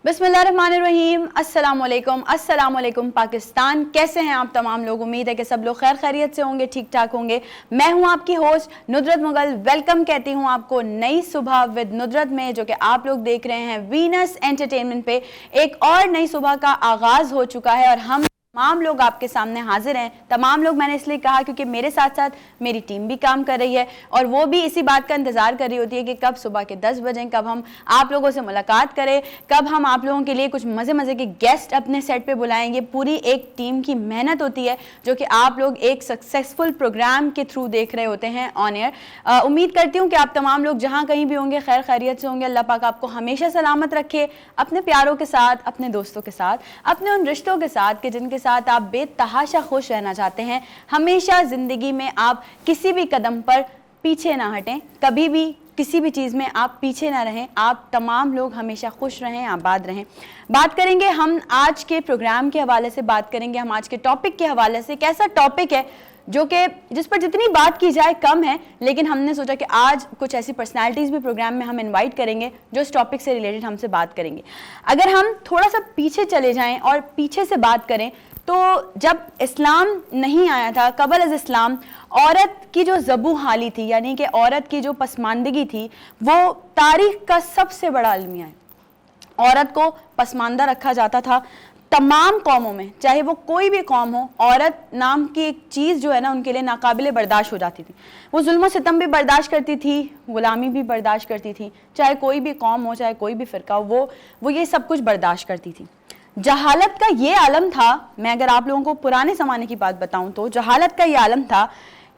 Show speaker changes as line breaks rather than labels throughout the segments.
बिस्मिल्लाहिर्रहमानिर्रहीम। अस्सलाम वालेकुम पाकिस्तान। कैसे हैं आप तमाम लोग? उम्मीद है कि सब लोग खैर खैरियत से होंगे, ठीक ठाक होंगे। मैं हूं आपकी होस्ट नुदरत मुगल। वेलकम कहती हूं आपको नई सुबह विद नुदरत में, जो कि आप लोग देख रहे हैं वीनस एंटरटेनमेंट पे। एक और नई सुबह का आगाज हो चुका है और हम तमाम लोग आपके सामने हाजिर हैं। तमाम लोग मैंने इसलिए कहा क्योंकि मेरे साथ साथ मेरी टीम भी काम कर रही है और वो भी इसी बात का इंतज़ार कर रही होती है कि कब सुबह के 10 बजें, कब हम आप लोगों से मुलाकात करें, कब हम आप लोगों के लिए कुछ मज़े मज़े के गेस्ट अपने सेट पे बुलाएंगे। पूरी एक टीम की मेहनत होती है जो कि आप लोग एक सक्सेसफुल प्रोग्राम के थ्रू देख रहे होते हैं ऑन एयर। उम्मीद करती हूँ कि आप तमाम लोग जहाँ कहीं भी होंगे खैर खैरियत से होंगे। अल्लाह पाक आपको हमेशा सलामत रखे, अपने प्यारों के साथ, अपने दोस्तों के साथ, अपने उन रिश्तों के साथ कि जिनके साथ आप बेतहाशा खुश रहना चाहते हैं। हमेशा जिंदगी में आप किसी भी कदम पर पीछे ना हटें, कभी भी किसी भी चीज़ में आप पीछे ना रहें। आप तमाम लोग हमेशा खुश रहें, आबाद रहें। बात करेंगे हम आज के प्रोग्राम के हवाले से, बात करेंगे हम आज के टॉपिक के हवाले से। कैसा टॉपिक है जो कि जिस पर जितनी बात की जाए कम है, लेकिन हमने सोचा कि आज कुछ ऐसी पर्सनालिटीज़ भी प्रोग्राम में हम इनवाइट करेंगे जो इस टॉपिक से रिलेटेड हमसे बात करेंगे। अगर हम थोड़ा सा पीछे चले जाएं और पीछे से बात करें तो जब इस्लाम नहीं आया था, कबल अज़ इस्लाम, औरत की जो ज़बू हाली थी, यानी कि औरत की जो पसमानदगी थी, वो तारीख़ का सबसे बड़ा अलमिया है। औरत को पसमानदा रखा जाता था तमाम कौमों में, चाहे वो कोई भी कौम हो। औरत नाम की एक चीज़ जो है ना उनके लिए नाकाबिले बर्दाश्त हो जाती थी। वो जुल्म सितम भी बर्दाश्त करती थी, गुलामी भी बर्दाश्त करती थी, चाहे कोई भी कौम हो, चाहे कोई भी फ़िरका हो, वो ये सब कुछ बर्दाश्त करती थी। जहालत का ये आलम था, मैं अगर आप लोगों को पुराने ज़माने की बात बताऊं तो जहालत का ये आलम था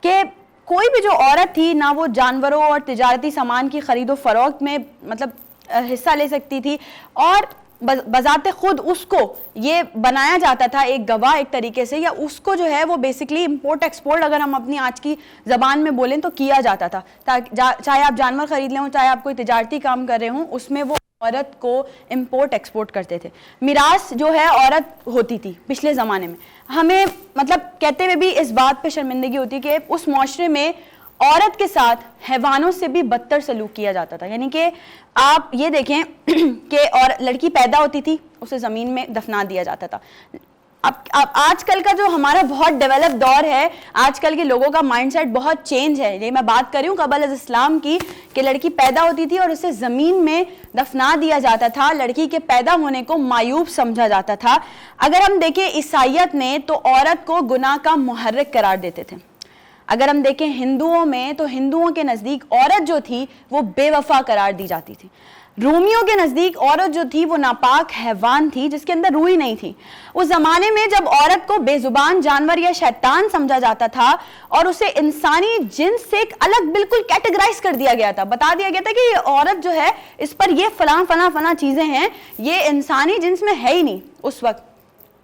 कि कोई भी जो औरत थी ना वो जानवरों और तिजारती सामान की ख़रीदो फ़रोख्त में मतलब हिस्सा ले सकती थी, और बजाते खुद उसको ये बनाया जाता था एक गवाह एक तरीके से, या उसको जो है वो बेसिकली इंपोर्ट एक्सपोर्ट अगर हम अपनी आज की ज़बान में बोलें तो किया जाता था। चाहे आप जानवर ख़रीद लें, चाहे आप कोई तिजारती काम कर रहे हों, उसमें वो औरत को इंपोर्ट एक्सपोर्ट करते थे। मिरास जो है औरत होती थी पिछले ज़माने में। हमें मतलब कहते हुए भी इस बात पे शर्मिंदगी होती कि उस माशरे में औरत के साथ हैवानों से भी बदतर सलूक किया जाता था। यानी कि आप ये देखें कि और लड़की पैदा होती थी, उसे ज़मीन में दफना दिया जाता था। अब आजकल का जो हमारा बहुत डेवलप दौर है, आजकल के लोगों का माइंडसेट बहुत चेंज है। ये मैं बात कर रही हूँ कबल अज़ इस्लाम की, कि लड़की पैदा होती थी और उसे ज़मीन में दफना दिया जाता था। लड़की के पैदा होने को मायूब समझा जाता था। अगर हम देखें ईसाइयत ने तो औरत को गुनाह का मुहर्रिक करार देते थे। अगर हम देखें हिंदुओं में तो हिंदुओं के नज़दीक औरत जो थी वो बेवफा करार दी जाती थी। रोमियों के नज़दीक औरत जो थी वो नापाक हैवान थी जिसके अंदर रूह ही नहीं थी। उस ज़माने में जब औरत को बेजुबान जानवर या शैतान समझा जाता था और उसे इंसानी जिन्स से एक अलग बिल्कुल कैटेगराइज कर दिया गया था, बता दिया गया था कि ये औरत जो है इस पर ये फलां फलां फलां चीज़ें हैं, ये इंसानी जिन्स में है ही नहीं। उस वक्त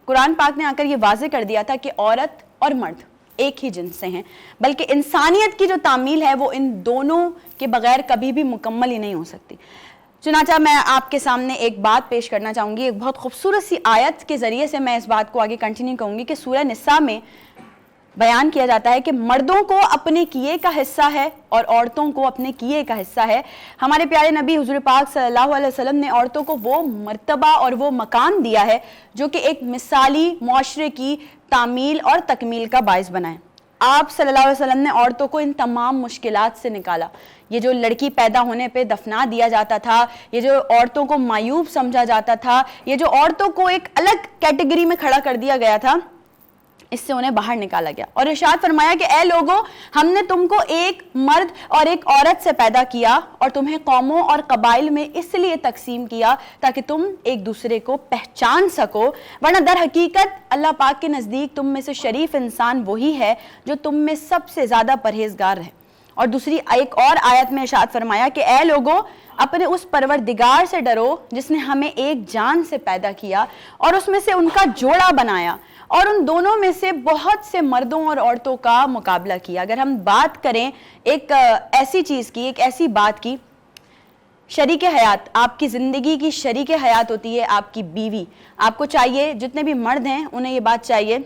कुरान पाक ने आकर ये वाज़े कर दिया था कि औरत और मर्द एक ही जिन्स से हैं, बल्कि इंसानियत की जो तामील है वो इन दोनों के बगैर कभी भी मुकम्मल ही नहीं हो सकती। चुनाचा मैं आपके सामने एक बात पेश करना चाहूँगी, एक बहुत खूबसूरत सी आयत के ज़रिए से मैं इस बात को आगे कंटिन्यू करूँगी कि सूरह निसा में बयान किया जाता है कि मर्दों को अपने किए का हिस्सा है और औरतों को अपने किए का हिस्सा है। हमारे प्यारे नबी हुज़ूर पाक सल्लल्लाहु अलैहि वसल्लम ने औरतों को वो मर्तबा और वो मकाम दिया है जो कि एक मिसाली मुआशरे की तामील और तकमील का बाइस बनाए। आप सल्लल्लाहु अलैहि वसल्लम ने औरतों को इन तमाम मुश्किलात से निकाला। ये जो लड़की पैदा होने पे दफना दिया जाता था, ये जो औरतों को मायूब समझा जाता था, ये जो औरतों को एक अलग कैटेगरी में खड़ा कर दिया गया था, इससे उन्हें बाहर निकाला गया और इरशाद फरमाया कि ए लोगों, हमने तुमको एक मर्द और एक औरत से पैदा किया और तुम्हें कौमों और कबाइल में इसलिए तकसीम किया ताकि तुम एक दूसरे को पहचान सको, वरना दर हकीकत अल्लाह पाक के नज़दीक तुम में से शरीफ इंसान वही है जो तुम में सबसे ज़्यादा परहेजगार है। और दूसरी एक और आयत में इरशाद फरमाया कि ए लोगों, अपने उस परवरदिगार से डरो जिसने हमें एक जान से पैदा किया और उसमें से उनका जोड़ा बनाया और उन दोनों में से बहुत से मर्दों और औरतों का मुकाबला किया। अगर हम बात करें एक ऐसी चीज़ की, एक ऐसी बात की, शरीक हयात, आपकी ज़िंदगी की शरीक हयात होती है आपकी बीवी। आपको चाहिए, जितने भी मर्द हैं उन्हें ये बात चाहिए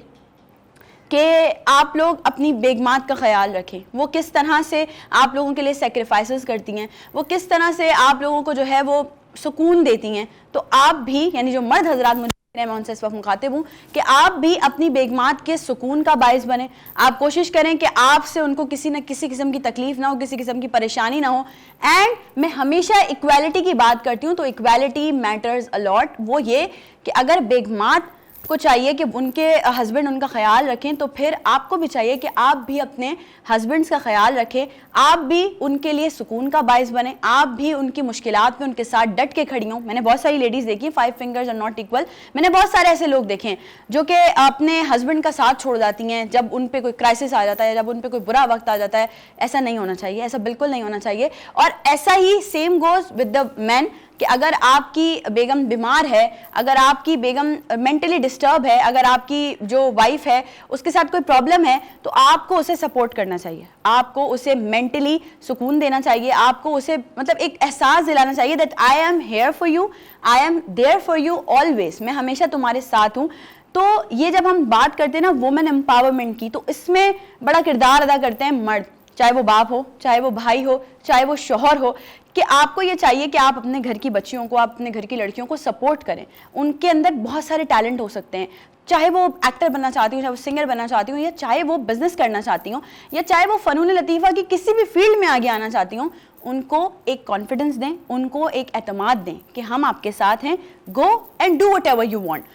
कि आप लोग अपनी बेगमात का ख्याल रखें। वो किस तरह से आप लोगों के लिए सेक्रीफाइसेस करती हैं, वो किस तरह से आप लोगों को जो है वो सुकून देती हैं, तो आप भी, यानी जो मर्द हजरात मुझे, मैं उनसे इस वक्त मुखातिब हूँ कि आप भी अपनी बेगमात के सुकून का बायस बने। आप कोशिश करें कि आपसे उनको किसी न किसी किस्म की तकलीफ ना हो, किसी किस्म की परेशानी ना हो। एंड मैं हमेशा इक्वालिटी की बात करती हूँ, तो इक्वालिटी मैटर्स अलॉट। वो ये कि अगर बेगमात को चाहिए कि उनके हस्बैंड उनका ख्याल रखें, तो फिर आपको भी चाहिए कि आप भी अपने हस्बैंड्स का ख्याल रखें, आप भी उनके लिए सुकून का बायस बने, आप भी उनकी मुश्किलात में उनके साथ डट के खड़ी हों। मैंने बहुत सारी लेडीज़ देखी हैं, 5 फिंगर्स आर नॉट इक्वल। मैंने बहुत सारे ऐसे लोग देखे हैं जो कि अपने हस्बैंड का साथ छोड़ जाती हैं जब उन पर कोई क्राइसिस आ जाता है, जब उन पर कोई बुरा वक्त आ जाता है। ऐसा नहीं होना चाहिए, ऐसा बिल्कुल नहीं होना चाहिए। और ऐसा ही same goes with the man कि अगर आपकी बेगम बीमार है, अगर आपकी बेगम मेंटली डिस्टर्ब है, अगर आपकी जो वाइफ है उसके साथ कोई प्रॉब्लम है, तो आपको उसे सपोर्ट करना चाहिए, आपको उसे मेंटली सुकून देना चाहिए, आपको उसे मतलब एक एहसास दिलाना चाहिए that I am here for you, I am there for you always, मैं हमेशा तुम्हारे साथ हूँ। तो ये जब हम बात करते हैं ना वुमेन एम्पावरमेंट की, तो इसमें बड़ा किरदार अदा करते हैं मर्द, चाहे वो बाप हो, चाहे वो भाई हो, चाहे वो शौहर हो, कि आपको ये चाहिए कि आप अपने घर की बच्चियों को, आप अपने घर की लड़कियों को सपोर्ट करें। उनके अंदर बहुत सारे टैलेंट हो सकते हैं, चाहे वो एक्टर बनना चाहती हूँ, चाहे वो सिंगर बनना चाहती हूँ, या चाहे वो बिजनेस करना चाहती हूँ, या चाहे वो फ़नून लतीफ़ा की किसी भी फील्ड में आगे आना चाहती हूँ। उनको एक कॉन्फिडेंस दें, उनको एक एतमाद दें कि हम आपके साथ हैं, go and do whatever you want.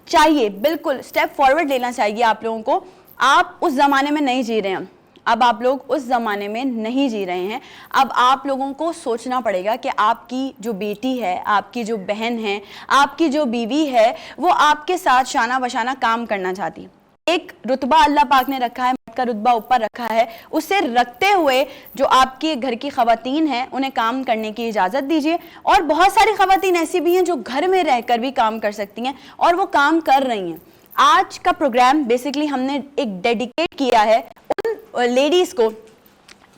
चाहिए बिल्कुल स्टेप फॉरवर्ड लेना चाहिए आप लोगों को। आप उस ज़माने में नहीं जी रहे हैं, अब आप लोग उस ज़माने में नहीं जी रहे हैं। अब आप लोगों को सोचना पड़ेगा कि आपकी जो बेटी है, आपकी जो बहन है, आपकी जो बीवी है, वो आपके साथ शाना बशाना काम करना चाहती है। एक रुतबा अल्लाह पाक ने रखा है, मर्द का रुतबा ऊपर रखा है, उसे रखते हुए जो आपके घर की ख़वातीन हैं उन्हें काम करने की इजाज़त दीजिए। और बहुत सारी ख़वातीन ऐसी भी हैं जो घर में रहकर भी काम कर सकती हैं और वो काम कर रही हैं। आज का प्रोग्राम बेसिकली हमने एक डेडिकेट किया है उन लेडीज़ को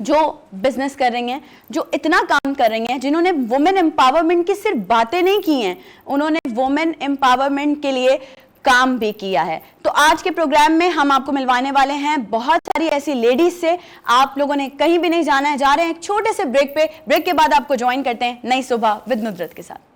जो बिजनेस कर रही हैं, जो इतना काम कर रही हैं, जिन्होंने वुमेन एम्पावरमेंट की सिर्फ बातें नहीं की हैं, उन्होंने वुमेन एम्पावरमेंट के लिए काम भी किया है। तो आज के प्रोग्राम में हम आपको मिलवाने वाले हैं बहुत सारी ऐसी लेडीज से। आप लोगों ने कहीं भी नहीं जाना है, जा रहे हैं एक छोटे से ब्रेक पे। ब्रेक के बाद आपको ज्वाइन करते हैं नई सुबह विद नुदरत के साथ।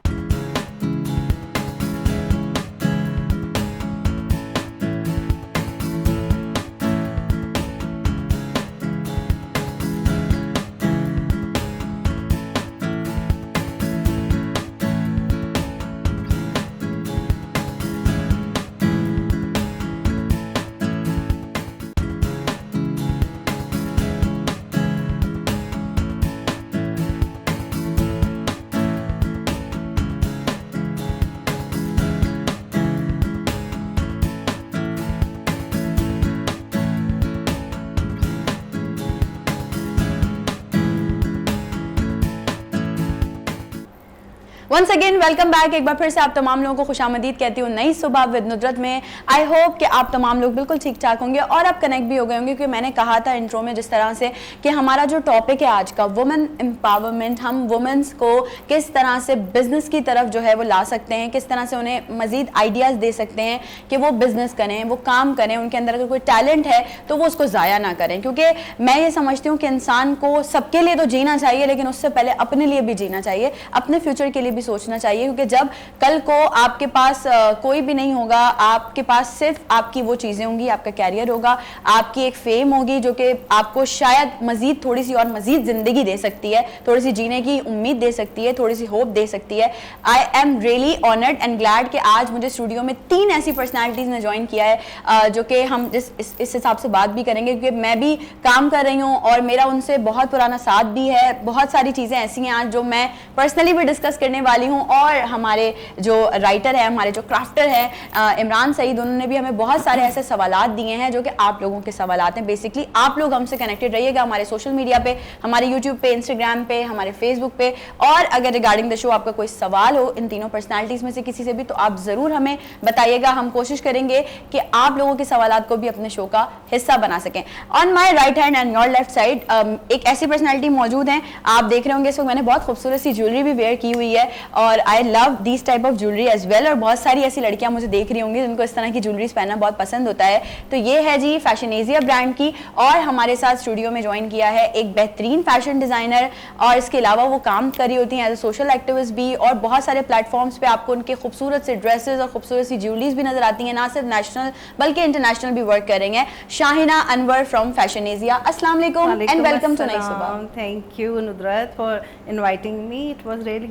Once again welcome back. एक बार फिर से आप तमाम लोगों को खुशामदीद कहती हूँ नई सुबह विद नुदरत में। आई होप कि आप तमाम लोग बिल्कुल ठीक ठाक होंगे और आप कनेक्ट भी हो गए होंगे, क्योंकि मैंने कहा था इंट्रो में जिस तरह से कि हमारा जो टॉपिक है आज का वुमेन एम्पावरमेंट, हम वुमेन्स को किस तरह से बिजनेस की तरफ जो है वो ला सकते हैं, किस तरह से उन्हें मजीद आइडियाज़ दे सकते हैं कि वो बिजनेस करें, वो काम करें, उनके अंदर अगर कोई टैलेंट है तो वो उसको ज़ाया ना करें। क्योंकि मैं ये समझती हूँ कि इंसान को सबके लिए तो जीना चाहिए, लेकिन उससे पहले अपने लिए भी जीना चाहिए, अपने फ्यूचर के लिए भी सोचना चाहिए। क्योंकि जब कल को आपके पास कोई भी नहीं होगा, आपके पास सिर्फ आपकी वो चीज़ें होंगी, आपका कैरियर होगा, आपकी एक फेम होगी जो कि आपको शायद मजीद थोड़ी सी और मजीद ज़िंदगी दे सकती है, थोड़ी सी जीने की उम्मीद दे सकती है, थोड़ी सी होप दे सकती है। I am really honoured and glad कि आज मुझे स्टूडियो में 3 ऐसी पर्सनैलिटीज़ ने ज्वाइन किया है जो कि हम इस हिसाब से बात भी करेंगे, क्योंकि मैं भी काम कर रही हूँ और मेरा उनसे बहुत पुराना साथ भी है। बहुत सारी चीज़ें ऐसी हैं आज जो मैं पर्सनली भी डिस्कस करने वाली हूँ। और हमारे जो राइटर है, हमारे जो क्राफ्टर है इमरान सईद, उन्होंने भी हमें बहुत सारे ऐसे सवालात दिए हैं जो कि आप लोगों के सवालात हैं। बेसिकली आप लोग हमसे कनेक्टेड रहिएगा हमारे सोशल मीडिया पे, हमारे यूट्यूब पे, इंस्टाग्राम पे, हमारे फेसबुक पे। और अगर रिगार्डिंग द शो आपका कोई सवाल हो इन तीनों पर्सनैलिटीज़ में से किसी से भी, तो आप ज़रूर हमें बताइएगा। हम कोशिश करेंगे कि आप लोगों के सवालात को भी अपने शो का हिस्सा बना सकें। On my right hand and your left side एक ऐसी पर्सनैलिटी मौजूद हैं, आप देख रहे होंगे इस वक्त मैंने बहुत खूबसूरत सी ज्वेलरी भी वेयर की हुई है। और I love this type of jewellery as well. और बहुत सारी ऐसी लड़कियां मुझे देख रही होंगी जिनको इस तरह की ज्वेलरीज पहनना बहुत पसंद होता है। तो ये है जी फैशनेजिया ब्रांड की, और हमारे साथ स्टूडियो में ज्वाइन किया है एक बेहतरीन फैशन डिजाइनर, और इसके अलावा वो काम कर रही होती हैं एज ए सोशल एक्टिविस्ट भी, और बहुत सारे प्लेटफॉर्म्स पे आपको उनके खूबसूरत से ड्रेसेस और खूबसूरत सी ज्वेलरीज भी नजर आती हैं। ना सिर्फ नेशनल बल्कि इंटरनेशनल भी वर्क कर रही हैं। शाहिना अनवर फ्रॉम फैशनेजिया, अस्सलाम वालेकुम एंड वेलकम टू नई सुबह।
Thank you नुदरत for inviting me, it was really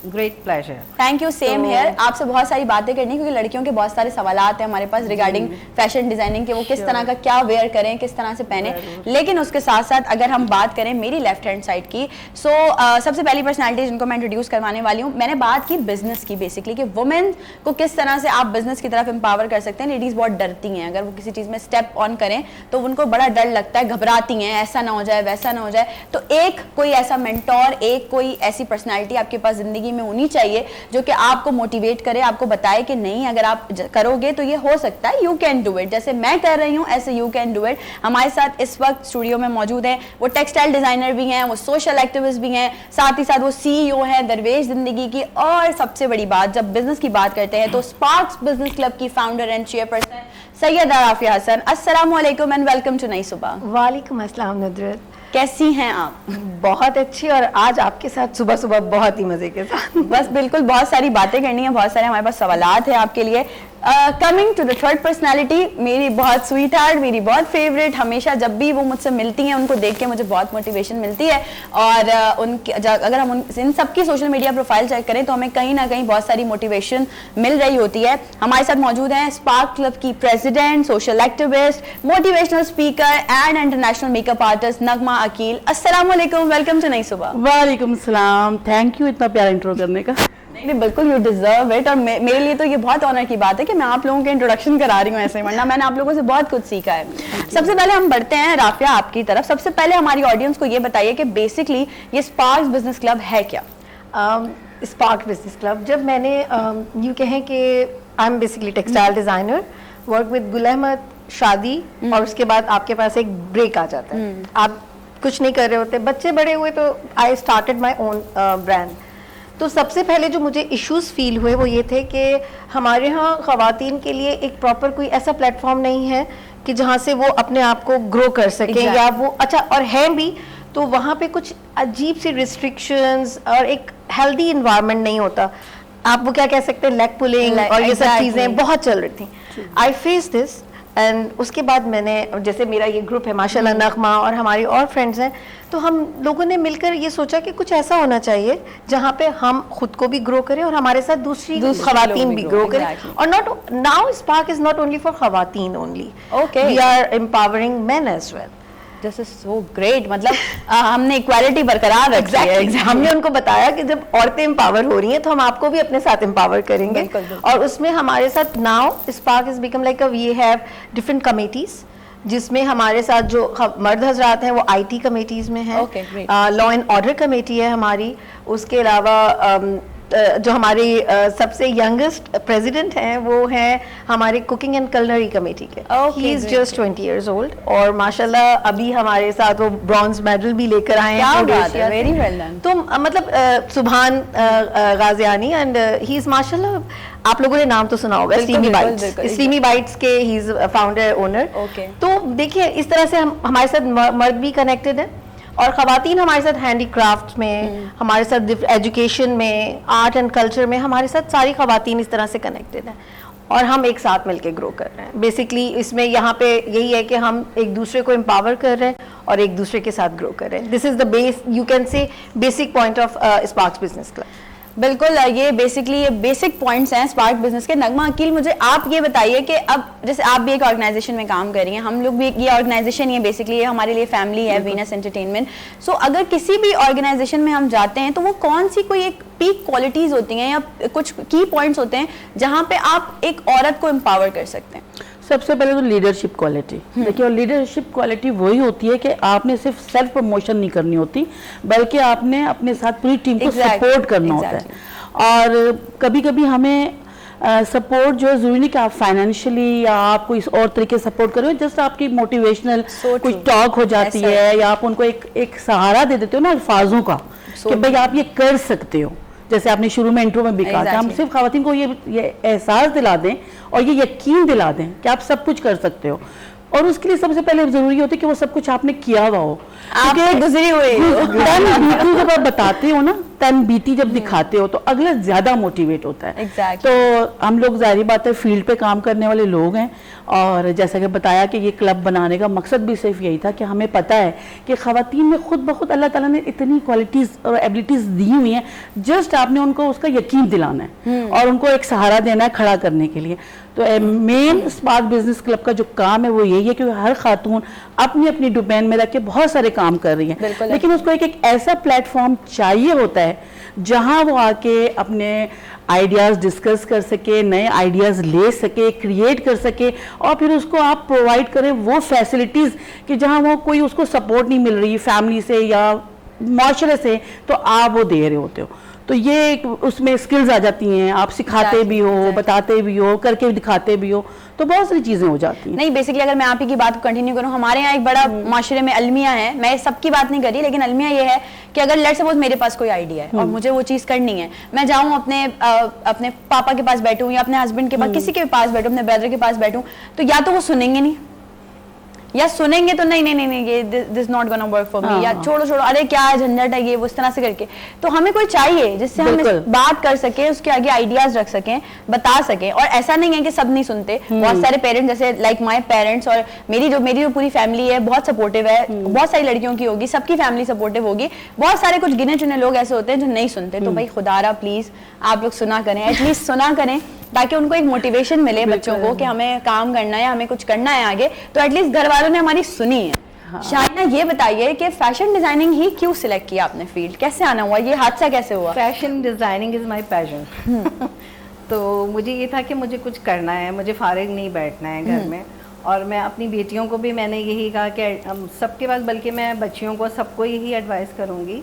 great pleasure.
Thank you, same here. आपसे बहुत सारी बातें करनी क्योंकि लड़कियों के बहुत सारे सवालात हैं हमारे पास रिगार्डिंग फैशन डिजाइनिंग के, वो किस तरह का क्या वेयर करें, किस तरह से पहने। लेकिन उसके साथ साथ अगर हम बात करें मेरी लेफ्ट हैंड साइड की, सो सबसे पहली पर्सनालिटी जिनको मैं इंट्रोड्यूस करवाने वाली हूँ, मैंने बात की बिजनेस की बेसिकली, कि वुमेन को किस तरह से आप बिजनेस की तरफ एम्पावर कर सकते हैं। लेडीज बहुत डरती हैं, अगर वो किसी चीज में स्टेप ऑन करें तो उनको बड़ा डर लगता है, घबराती हैं, ऐसा ना हो जाए वैसा ना हो जाए। तो एक कोई ऐसा मेंटोर, एक कोई ऐसी पर्सनालिटी आपके पास जिंदगी में होनी चाहिए जो कि आपको मोटिवेट करे, आपको बताए कि नहीं अगर आप करोगे तो ये हो सकता है, यू कैन डू इट। जैसे मैं कर रही हूँ ऐसे यू कैन डू इट। हमारे साथ इस वक्त स्टूडियो में मौजूद हैं, वो टेक्सटाइल डिजाइनर भी हैं, वो सोशल एक्टिविस्ट भी हैं, साथ ही साथ वो CEO हैं दरवेश जिंदगी की। और सबसे बड़ी बात, जब बिजनेस की बात करते हैं तो स्पार्क्स बिजनेस क्लब की founder and chairperson Sayeda Rafia Hasan. अस्सलाम वालेकुम एंड वेलकम टू नई सुबह।
वालेकुम अस्सलाम नुदरत,
कैसी हैं आप?
बहुत अच्छी, और आज आपके साथ सुबह सुबह बहुत ही मजे के साथ
बस बिल्कुल, बहुत सारी बातें करनी है, बहुत सारे हमारे पास सवालात है आपके लिए। Coming to the third personality, मेरी बहुत स्वीट हार्ट, मेरी बहुत फेवरेट, हमेशा जब भी वो मुझसे मिलती हैं उनको देख के मुझे बहुत मोटिवेशन मिलती है। और उनकी अगर हम इन सबकी सोशल मीडिया प्रोफाइल चेक करें तो हमें कहीं ना कहीं बहुत सारी मोटिवेशन मिल रही होती है। हमारे साथ मौजूद हैं स्पार्क क्लब की president, social activist, motivational speaker and international makeup artist Nagma Akeel. अस्सलाम वालेकुम, वेलकम टू नई सुबह।
वालेकुम सलाम, थैंक यू इतना प्यारा इंट्रो करने का।
नहीं बिल्कुल, यू डिजर्व इट। और मेरे लिए तो ये बहुत ऑनर की बात है कि मैं आप लोगों के इंट्रोडक्शन करा रही हूँ ऐसे, वरना मैंने आप लोगों से बहुत कुछ सीखा है। सबसे पहले हम बढ़ते हैं राफिया आपकी तरफ। सबसे पहले हमारी ऑडियंस को ये बताइए कि बेसिकली ये स्पार्क्स बिजनेस क्लब है क्या?
स्पार्क बिजनेस क्लब, जब मैंने यूँ कहें कि I am basically textile designer, work with Gul Ahmed, शादी, और उसके बाद आपके पास एक ब्रेक आ जाता है, आप कुछ नहीं कर रहे होते, बच्चे बड़े हुए, तो I started my own brand. तो सबसे पहले जो मुझे इश्यूज फील हुए वो ये थे कि हमारे यहाँ ख़वातीन के लिए एक प्रॉपर कोई ऐसा प्लेटफॉर्म नहीं है कि जहाँ से वो अपने आप को ग्रो कर सकें, या वो अच्छा, और हैं भी तो वहाँ पे कुछ अजीब सी रिस्ट्रिक्शंस और एक हेल्दी इन्वायरमेंट नहीं होता। आप वो क्या कह सकते हैं, लेग पुलिंग और ये सब चीज़ें बहुत चल रही थी। आई फेस दिस, एंड उसके बाद मैंने, जैसे मेरा ये ग्रुप है माशाल्लाह, नगमा और हमारी और फ्रेंड्स हैं, तो हम लोगों ने मिलकर ये सोचा कि कुछ ऐसा होना चाहिए जहाँ पे हम खुद को भी ग्रो करें और हमारे साथ दूसरी खवातीन भी ग्रो करें। और not now Spark is not only for खवातीन only, we are empowering men as well.
This is so great. मतलब हमने इक्वालिटी बरकरार रखी है।
हमने उनको बताया कि जब औरतें एम्पावर हो रही हैं तो हम आपको भी अपने साथ एम्पावर करेंगे। और उसमें हमारे साथ now Spark is become like we have different committees, जिसमें हमारे साथ जो मर्द हजरात हैं वो IT कमेटीज में हैं, लॉ एंड ऑर्डर कमेटी है हमारी, उसके अलावा जो हमारी सबसे यंगेस्ट प्रेसिडेंट हैं वो हैं हमारे कुकिंग एंड कलनरी कमेटी के। He is just 20 years old, और माशाल्लाह अभी हमारे साथ वो ब्रॉन्ज मेडल भी लेकर आए हैं।
Very well done.
तो मतलब सुभान गाजियानी, एंड ही इज माशाल्लाह, आप लोगों ने नाम तो सुना होगा, स्लीमी बाइट्स के ही इज फाउंडर ओनर। तो देखिए इस तरह से हमारे साथ मर्द भी कनेक्टेड है, और ख़वातीन हमारे साथ हैंडीक्राफ्ट में, हमारे साथ एजुकेशन में, आर्ट एंड कल्चर में, हमारे साथ सारी ख़वातीन इस तरह से कनेक्टेड हैं, और हम एक साथ मिलके ग्रो कर रहे हैं। बेसिकली इसमें यहाँ पे यही है कि हम एक दूसरे को एम्पावर कर रहे हैं और एक दूसरे के साथ ग्रो कर रहे हैं। This is the base, you can say basic point of sparks Business club.
बिल्कुल, ये बेसिकली ये बेसिक पॉइंट्स हैं स्पार्क बिजनेस के। नगमा अकील, मुझे आप ये बताइए कि अब जैसे आप भी एक ऑर्गेनाइजेशन में काम कर रही हैं, हम लोग भी, ये ऑर्गेनाइजेशन ये बेसिकली हमारे लिए फैमिली है, वीनस एंटरटेनमेंट। सो अगर किसी भी ऑर्गेनाइजेशन में हम जाते हैं तो वो कौन सी कोई एक पीक क्वालिटीज होती हैं या कुछ की पॉइंट्स होते हैं जहाँ पे आप एक औरत को एम्पावर कर सकते हैं?
सबसे पहले तो लीडरशिप क्वालिटी देखिए, और लीडरशिप क्वालिटी वही होती है कि आपने सिर्फ सेल्फ प्रमोशन नहीं करनी होती, बल्कि आपने अपने साथ पूरी टीम को सपोर्ट करना होता है। और कभी कभी हमें सपोर्ट जो है जरूरी नहीं कि आप फाइनेंशियली या आप कोई और तरीके से सपोर्ट करो, जस्ट आपकी मोटिवेशनल कुछ टॉक हो जाती है, या आप उनको एक सहारा दे देते हो ना अल्फाजों का कि भाई आप ये कर सकते हो, जैसे आपने शुरू में इंट्रो में भी कहा कि हम सिर्फ खवातीन को ये एहसास दिला दें और ये यकीन दिला दें कि आप सब कुछ कर सकते हो, और उसके लिए सबसे पहले जरूरी होता है कि वो सब कुछ आपने किया हुआ हो,
आप गुजरी हुई
बीती जब आप बताते हो ना, तन बीती जब दिखाते हो तो अगला ज्यादा मोटिवेट होता है।
Exactly.
तो हम लोग जाहिर बात है फील्ड पे काम करने वाले लोग हैं, और जैसा कि बताया कि ये क्लब बनाने का मकसद भी सिर्फ यही था कि हमें पता है कि खवातीन में खुद ब खुद अल्लाह ताला ने इतनी क्वालिटीज और एबिलिटीज दी हुई हैं, जस्ट आपने उनको उसका यकीन दिलाना है और उनको एक सहारा देना है खड़ा करने के लिए। तो मेन स्पार्क बिजनेस क्लब का जो काम है वो यही है कि हर खातून अपनी अपनी डोमेन में रख के बहुत सारे काम कर रही है, लेकिन उसको एक ऐसा प्लेटफॉर्म चाहिए होता है जहां वो आके अपने आइडियाज डिस्कस कर सके, नए आइडियाज ले सके, क्रिएट कर सके, और फिर उसको आप प्रोवाइड करें वो फैसिलिटीज कि जहां वो कोई उसको सपोर्ट नहीं मिल रही फैमिली से या माशरे से, तो आप वो दे रहे होते हो। तो ये उसमें स्किल्स आ जाती हैं, आप सिखाते भी हो, बताते भी हो, करके भी दिखाते भी हो, तो बहुत सारी चीजें हो जाती हैं।
नहीं, बेसिकली अगर मैं आप ही की बात को कंटिन्यू करूं, हमारे यहाँ एक बड़ा माशरे में अलमिया है, मैं सबकी बात नहीं कर रही, लेकिन अलमिया ये है कि अगर लेट्स सपोज मेरे पास कोई आइडिया है और मुझे वो चीज करनी है, मैं जाऊं अपने पापा के पास बैठूं या अपने हस्बैंड के पास, किसी के पास बैठूं, अपने ब्रदर के पास बैठूं, तो या तो वो सुनेंगे नहीं, या सुनेंगे तो नहीं ये this not gonna work for me, या छोड़ो अरे क्या झंझट है ये, वो इस तरह से करके। तो हमें कोई चाहिए जिससे हम बात कर सके, उसके आगे आइडियाज रख सकें, बता सकें। और ऐसा नहीं है कि सब नहीं सुनते, बहुत सारे पेरेंट्स जैसे लाइक माय पेरेंट्स और मेरी जो पूरी फैमिली है बहुत सपोर्टिव है, बहुत सारी लड़कियों की होगी, सबकी फैमिली सपोर्टिव होगी, बहुत सारे कुछ गिने चुने लोग ऐसे होते हैं जो नहीं सुनते। तो भाई खुदारा प्लीज आप लोग सुना करें, एटलीस्ट सुना करें, ताकि उनको एक मोटिवेशन मिले बच्चों को कि हमें काम करना है, हमें कुछ करना है आगे। तो एटलीस्ट घर वालों ने हमारी सुनी है। शाइना, ये बताइए कि फैशन डिजाइनिंग ही क्यों सिलेक्ट किया आपने फील्ड, कैसे आना हुआ, ये हादसा कैसे हुआ?
Fashion designing is my passion. तो मुझे ये था कि मुझे कुछ करना है, मुझे फारिग नहीं बैठना है घर में। और मैं अपनी बेटियों को भी मैंने यही कहा कि सबके पास, बल्कि मैं बच्चियों को सबको यही एडवाइस करूँगी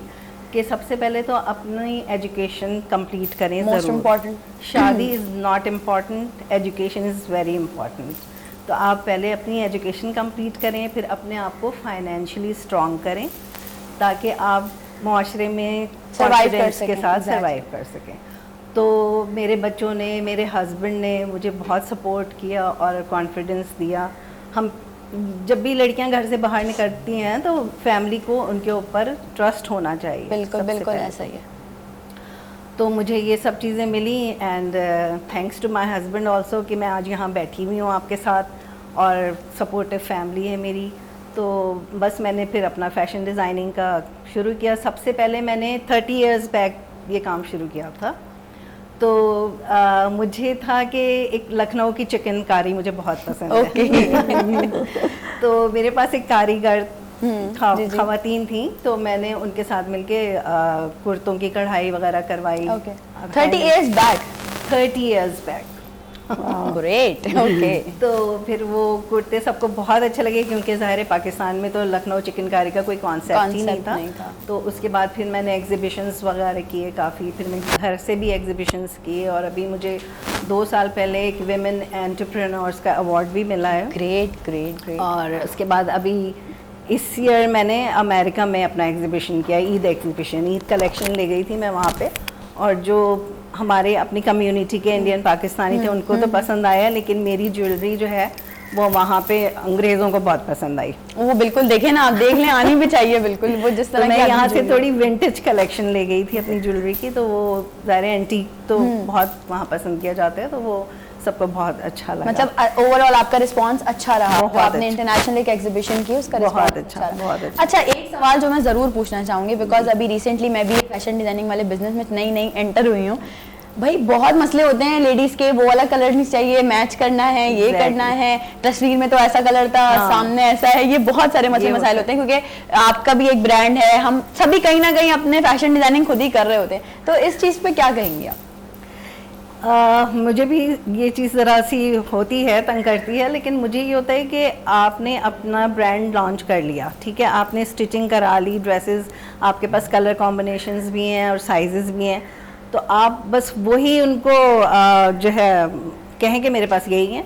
कि सबसे पहले तो अपनी एजुकेशन कंप्लीट करें।
मोस्ट इम्पॉर्टेंट,
शादी is not important, education is very important. तो आप पहले अपनी एजुकेशन कंप्लीट करें, फिर अपने आप को फाइनेंशियली स्ट्रॉन्ग करें, ताकि आप माशरे में कॉन्फिडेंस के साथ सर्वाइव कर सकें। तो मेरे बच्चों ने, मेरे हस्बैंड ने मुझे बहुत सपोर्ट किया और कॉन्फिडेंस दिया। हम जब भी लड़कियां घर से बाहर निकलती हैं तो फैमिली को उनके ऊपर ट्रस्ट होना चाहिए।
बिल्कुल ऐसा ही है।
तो मुझे ये सब चीज़ें मिली, and thanks to my husband also कि मैं आज यहाँ बैठी हुई हूँ आपके साथ, और सपोर्टिव फैमिली है मेरी। तो बस मैंने फिर अपना फैशन डिज़ाइनिंग का शुरू किया। सबसे पहले मैंने 30 इयर्स बैक ये काम शुरू किया था। तो मुझे था कि एक लखनऊ की चिकनकारी मुझे बहुत पसंद है। तो मेरे पास एक कारीगर खवातीन थी, तो मैंने उनके साथ मिलके कुर्तों की कढ़ाई वगैरह करवाई।
30 years back?
30 years back.
Great, okay.
तो फिर वो कुर्ते सबको बहुत अच्छे लगे, क्योंकि ज़ाहिर है पाकिस्तान में तो लखनऊ चिकनकारी का कोई कॉन्सेप्ट ही नहीं था। तो उसके बाद फिर मैंने एग्जीबिशंस वगैरह किए काफ़ी, फिर मैं घर से भी एग्जीबिशंस किए, और अभी मुझे 2 साल पहले एक विमेन एंटरप्रेन्योर्स का अवार्ड भी मिला है।
ग्रेट।
और उसके बाद अभी इस ईयर मैंने अमेरिका में अपना एग्जीबिशन किया, ईद एग्जीबिशन, ईद कलेक्शन ले गई थी मैं वहाँ पे, और जो हमारे अपनी कम्युनिटी के इंडियन पाकिस्तानी थे उनको तो पसंद आया, लेकिन मेरी ज्वेलरी जो है वो वहाँ पे अंग्रेज़ों को बहुत पसंद आई।
वो बिल्कुल देखें ना, आप देख लें, आनी भी चाहिए बिल्कुल। वो जिस तरह
तो मैं यहाँ से थोड़ी विंटेज कलेक्शन ले गई थी अपनी ज्वेलरी की, तो वो ज़ाहिर एंटीक तो बहुत वहाँ पसंद किया जाता है, तो वो सबको बहुत अच्छा लगा।
मतलब ओवरऑल आपका रिस्पांस अच्छा रहा? तो आपने इंटरनेशनल एक एग्जीबिशन की, उसका
बहुत अच्छा, बहुत अच्छा।
अच्छा, एक सवाल जो मैं ज़रूर पूछना चाहूँगी, बिकॉज अभी रिसेंटली मैं भी फैशन डिजाइनिंग वाले बिजनेस में नई एंटर हुई हूँ। भाई बहुत मसले होते हैं लेडीज के, वो वाला कलर नहीं चाहिए, मैच करना है, ये करना है, तस्वीर में तो ऐसा कलर था, सामने ऐसा है, ये बहुत सारे मसाइल होते हैं। क्योंकि आपका भी एक ब्रांड है, हम सभी कहीं ना कहीं अपने फैशन डिजाइनिंग खुद ही कर रहे होते हैं, तो इस चीज़ पे क्या कहेंगे आप?
मुझे भी ये चीज़ ज़रा सी होती है, तंग करती है, लेकिन मुझे ये होता है कि आपने अपना ब्रांड लॉन्च कर लिया, ठीक है, आपने स्टिचिंग करा ली, ड्रेसेस आपके पास कलर कॉम्बिनेशंस भी हैं और साइजेस भी हैं, तो आप बस वही उनको जो है
कहें कि मेरे पास यही है,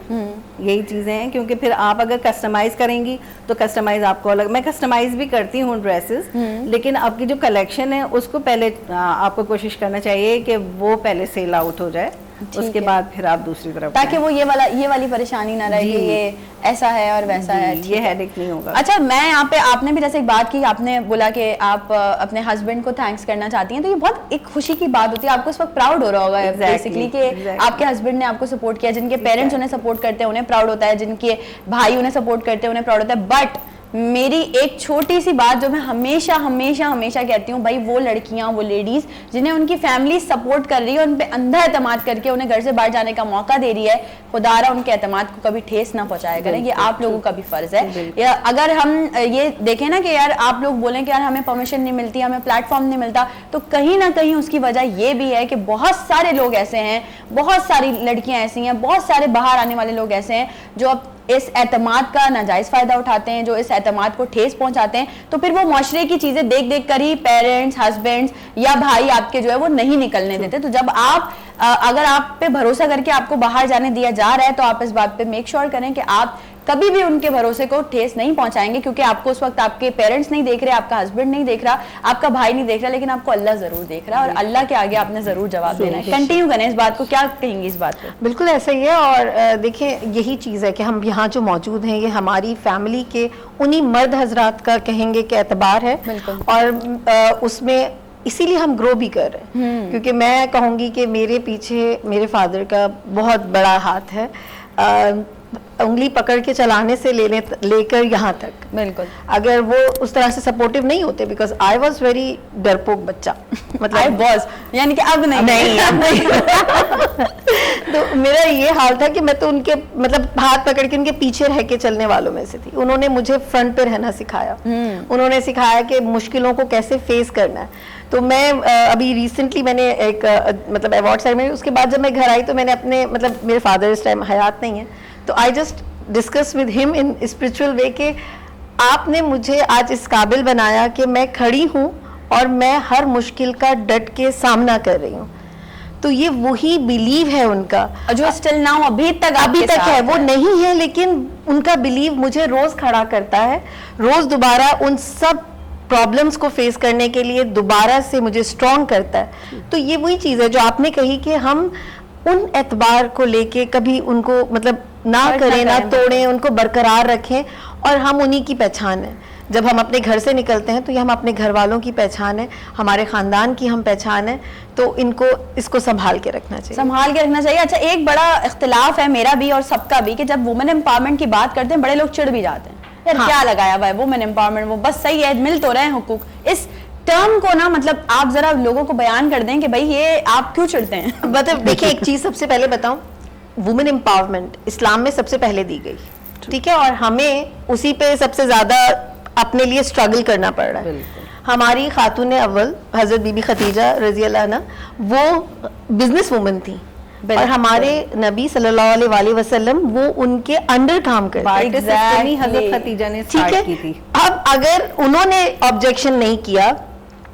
यही चीज़ें हैं, क्योंकि फिर आप अगर कस्टमाइज करेंगी तो कस्टमाइज आपको अलग, मैं कस्टमाइज भी करती हूँ ड्रेसेस, लेकिन आपकी जो कलेक्शन है उसको पहले आपको कोशिश करना चाहिए कि वो पहले सेल आउट हो जाए, उसके बाद फिर आप दूसरी तरफ
ताकि वो ये वाली परेशानी ना रहे कि ये ऐसा है और वैसा है,
ये हेडेक नहीं होगा।
अच्छा, मैं यहाँ पे आपने भी जैसे एक बात की, आपने बोला कि आप अपने हस्बैंड को थैंक्स करना चाहती हैं, तो ये बहुत एक खुशी की बात होती है, आपको इस वक्त प्राउड हो रहा होगा बेसिकली कि आपके हस्बैंड ने आपको सपोर्ट किया। जिनके पेरेंट्स उन्हें सपोर्ट करते हैं उन्हें प्राउड होता है, जिनके भाई उन्हें सपोर्ट करते हैं उन्हें प्राउड होता है। बट मेरी एक छोटी सी बात जो मैं हमेशा हमेशा हमेशा कहती हूँ, भाई वो लड़कियां, वो लेडीज जिन्हें उनकी फैमिली सपोर्ट कर रही है, उन पे अंधा एतमाद करके उन्हें घर से बाहर जाने का मौका दे रही है, खुदारा उनके एतमाद को कभी ठेस ना पहुंचाया करें, ये आप लोगों का भी फर्ज है। या अगर हम ये देखें ना कि यार आप लोग बोलें कि यार हमें परमिशन नहीं मिलती, हमें प्लेटफॉर्म नहीं मिलता, तो कहीं ना कहीं उसकी वजह ये भी है कि बहुत सारे लोग ऐसे हैं, बहुत सारी लड़कियां ऐसी हैं, बहुत सारे बाहर आने वाले लोग ऐसे हैं जो अब इस एतमाद का नाजायज फायदा उठाते हैं, जो इस एतमाद को ठेस पहुंचाते हैं। तो फिर वो माशरे की चीजें देख देख कर ही पेरेंट्स, हस्बैंड्स या भाई आपके जो है वो नहीं निकलने देते। तो जब आप अगर आप पे भरोसा करके आपको बाहर जाने दिया जा रहा है, तो आप इस बात पे मेक श्योर करें कि आप कभी भी उनके भरोसे को ठेस नहीं पहुंचाएंगे, क्योंकि आपको उस वक्त आपके पेरेंट्स नहीं देख रहे, आपका हस्बैंड नहीं देख रहा, आपका भाई नहीं देख रहा, लेकिन आपको अल्लाह जरूर देख रहा है, और अल्लाह के आगे आपने जरूर जवाब देना है। कंटिन्यू करें इस बात को, क्या कहेंगी इस बात पे?
बिल्कुल ऐसा ही है। और देखिए यही चीज़ है कि हम यहाँ जो मौजूद हैं ये हमारी फैमिली के उन्हीं मर्द हजरात का कहेंगे कि एतबार है, और उसमें इसीलिए हम ग्रो भी कर रहे हैं, क्योंकि मैं कहूँगी कि मेरे पीछे मेरे फादर का बहुत बड़ा हाथ है, उंगली पकड़ के चलाने से लेकर यहाँ तक।
बिल्कुल,
अगर वो उस तरह से सपोर्टिव नहीं होते, बिकॉज आई वॉज वेरी डरपोक बच्चा,
मतलब यानी कि अब नहीं
अब नहीं तो मेरा ये हाल था कि मैं तो उनके मतलब हाथ पकड़ के उनके पीछे रह के चलने वालों में से थी। उन्होंने मुझे फ्रंट पे रहना सिखाया, उन्होंने सिखाया कि मुश्किलों को कैसे फेस करना है। तो मैं अभी रिसेंटली मैंने एक मतलब अवार्ड सेरेमनी, उसके बाद जब मैं घर आई तो मैंने अपने मतलब मेरे फादर इस टाइम हयात नहीं है, तो I just discuss with him in spiritual way कि आपने मुझे आज इस काबिल बनाया कि मैं खड़ी हूँ और मैं हर मुश्किल का डट के सामना कर रही हूँ। तो ये वही बिलीव है उनका
जो स्टिल नाउ अभी तक
है, वो नहीं है, लेकिन उनका बिलीव मुझे रोज खड़ा करता है, रोज दोबारा उन सब प्रॉब्लम्स को फेस करने के लिए दोबारा से मुझे स्ट्रॉन्ग करता है। तो ये वही चीज़ है जो आपने कही कि हम उन एतबार को लेके कभी उनको मतलब ना करें, ना तोड़ें, उनको बरकरार रखें, और हम उन्हीं की पहचान है। जब हम अपने घर से निकलते हैं तो ये हम अपने घर वालों की पहचान है, हमारे खानदान की हम पहचान है, तो इसको संभाल के रखना चाहिए।
अच्छा, एक बड़ा इख्तिलाफ है मेरा भी और सबका भी कि जब वुमेन एम्पावरमेंट की बात करते हैं बड़े लोग चिढ़ भी जाते हैं, यार क्या लगाया हुआ है वुमेन एम्पावरमेंट, वो बस सही है, मिल तो रहे हैं हुकूक। इस टर्म को ना मतलब आप जरा लोगों को बयान कर दें कि भाई ये आप क्यों चिढ़ते हैं?
मतलब देखिए, एक चीज सबसे पहले बताऊं, वुमेन एम्पावरमेंट इस्लाम में सबसे पहले दी गई, ठीक है, और हमें उसी पे सबसे ज्यादा अपने लिए स्ट्रगल करना पड़ रहा है। हमारी खातून अव्वल हजरत बीबी खदीजा रजी अल्लाह अन्हा वो बिजनेस वुमन थी, और हमारे नबी सल्लल्लाहु अलैहि वसल्लम वो उनके अंडर काम करते थे।
हजरत खदीजा ने स्टार्ट की थी।
अब अगर उन्होंने ऑब्जेक्शन नहीं किया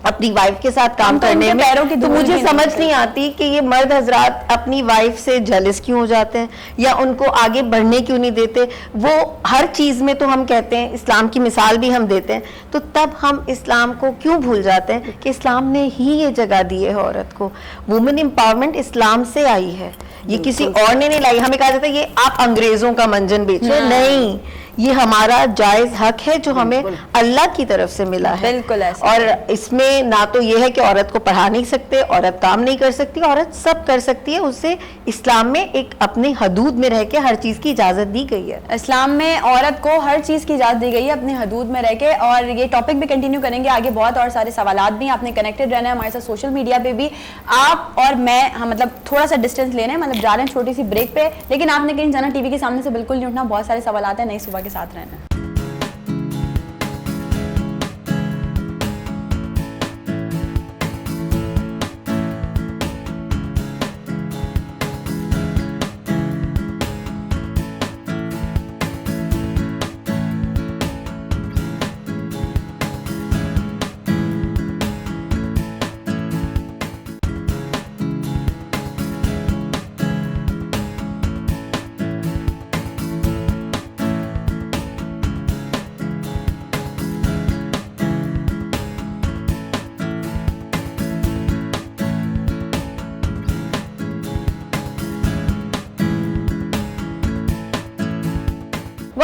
अपनी वाइफ के साथ काम करने में, तो मुझे समझ नहीं आती कि ये मर्द हजरात अपनी वाइफ से जेलस क्यों हो जाते हैं या उनको आगे बढ़ने क्यों नहीं देते। वो हर चीज में तो हम कहते हैं, इस्लाम की मिसाल भी हम देते हैं, तो तब हम इस्लाम को क्यों भूल जाते हैं कि इस्लाम ने ही ये जगह दी है औरत को। वुमेन एम्पावरमेंट इस्लाम से आई है, ये किसी और ने नहीं लाई। हमें कहा जाता है ये आप अंग्रेजों का मंजन बेचो, नहीं, ये हमारा जायज हक है जो हमें अल्लाह की तरफ से मिला है।
बिल्कुल ऐसा।
और इसमें ना तो ये है कि औरत को पढ़ा नहीं सकते, औरत काम नहीं कर सकती, औरत सब कर सकती है। उसे इस्लाम में एक अपनी हदूद में रह के हर चीज की इजाजत दी गई है।
इस्लाम में औरत को हर चीज की इजाजत दी गई है अपनी हदूद में रह के। और ये टॉपिक भी कंटिन्यू करेंगे आगे, बहुत और सारे सवालात भी। आपने कनेक्टेड रहना है हमारे साथ सोशल मीडिया पे भी। आप और मैं हम मतलब थोड़ा सा डिस्टेंस लेने मतलब जा रहे हैं छोटी सी ब्रेक पे, लेकिन आपने कहीं जाना, टीवी के सामने से बिल्कुल नहीं उठना। बहुत सारे सवालात हैं, नई सुबह के साथ रहना।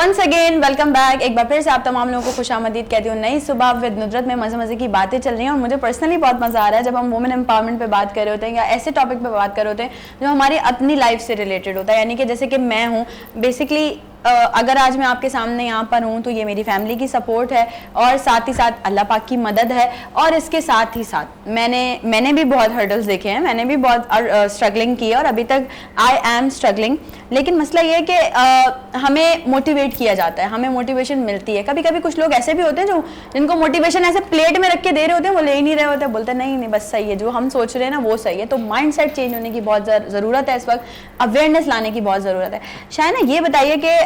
Once again welcome back. एक बार फिर से आप तमाम लोगों को खुशामदीद कहती हूँ नई सुबह विद नुदरत में। मजे मजे की बातें चल रही हैं और मुझे पर्सनली बहुत मजा आ रहा है जब हम वुमेन एम्पावरमेंट पे बात कर रहे होते हैं या ऐसे टॉपिक पे बात कर रहे होते हैं जो हमारी अपनी लाइफ से रिलेटेड होता है। यानी कि जैसे कि मैं हूँ बेसिकली अगर आज मैं आपके सामने यहाँ पर हूँ तो ये मेरी फैमिली की सपोर्ट है और साथ ही साथ अल्लाह पाक की मदद है। और इसके साथ ही साथ मैंने भी बहुत हर्डल्स देखे हैं, मैंने भी बहुत स्ट्रगलिंग की है और अभी तक आई एम स्ट्रगलिंग। लेकिन मसला ये है कि हमें मोटिवेट किया जाता है, हमें मोटिवेशन मिलती है। कभी कभी कुछ लोग ऐसे भी होते हैं जो जिनको मोटिवेशन ऐसे प्लेट में रख के दे रहे होते हैं, वो ले ही नहीं रहे होते, बोलते नहीं नहीं बस सही है, जो हम सोच रहे हैं ना वो सही है। तो माइंड सेट चेंज होने की बहुत ज़रूरत है, इस वक्त अवेयरनेस लाने की बहुत ज़रूरत है। शायद ना ये बताइए कि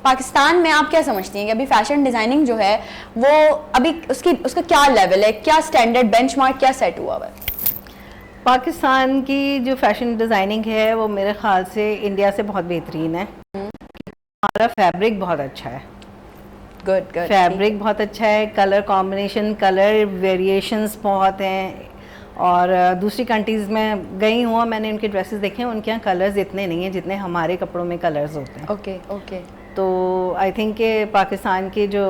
पाकिस्तान में आप क्या समझती हैं कि अभी फैशन डिज़ाइनिंग जो है वो अभी उसका क्या लेवल है, क्या स्टैंडर्ड बेंचमार्क क्या सेट हुआ है?
पाकिस्तान की जो फैशन डिज़ाइनिंग है वो मेरे ख्याल से इंडिया से बहुत बेहतरीन है। हमारा फैब्रिक बहुत अच्छा है,
गुड गुड,
फैब्रिक बहुत अच्छा है, कलर कॉम्बिनेशन, कलर वेरिएशंस बहुत हैं। और दूसरी कंट्रीज़ में गई हूँ, मैंने उनके ड्रेसेस देखे हैं, उनके यहाँ कलर्स इतने नहीं हैं जितने हमारे कपड़ों में कलर्स होते हैं।
Okay okay.
तो आई थिंक के पाकिस्तान के जो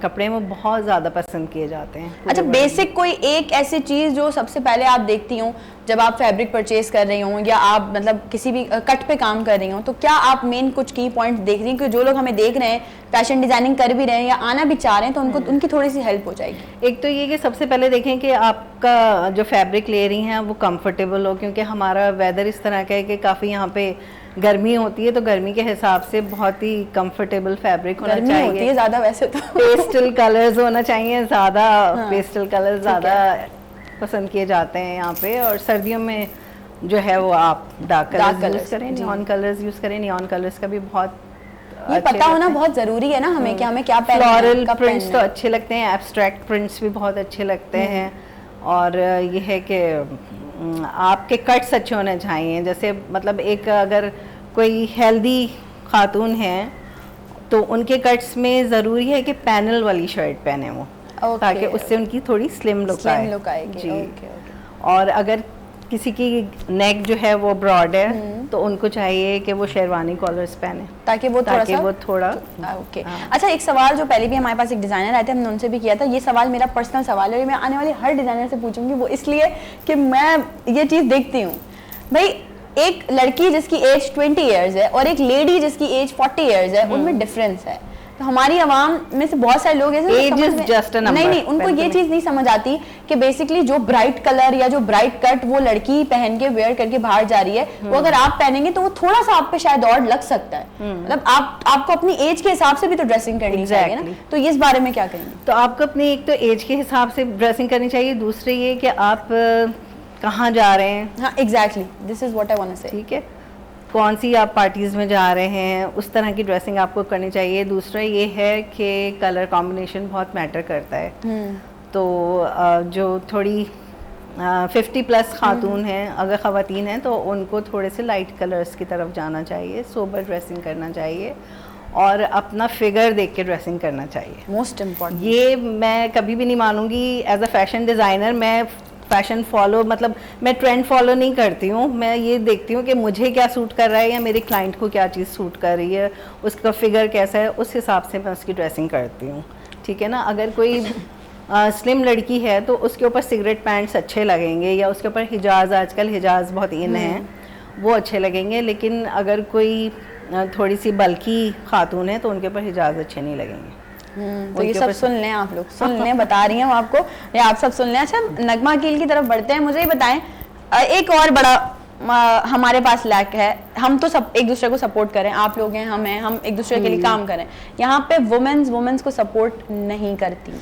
कपड़े वो बहुत ज़्यादा पसंद किए जाते हैं।
अच्छा, बेसिक कोई एक ऐसी चीज़ जो सबसे पहले आप देखती हो जब आप फैब्रिक परचेज कर रही हो या आप मतलब किसी भी कट पे काम कर रही हो, तो क्या आप मेन कुछ की पॉइंट देख रही हैं कि जो लोग हमें देख रहे हैं फैशन डिजाइनिंग कर भी रहे हैं या आना भी चाह रहे हैं तो उनको उनकी थोड़ी सी हेल्प हो जाएगी?
एक तो ये कि सबसे पहले देखें कि आपका जो फैब्रिक ले रही हैं वो कंफर्टेबल हो, क्योंकि हमारा वेदर इस तरह का है कि काफ़ी यहाँ पे गर्मी होती है, तो गर्मी के हिसाब से बहुत ही कंफर्टेबल फैब्रिक होना चाहिए।
होती है ज़्यादा वैसे तो
पेस्टल कलर्स होना चाहिए ज़्यादा, पेस्टल कलर ज़्यादा पसंद किए जाते हैं यहाँ पे। और सर्दियों में जो है वो आप डार्क कलर्स यूज़ करें, नियॉन कलर्स यूज़ करें। नियॉन कलर्स का भी बहुत
ये पता होना बहुत ज़रूरी है ना हमें कि हमें क्या पहनना है।
फ्लोरल प्रिंट्स तो अच्छे लगते हैं, एब्स्ट्रैक्ट प्रिंट्स भी बहुत अच्छे लगते हैं। और ये है कि आपके कट्स अच्छे होने चाहिए। जैसे मतलब एक अगर कोई हेल्दी खातून है तो उनके कट्स में ज़रूरी है कि पैनल वाली शर्ट पहने वो, ताकि उससे उनकी थोड़ी स्लिम लुक आएगी जी। और अगर किसी की नेक जो है वो ब्रॉड है तो उनको चाहिए कि वो शेरवानी कॉलर्स पहने
ताकि वो
थोड़ा
ओके। अच्छा, एक सवाल जो पहले भी हमारे पास एक डिज़ाइनर आए थे, हमने उनसे भी किया था, ये सवाल मेरा पर्सनल सवाल है, मैं आने वाले हर डिज़ाइनर से पूछूंगी, वो इसलिए कि मैं ये चीज़ देखती हूँ भाई, एक लड़की जिसकी एज 20 इयर्स है और एक लेडी जिसकी एज 40 इयर्स है, उनमें डिफरेंस है। तो हमारी आवाम में से बहुत सारे लोग ऐसे नहीं, उनको ये चीज नहीं समझ आती कि बेसिकली जो ब्राइट कलर या जो ब्राइट कट वो लड़की पहन के वेयर करके बाहर जा रही है, वो अगर आप पहनेंगे तो वो थोड़ा सा आप पे शायद और लग सकता है। मतलब आपको अपनी एज के हिसाब से भी तो ड्रेसिंग करनी चाहिए ना, तो इस बारे में क्या कहेंगे?
तो आपको अपनी एक तो एज के हिसाब से ड्रेसिंग करनी चाहिए, दूसरे ये कि आप कहाँ जा रहे हैं।
हाँ exactly, this is what I want to say.
ठीक है, कौन सी आप पार्टीज़ में जा रहे हैं, उस तरह की ड्रेसिंग आपको करनी चाहिए। दूसरा ये है कि कलर कॉम्बिनेशन बहुत मैटर करता है। तो जो थोड़ी 50+ खातून हैं, अगर ख़वातीन हैं तो उनको थोड़े से लाइट कलर्स की तरफ जाना चाहिए, सोबर ड्रेसिंग करना चाहिए और अपना फिगर देख के ड्रेसिंग करना चाहिए।
मोस्ट इम्पॉर्टेंट
ये मैं कभी भी नहीं मानूंगी एज अ फैशन डिज़ाइनर। मैं फैशन फॉलो मतलब मैं ट्रेंड फॉलो नहीं करती हूँ, मैं ये देखती हूँ कि मुझे क्या सूट कर रहा है या मेरे क्लाइंट को क्या चीज़ सूट कर रही है, उसका फिगर कैसा है, उस हिसाब से मैं उसकी ड्रेसिंग करती हूँ। ठीक है ना, अगर कोई स्लिम लड़की है तो उसके ऊपर सिगरेट पैंट्स अच्छे लगेंगे, या उसके ऊपर हिजाज, आजकल हिजाज बहुत इन है, वो अच्छे लगेंगे। लेकिन अगर कोई थोड़ी सी बल्की खातून है तो उनके ऊपर हिजाज अच्छे नहीं लगेंगे।
तो ये सब सुन लें, आप लोग सुन लें, बता रही हूँ आपको, ये आप सब सुन लें। अच्छा, नगमा अकील की तरफ बढ़ते हैं। मुझे ही बताएं, एक और बड़ा हमारे पास लैक है, हम तो सब एक दूसरे को सपोर्ट करें, आप लोग हैं, हम हैं, हम एक दूसरे के लिए काम करें। यहाँ पे वुमेन्स को सपोर्ट नहीं करती,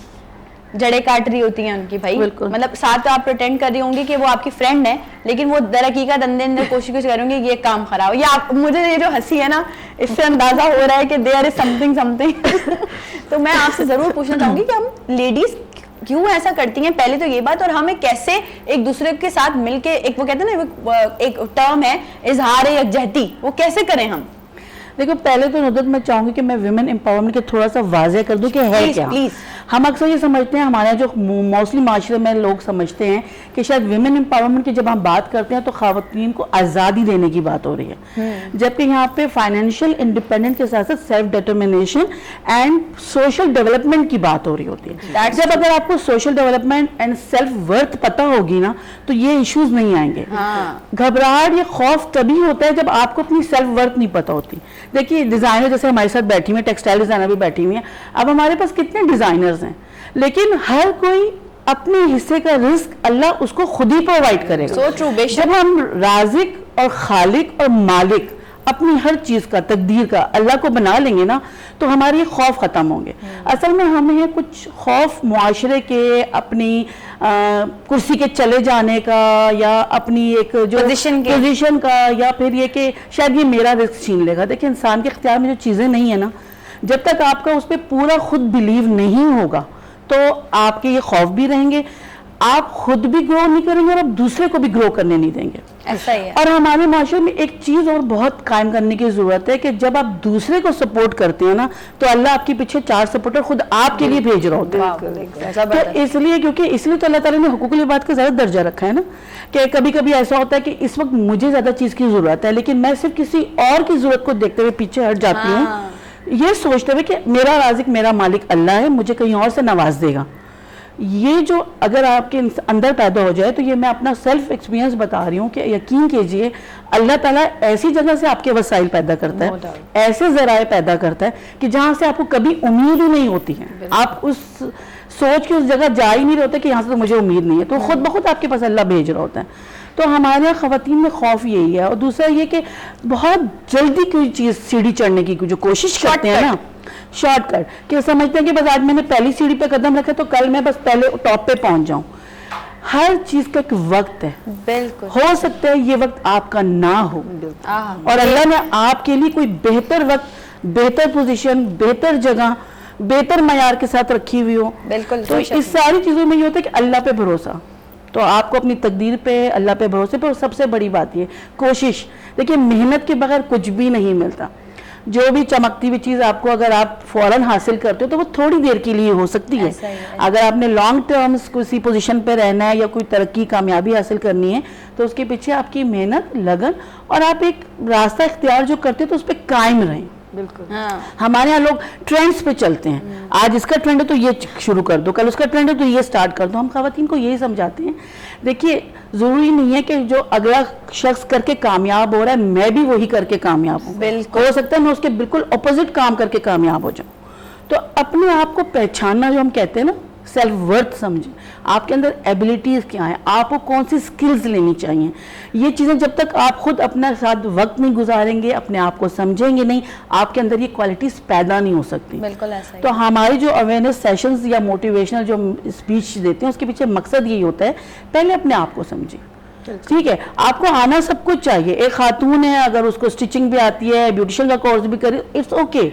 जड़े काट रही होती हैं उनकी भाई। मतलब साथ तो आप प्रिटेंड कर रही होंगी कि वो आपकी फ्रेंड है, लेकिन वो दर हकीकत अंदर कोशिश कर रही होंगी ये काम खराब। या आप, मुझे ये जो हंसी है ना, इससे अंदाजा हो रहा है कि देयर इज समथिंग तो मैं आपसे जरूर पूछना चाहूंगी कि हम लेडीज क्यों ऐसा करती हैं, पहले तो ये बात, और हमें कैसे एक दूसरे के साथ मिलके, एक वो कहते हैं ना, एक टर्म है इजहार यकजहती, वो कैसे करें हम?
देखो, पहले तो नुदरत मैं चाहूंगी कि मैं विमेन एम्पावरमेंट के थोड़ा सा वाज़ेह कर दूं कि है क्या।
प्लीज
हम अक्सर ये समझते हैं, हमारे जो मोस्टली माशरे में लोग समझते हैं कि शायद विमेन एम्पावरमेंट की जब हम बात करते हैं तो खवातीन को आज़ादी देने की बात हो रही है, जबकि यहाँ पे फाइनेंशियल इंडिपेंडेंस के साथ साथ self determination and social development की बात हो रही होती है। जब अगर आपको social development and self worth पता होगी ना तो ये इश्यूज नहीं आएंगे। घबराहट या खौफ तभी होता है जब आपको अपनी सेल्फ वर्थ नहीं पता होती। देखिए डिजाइनर जैसे हमारे साथ बैठी हुई है, टेक्सटाइल डिजाइनर भी बैठी हुई है, अब हमारे पास कितने डिजाइनर्स हैं, लेकिन हर कोई अपने हिस्से का रिस्क अल्लाह उसको खुद ही प्रोवाइड करेगा।
So true, बेशक।
जब हम राजिक और खालिक और मालिक अपनी हर चीज का, तकदीर का अल्लाह को बना लेंगे ना तो हमारे खौफ खत्म होंगे। असल में हमें कुछ खौफ मुआशरे के, अपनी कुर्सी के चले जाने का, या अपनी एक जो पोजीशन का, या फिर ये कि शायद ये मेरा रिस्क छीन लेगा। देखिए इंसान के इख्तियार में जो चीजें नहीं है ना, जब तक आपका उस पर पूरा खुद बिलीव नहीं होगा तो आपके ये खौफ भी रहेंगे, आप खुद भी ग्रो नहीं करेंगे और आप दूसरे को भी ग्रो करने नहीं देंगे।
ऐसा ही है।
और हमारे माशरे में एक चीज और बहुत कायम करने की जरूरत है कि जब आप दूसरे को सपोर्ट करते हैं ना तो अल्लाह आपके पीछे 4 सपोर्टर खुद आपके लिए भेज रहा होता है। तो इसलिए तो अल्लाह ताला ने हुकूकुल इबाद का ज्यादा दर्जा रखा है ना, कि कभी कभी ऐसा होता है कि इस वक्त मुझे ज्यादा चीज की जरूरत है, लेकिन मैं सिर्फ किसी और की जरूरत को देखते हुए पीछे हट जाती हूँ, ये सोचते हुए कि मेरा राजिक, मेरा मालिक अल्लाह है, मुझे कहीं और से नवाज देगा। ये जो अगर आपके अंदर पैदा हो जाए तो ये मैं अपना सेल्फ एक्सपीरियंस बता रही हूँ कि यकीन कीजिए अल्लाह ताला ऐसी जगह से आपके वसाइल पैदा करता है, ऐसे जराए पैदा करता है कि जहाँ से आपको कभी उम्मीद ही नहीं होती है। आप उस सोच के उस जगह जा ही नहीं रहे होते कि यहाँ से तो मुझे उम्मीद नहीं है, तो खुद ब खुद आपके पास अल्लाह भेज रहा होता है। तो हमारे यहाँ खवातीन में खौफ यही है। और दूसरा ये कि बहुत जल्दी कोई चीज़ सीढ़ी चढ़ने की जो कोशिश करते हैं ना, शॉर्टकट, कि समझते हैं कि बस आज मैंने पहली सीढ़ी पे कदम रखा तो कल मैं बस पहले टॉप पे पहुंच जाऊं। हर चीज का एक वक्त है,
बिल्कुल
हो सकता है ये वक्त आपका ना हो, और अल्लाह ने आपके लिए कोई बेहतर वक्त, बेहतर पोजीशन, बेहतर जगह, बेहतर मयार के साथ रखी हुई हो।
बिल्कुल।
तो इस सारी चीजों में ये होता है कि अल्लाह पे भरोसा, तो आपको अपनी तकदीर पे, अल्लाह पे भरोसे पे, और सबसे बड़ी बात ये कोशिश। देखिए मेहनत के बगैर कुछ भी नहीं मिलता। जो भी चमकती हुई चीज़ आपको अगर आप फौरन हासिल करते हो तो वो थोड़ी देर के लिए हो सकती है। अगर आपने लॉन्ग टर्म्स किसी पोजीशन पे रहना है या कोई तरक्की, कामयाबी हासिल करनी है तो उसके पीछे आपकी मेहनत, लगन, और आप एक रास्ता इख्तियार जो करते हो तो उस पर कायम रहें।
बिल्कुल।
हमारे यहाँ लोग ट्रेंड्स पे चलते हैं, आज इसका ट्रेंड है तो ये शुरू कर दो, कल उसका ट्रेंड है तो ये स्टार्ट कर दो। हम खवातीन को यही समझाते हैं, देखिए जरूरी नहीं है कि जो अगला शख्स करके कामयाब हो रहा है मैं भी वही करके कामयाब हूँ।
बिल्कुल।
हो सकता है मैं उसके बिल्कुल ऑपोजिट काम करके कामयाब हो जाऊँ। तो अपने आप को पहचानना, जो हम कहते हैं ना, सेल्फ वर्थ समझें, आपके अंदर एबिलिटीज क्या है, आपको कौन सी स्किल्स लेनी चाहिए। ये चीज़ें जब तक आप खुद अपने साथ वक्त नहीं गुजारेंगे, अपने आप को समझेंगे नहीं, आपके अंदर ये क्वालिटीज पैदा नहीं हो सकती।
बिल्कुल ऐसा ही।
तो हमारी जो अवेयरनेस सेशंस या मोटिवेशनल जो स्पीच देते हैं उसके पीछे मकसद यही होता है, पहले अपने आप को समझिए। ठीक है, आपको आना सब कुछ चाहिए। एक खातून है, अगर उसको स्टिचिंग भी आती है, ब्यूटिशियन का कोर्स भी करे, इट्स ओके।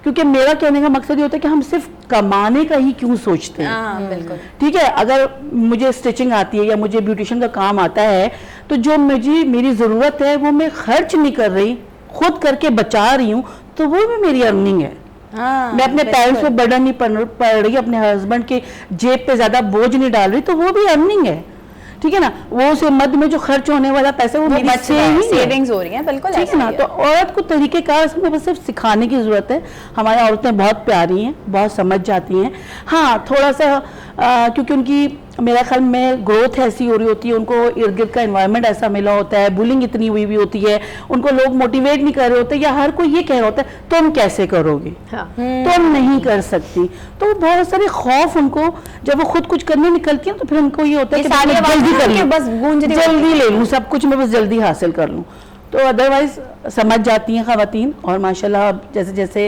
क्योंकि मेरा कहने का मकसद ये होता है कि हम सिर्फ कमाने का ही क्यों सोचते हैं।
बिल्कुल।
ठीक है, अगर मुझे स्टिचिंग आती है या मुझे ब्यूटिशियन का काम आता है तो जो मेरी ज़रूरत है वो मैं खर्च नहीं कर रही, खुद करके बचा रही हूँ, तो वो भी मेरी अर्निंग है। मैं अपने पेरेंट्स पे बर्डन नहीं पड़ रही, अपने हस्बैंड के जेब पे ज्यादा बोझ नहीं डाल रही, तो वो भी अर्निंग है। ठीक है ना, वो से मद में जो खर्च होने वाला पैसा वो मेरी
सेविंग्स हो रही हैं। बिल्कुल
ठीक है ना। तो औरत को तरीकेकार इसमें बस सिर्फ सिखाने की जरूरत है। हमारी औरतें बहुत प्यारी हैं, बहुत समझ जाती हैं। हाँ, थोड़ा सा क्योंकि उनकी मेरा ख्याल में ग्रोथ ऐसी हो रही होती है, उनको इर्द गिर्द का एनवायरनमेंट ऐसा मिला होता है, बुलिंग इतनी हुई भी होती है, उनको लोग मोटिवेट नहीं कर रहे होते, या हर कोई ये कह रहा होता है तुम कैसे करोगे, तुम नहीं कर सकती। तो बहुत सारे खौफ उनको, जब वो खुद कुछ करने निकलती हैं तो फिर उनको ये होता है कि जल्दी कर लूं,
बस
जल्दी ले लूं सब कुछ, मैं बस जल्दी हासिल कर लूं। तो अदरवाइज समझ जाती हैं खवातीन, और माशाल्लाह जैसे जैसे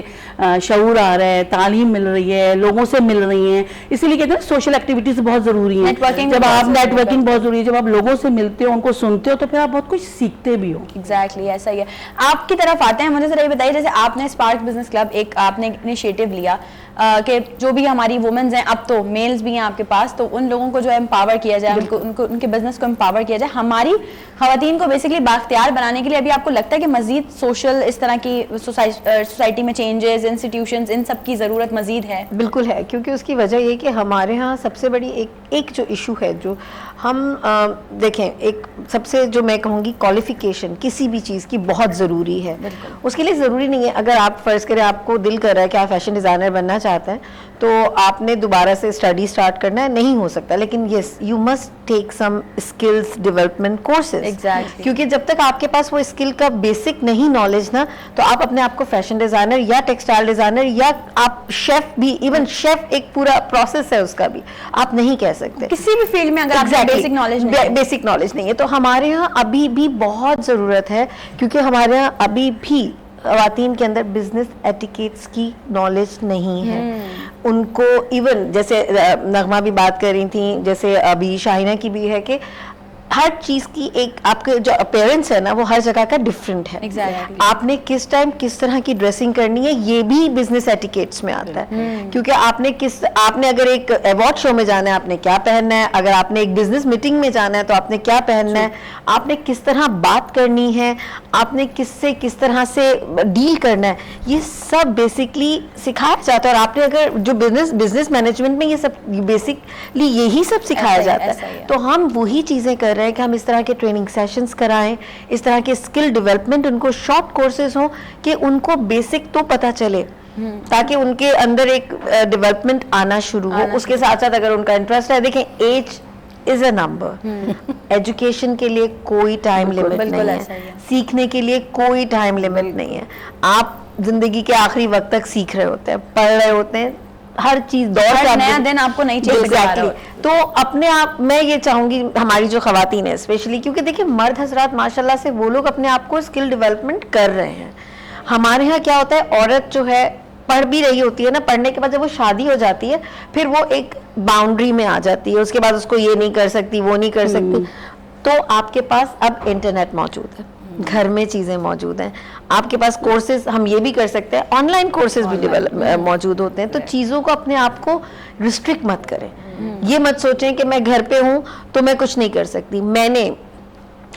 शऊर आ रहा है, तालीम मिल रही है, लोगों से मिल रही हैं, इसीलिए कहते हैं सोशल एक्टिविटीज बहुत ज़रूरी हैं। जब आप नेटवर्किंग बहुत ज़रूरी है, जब आप लोगों से मिलते हो, उनको सुनते हो, तो फिर आप बहुत कुछ सीखते भी हो।
एग्जैक्टली ऐसा ही है। आपकी तरफ आते हैं, मुझे जरा ये बताइए, जैसे आपने स्पार्क बिजनेस क्लब एक आपने इनिशिएटिव लिया कि जो भी हमारी वुमेन्स हैं, अब तो मेल्स भी हैं आपके पास, तो उन लोगों को जो है एम्पावर किया जाए, उनको उनके बिजनेस को एम्पावर किया जाए। हमारी खवातीन को बेसिकली बाख्तियार बनाने के लिए अभी आपको लगता है कि मजीद सोशल इस तरह की सोसाइटी में चेंजेस, इंस्टीट्यूशंस, इन सब की ज़रूरत मजीद है?
बिल्कुल है, क्योंकि उसकी वजह ये कि हमारे यहाँ सबसे बड़ी एक जो इशू है, जो हम देखें, एक सबसे जो मैं कहूँगी क्वालिफिकेशन किसी भी चीज़ की बहुत ज़रूरी है। उसके लिए ज़रूरी नहीं है, अगर आप फ़र्ज़ करें आपको दिल कर रहा है कि आप फैशन डिज़ाइनर बनना चाहते हैं, तो आपने दोबारा से स्टडी स्टार्ट करना है, नहीं हो सकता। लेकिन yes, you must take some skills development courses.
Exactly.
क्योंकि जब तक आपके पास वो स्किल का बेसिक नहीं नॉलेज ना, तो आप अपने आप को फैशन डिज़ाइनर या टेक्सटाइल डिज़ाइनर या आप शेफ भी, इवन शेफ एक पूरा प्रोसेस है उसका भी, आप नहीं कह सकते
किसी भी फील्ड में अगर आपको बेसिक नॉलेज नहीं है।
बेसिक नॉलेज नहीं है। तो हमारे यहाँ अभी भी बहुत ज़रूरत है, क्योंकि हमारे यहाँ अभी भी ख़वातीन के अंदर बिजनेस एटिकेट्स की नॉलेज नहीं है। उनको इवन जैसे नगमा भी बात कर रही थी, जैसे अभी शाहिना की भी है कि हर चीज की एक आपके जो अपीयरेंस है ना, वो हर जगह का डिफरेंट है।
Exactly.
आपने किस टाइम किस तरह की ड्रेसिंग करनी है, ये भी बिजनेस एटिकेट्स में आता है। क्योंकि आपने अगर एक अवार्ड शो में जाना है, आपने क्या पहनना है, अगर आपने एक बिजनेस मीटिंग में जाना है तो आपने क्या पहनना है, आपने किस तरह बात करनी है, आपने किससे किस तरह से डील करना है, ये सब बेसिकली सिखाया जाता है। और आपने अगर जो बिजनेस मैनेजमेंट में ये सब बेसिकली यही सब सिखाया
ऐसा
जाता
ही
है।
है।
तो हम वही चीज़ें कर रहे हैं कि हम इस तरह के ट्रेनिंग सेशंस कराएं, इस तरह के स्किल डेवलपमेंट, उनको शॉर्ट कोर्सेज हो कि उनको बेसिक तो पता चले, ताकि उनके अंदर एक डेवलपमेंट आना शुरू हो। उसके साथ साथ अगर उनका इंटरेस्ट है, देखें, age is a number. Education के लिए कोई टाइम लिमिट
बिल्कुल
नहीं
ऐसा ही
है,
है।
सीखने के लिए कोई टाइम लिमिट नहीं है। आप जिंदगी के आखिरी वक्त तक सीख रहे होते हैं, पढ़ रहे होते हैं, हर चीज दौर
हर
से
नया दिन आपको नई चीज़ सिखा रहा
Exactly. तो अपने आप, मैं ये चाहूंगी हमारी जो खवातीन है स्पेशली, क्योंकि देखिए मर्द हजरात माशाल्लाह से वो लोग अपने आप को स्किल डेवलपमेंट कर रहे हैं। हमारे यहाँ क्या होता है, औरत जो है पढ़ भी रही होती है ना, पढ़ने के बाद जब वो शादी हो जाती है, फिर वो एक बाउंड्री में आ जाती है, उसके बाद उसको ये नहीं कर सकती, वो नहीं कर सकती। तो आपके पास अब इंटरनेट मौजूद है, घर में चीज़ें मौजूद हैं, आपके पास कोर्सेज, हम ये भी कर सकते हैं, ऑनलाइन कोर्सेज भी मौजूद होते हैं। तो चीज़ों को अपने आप को रिस्ट्रिक्ट मत करें। ये मत सोचें कि मैं घर पे हूँ तो मैं कुछ नहीं कर सकती। मैंने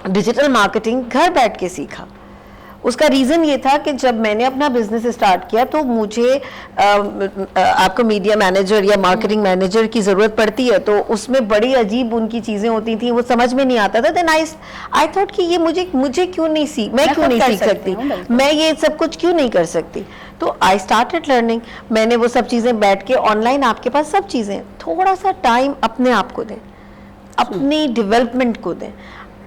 डिजिटल मार्केटिंग घर बैठ के सीखा। उसका रीज़न ये था कि जब मैंने अपना बिजनेस स्टार्ट किया तो मुझे आपको मीडिया मैनेजर या मार्केटिंग मैनेजर की ज़रूरत पड़ती है, तो उसमें बड़ी अजीब उनकी चीज़ें होती थी, वो समझ में नहीं आता था। देन आई थॉट कि ये मुझे क्यों नहीं मैं क्यों नहीं सीख सकती, मैं ये सब कुछ क्यों नहीं कर सकती। तो आई स्टार्टेड लर्निंग। मैंने वो सब चीज़ें बैठ के ऑनलाइन, आपके पास सब चीज़ें, थोड़ा सा टाइम अपने आप को दें, अपनी डेवलपमेंट को दें।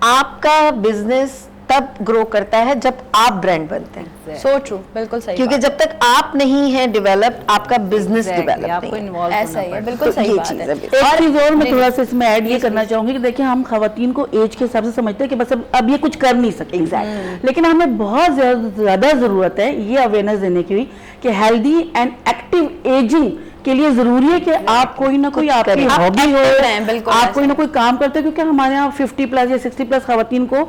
आपका बिजनेस तब ग्रो करता है जब आप ब्रांड बनते हैं।
सो ट्रू, बिल्कुल सही
क्योंकि
बात।
जब तक आप नहीं है डेवलप, आपका बिजनेस डेवलप
आपको
नहीं है।
इन्वॉल्व
ऐसा ही है, बिल्कुल
तो
सही
ये
बात
चीज़
है।
है।
एक चीज और मैं थोड़ा सा इसमें ऐड ये करना चाहूंगी कि देखिए हम खवातीन को एज के हिसाब से समझते हैं कि बस अब ये कुछ कर नहीं सकती। लेकिन हमें बहुत ज्यादा जरूरत है ये अवेयरनेस देने की कि हेल्दी एंड एक्टिव एजिंग के लिए जरूरी है कि आप कोई ना कोई आपकी
आप
हॉबी हो,
active रहें, बिल्कुल
आप
ऐसा।
कोई ना कोई काम करते हैं। क्योंकि हमारे यहाँ 50+ या 60+ खवातीन को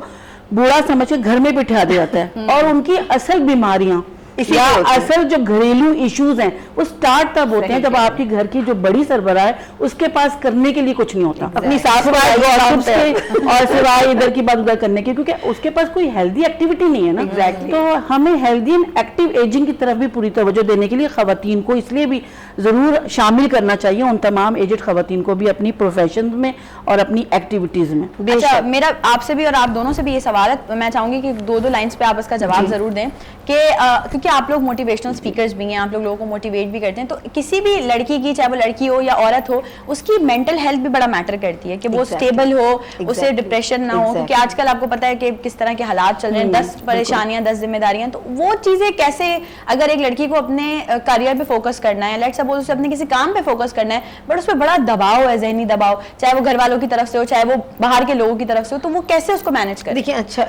बूढ़ा समझ के घर में बिठा दिया जाता है, और उनकी असल बीमारियां या असल जो घरेलू इश्यूज हैं वो स्टार्ट तब होते हैं जब आपकी घर की जो बड़ी सरबराह है उसके पास करने के लिए कुछ नहीं होता, अपनी सास और सिवाय इधर की बात उधर करने की, क्योंकि उसके पास कोई हेल्दी एक्टिविटी नहीं है ना। तो हमें हेल्दी एंड एक्टिव एजिंग की तरफ भी पूरी तवज्जो देने के लिए खवातीन को इसलिए भी जरूर शामिल करना चाहिए, उन तमाम एजेड खवातीन को भी अपनी प्रोफेशन में और अपनी एक्टिविटीज में।
अच्छा, मेरा आपसे भी और आप दोनों से भी ये सवाल है, मैं चाहूंगी कि दो लाइंस पे आप इसका जवाब जरूर दें कि क्योंकि आप लोग मोटिवेशनल स्पीकर्स भी हैं, आप लोगों को मोटिवेट भी करते हैं, तो किसी भी लड़की की, चाहे वो लड़की हो या औरत हो, उसकी मेंटल हेल्थ भी बड़ा मैटर करती है कि वो स्टेबल हो, उसे डिप्रेशन ना हो। क्योंकि आजकल आपको पता है कि किस तरह के हालात चल रहे हैं, 10 परेशानियां, 10 जिम्मेदारियां, तो वो चीजें कैसे, अगर एक लड़की को अपने करियर पे फोकस करना है, लेट्स सपोज उसे अपने किसी काम पे फोकस करना है, बट उस पर बड़ा दबाव है, जहनी दबाव, चाहे वो घर वालों की तरफ से हो, चाहे वो बाहर के लोगों की तरफ से हो, तो वो कैसे उसको मैनेज करे?
देखिए, अच्छा,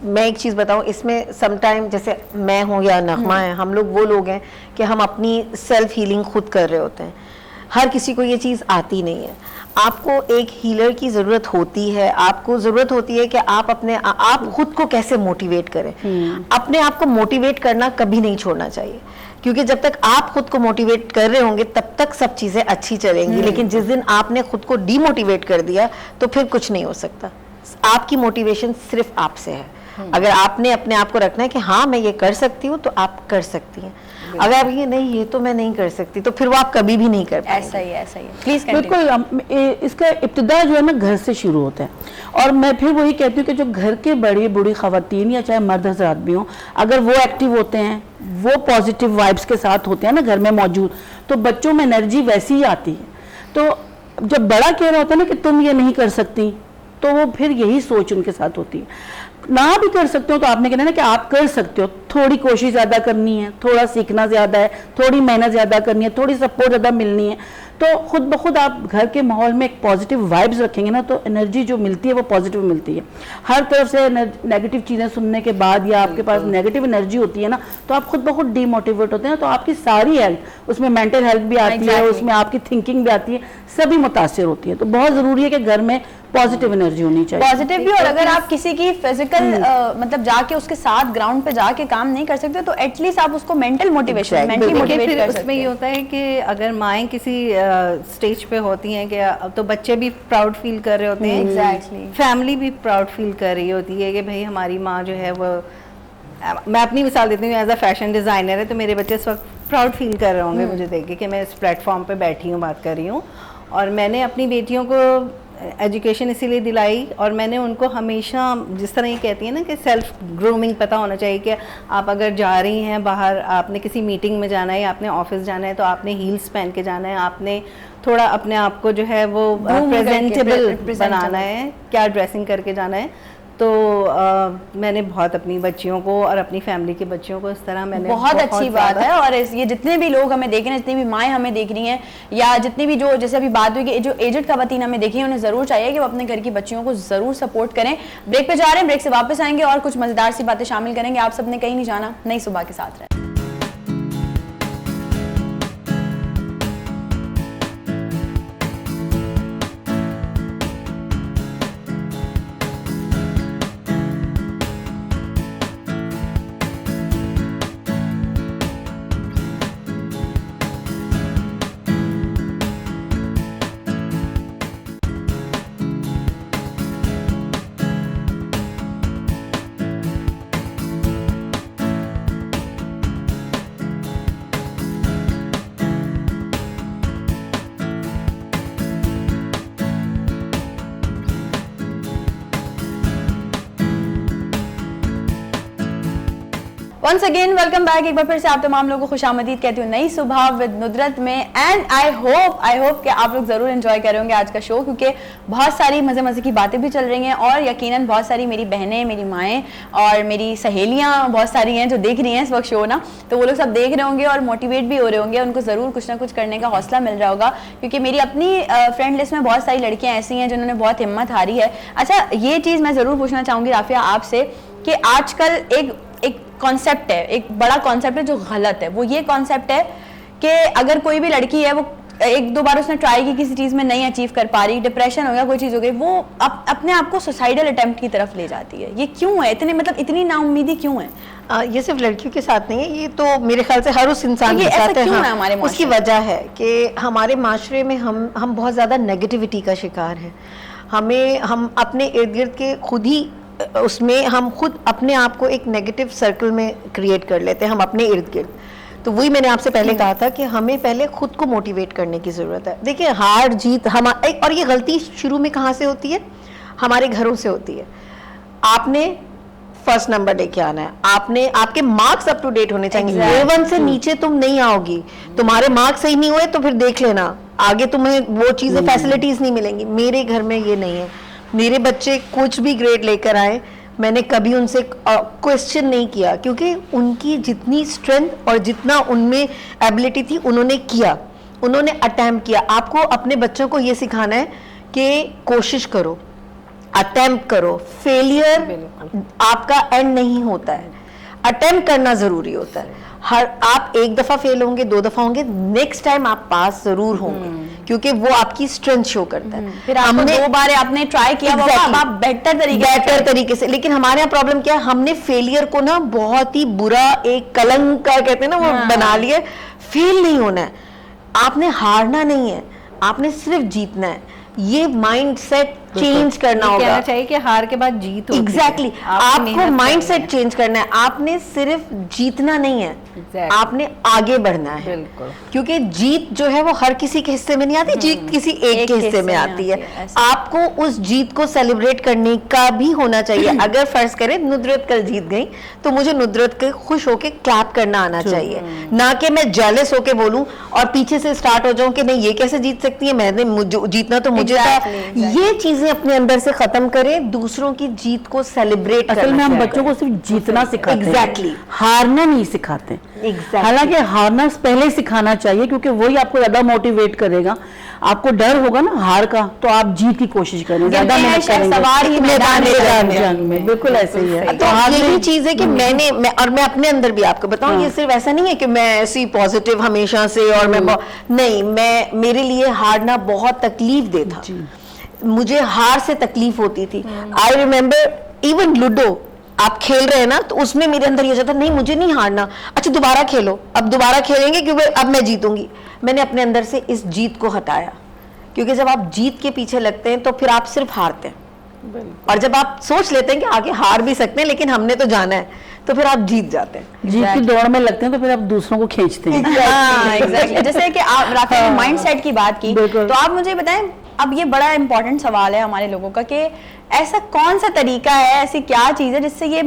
मैं एक चीज बताऊं इसमें, समटाइम जैसे मैं हूं या नगमा है, हम लोग वो लोग हैं कि हम अपनी सेल्फ हीलिंग खुद कर रहे होते हैं। हर किसी को ये चीज आती नहीं है। आपको एक हीलर की जरूरत होती है, आपको जरूरत होती है कि आप खुद को कैसे मोटिवेट करें। अपने आप को मोटिवेट करना कभी नहीं छोड़ना चाहिए, क्योंकि जब तक आप खुद को मोटिवेट कर रहे होंगे तब तक सब चीजें अच्छी चलेंगी। लेकिन जिस दिन आपने खुद को डीमोटिवेट कर दिया तो फिर कुछ नहीं हो सकता। आपकी मोटिवेशन सिर्फ आपसे है। अगर आपने अपने आप को रखना है कि हाँ मैं ये कर सकती हूँ, तो आप कर सकती हैं। अगर आप ये नहीं, ये तो मैं नहीं कर सकती, तो फिर वो आप कभी भी नहीं कर पाएंगे।
ऐसा ही है, ऐसा ही है। प्लीज
बिल्कुल, इसका इब्तिदा जो है ना घर से शुरू होता है। और मैं फिर वही कहती हूँ कि जो घर के बड़ी बूढ़ी खवातीन या चाहे मर्द हजरात भी हों, अगर वो एक्टिव होते हैं, वो पॉजिटिव वाइब्स के साथ होते हैं ना घर में मौजूद, तो बच्चों में एनर्जी वैसी ही आती है। तो जब बड़ा कह रहा होता है ना कि तुम ये नहीं कर सकती, तो वो फिर यही सोच उनके साथ होती है। ना भी कर सकते हो तो आपने कहना ना कि आप कर सकते हो, थोड़ी कोशिश ज़्यादा करनी है, थोड़ा सीखना ज़्यादा है, थोड़ी मेहनत ज़्यादा करनी है, थोड़ी सपोर्ट ज़्यादा मिलनी है, तो खुद ब खुद आप घर के माहौल में एक पॉजिटिव वाइब्स रखेंगे ना, तो एनर्जी जो मिलती है वो पॉजिटिव मिलती है। हर तरफ से नेगेटिव चीज़ें सुनने के बाद या आपके पास नेगेटिव एनर्जी होती है ना, तो आप खुद ब खुद डीमोटिवेट होते हैं, तो आपकी सारी हेल्थ, उसमें मेंटल हेल्थ भी आती है, उसमें आपकी थिंकिंग भी आती है, सभी मुतासिर होती है। तो बहुत ज़रूरी है कि घर में पॉजिटिव एनर्जी होनी चाहिए।
पॉजिटिव भी, और अगर आप किसी की फिजिकल मतलब जाके उसके साथ ग्राउंड पे जाके काम नहीं कर सकते, तो एटलीस्ट आप उसको मेंटल मोटिवेशन, मेंटली मोटिवेट कर सकते हैं।
उसमें ये होता है कि अगर माएँ किसी स्टेज पे होती हैं कि अब तो बच्चे भी प्राउड फील कर रहे होते हैं,
एग्जैक्टली,
फैमिली भी प्राउड फील कर रही होती है कि भाई हमारी माँ जो है वो, मैं अपनी मिसाल देती हूँ, एज अ फैशन डिज़ाइनर है, तो मेरे बच्चे इस वक्त प्राउड फील कर रहे होंगे मुझे देख के कि मैं इस प्लेटफॉर्म पे बैठी हूँ, बात कर रही हूँ। और मैंने अपनी बेटियों को एजुकेशन इसीलिए दिलाई, और मैंने उनको हमेशा, जिस तरह ये कहती है ना कि सेल्फ ग्रूमिंग पता होना चाहिए कि आप अगर जा रही हैं बाहर, आपने किसी मीटिंग में जाना है, आपने ऑफिस जाना है, तो आपने हील्स पहन के जाना है, आपने थोड़ा अपने आप को जो है वो प्रेजेंटेबल बनाना है, क्या ड्रेसिंग करके जाना है। तो मैंने बहुत अपनी बच्चियों को और अपनी फैमिली के बच्चियों को इस तरह मैंने
बहुत अच्छी बात है। और ये जितने भी लोग हमें देख रहे हैं, जितनी भी माएँ हमें देख रही हैं, या जितनी भी जो जैसे अभी बात हुई कि जो एजेड खवातीन हमें देखी हैं, उन्हें जरूर चाहिए कि वो अपने घर की बच्चियों को जरूर सपोर्ट करें। ब्रेक पे जा रहे हैं, ब्रेक से वापस आएंगे और कुछ मजेदार सी बातें शामिल करेंगे। आप सबने कहीं नहीं जाना, नई सुबह के साथ रहें। Once again welcome back. एक बार फिर से आप तमाम लोगों को खुशामदीद कहती हूँ नई सुबह विद नुदरत में। एंड आई होप कि आप लोग जरूर एंजॉय कर रहे होंगे आज का शो, क्योंकि बहुत सारी मजे मजे की बातें भी चल रही हैं, और यकीनन बहुत सारी मेरी बहनें, मेरी माएँ और मेरी सहेलियाँ बहुत सारी हैं जो देख रही हैं इस वक्त शो ना, तो वो लोग सब देख रहे होंगे और मोटिवेट भी हो रहे होंगे, उनको जरूर कुछ ना कुछ करने का हौसला मिल रहा होगा, क्योंकि मेरी अपनी फ्रेंड लिस्ट में बहुत सारी लड़कियाँ ऐसी हैं जिन्होंने बहुत हिम्मत हारी है। अच्छा, ये चीज़ मैं जरूर पूछना चाहूँगी राफिया आपसे कि आजकल एक कॉन्सेप्ट है, एक बड़ा कॉन्सेप्ट है जो गलत है। वो ये कॉन्सेप्ट है कि अगर कोई भी लड़की है, वो एक दो बार उसने ट्राई की, किसी चीज में नहीं अचीव कर पा रही, डिप्रेशन हो गया, कोई चीज हो गई, वो अपने आप को सुसाइडल अटेम्प्ट की तरफ ले जाती है। ये क्यों है? इतनी नाउम्मीदी क्यों है?
ये सिर्फ लड़कियों के साथ नहीं है, ये तो मेरे ख्याल से हर उस इंसान के साथ है।
हाँ, हमारे
उसकी वजह है कि हमारे माशरे में हम बहुत ज्यादा नेगेटिविटी का शिकार हैं। हम अपने इर्द गिर्द के खुद ही उसमें हम खुद अपने आप को एक नेगेटिव सर्कल में क्रिएट कर लेते हैं, हम अपने इर्द गिर्द। तो वही मैंने आपसे पहले कहा था कि हमें पहले खुद को मोटिवेट करने की ज़रूरत है। देखिए, हार जीत और ये गलती शुरू में कहाँ से होती है? हमारे घरों से होती है। आपने फर्स्ट नंबर लेके आना है, आपके मार्क्स अप टू डेट होने चाहिए। A1 से नीचे तुम नहीं आओगी, तुम्हारे मार्क्स सही नहीं हुए तो फिर देख लेना आगे तुम्हें वो चीज़ें फैसिलिटीज़ नहीं मिलेंगी। मेरे घर में ये नहीं है। मेरे बच्चे कुछ भी ग्रेड लेकर आए, मैंने कभी उनसे क्वेश्चन नहीं किया, क्योंकि उनकी जितनी स्ट्रेंथ और जितना उनमें एबिलिटी थी उन्होंने किया, उन्होंने अटेम्प्ट किया। आपको अपने बच्चों को ये सिखाना है कि कोशिश करो, अटेम्प्ट करो। फेलियर आपका एंड नहीं होता है, अटेम्प्ट करना जरूरी होता है। आप एक दफा फेल होंगे, 2 दफा होंगे, नेक्स्ट टाइम आप पास जरूर होंगे, क्योंकि वो आपकी स्ट्रेंथ शो करता है।
फिर हमने 2 बार आपने ट्राई किया, आप बेहतर तरीके से।
लेकिन हमारे यहाँ प्रॉब्लम क्या है? हमने फेलियर को ना बहुत ही बुरा एक कलंक का कहते हैं ना, वो बना लिया। फेल नहीं होना है, आपने हारना नहीं है, आपने सिर्फ जीतना है। ये माइंडसेट चेंज करना होगा।
कहना चाहिए कि हार के बाद जीत होती है।
एग्जैक्टली आपको माइंडसेट चेंज करना है। आपने सिर्फ जीतना नहीं है, आपने आगे बढ़ना है।
बिल्कुल।
क्योंकि जीत जो है वो हर किसी के हिस्से में नहीं आती, जीत किसी एक के हिस्से में आती है। आपको उस जीत को सेलिब्रेट करने का भी होना चाहिए। अगर फर्ज करें नुदरत कल जीत गई तो मुझे नुदरत के खुश होके क्लैप करना आना चाहिए, ना कि मैं जेलस होके बोलूं और पीछे से स्टार्ट हो जाऊं कि नहीं ये कैसे जीत सकती है, मैंने जीतना तो मुझे था। ये चीजें अपने अंदर से खत्म करें, दूसरों की जीत को सेलिब्रेट
असल में हम बच्चों को सिर्फ जीतना सिखाते हैं,
एग्जैक्टली
हारना नहीं सिखाते। हालांकि हारना पहले सिखाना चाहिए क्योंकि वही आपको ज्यादा मोटिवेट करेगा। आपको डर होगा ना हार का तो आप जीत की कोशिश करें, ज्यादा मेहनत करेंगे।
सवार ही मैदान
में बिल्कुल ऐसे ही है।
तो यही चीज है कि मैं अपने अंदर भी आपको बताऊं, ये सिर्फ ऐसा नहीं है कि मैं ऐसी पॉजिटिव हमेशा से और मैं मेरे लिए हारना बहुत तकलीफ दे था। मुझे हार से तकलीफ होती थी। आई रिमेम्बर इवन लूडो आप खेल रहे हैं ना, तो उसमें मेरे अंदर ये जाता नहीं मुझे नहीं हारना, अच्छा दोबारा खेलो, अब दोबारा खेलेंगे क्योंकि अब मैं जीतूंगी। मैंने अपने अंदर से इस जीत को हटाया, क्योंकि जब आप जीत के पीछे लगते हैं तो फिर आप सिर्फ हारते हैं, और जब आप सोच लेते हैं कि आगे हार भी सकते हैं लेकिन हमने तो जाना है, तो फिर आप जीत जाते हैं।
जीत की दौड़ में लगते हैं तो फिर आप दूसरों को खींचते हैं।
एग्जैक्टली जैसे कि आप राफेल ने माइंडसेट की बात की, तो आप मुझे बताएं, अब ये बड़ा इंपॉर्टेंट सवाल है हमारे लोगों का कि ऐसा कौन सा तरीका है, ऐसी क्या चीज है जिससे ये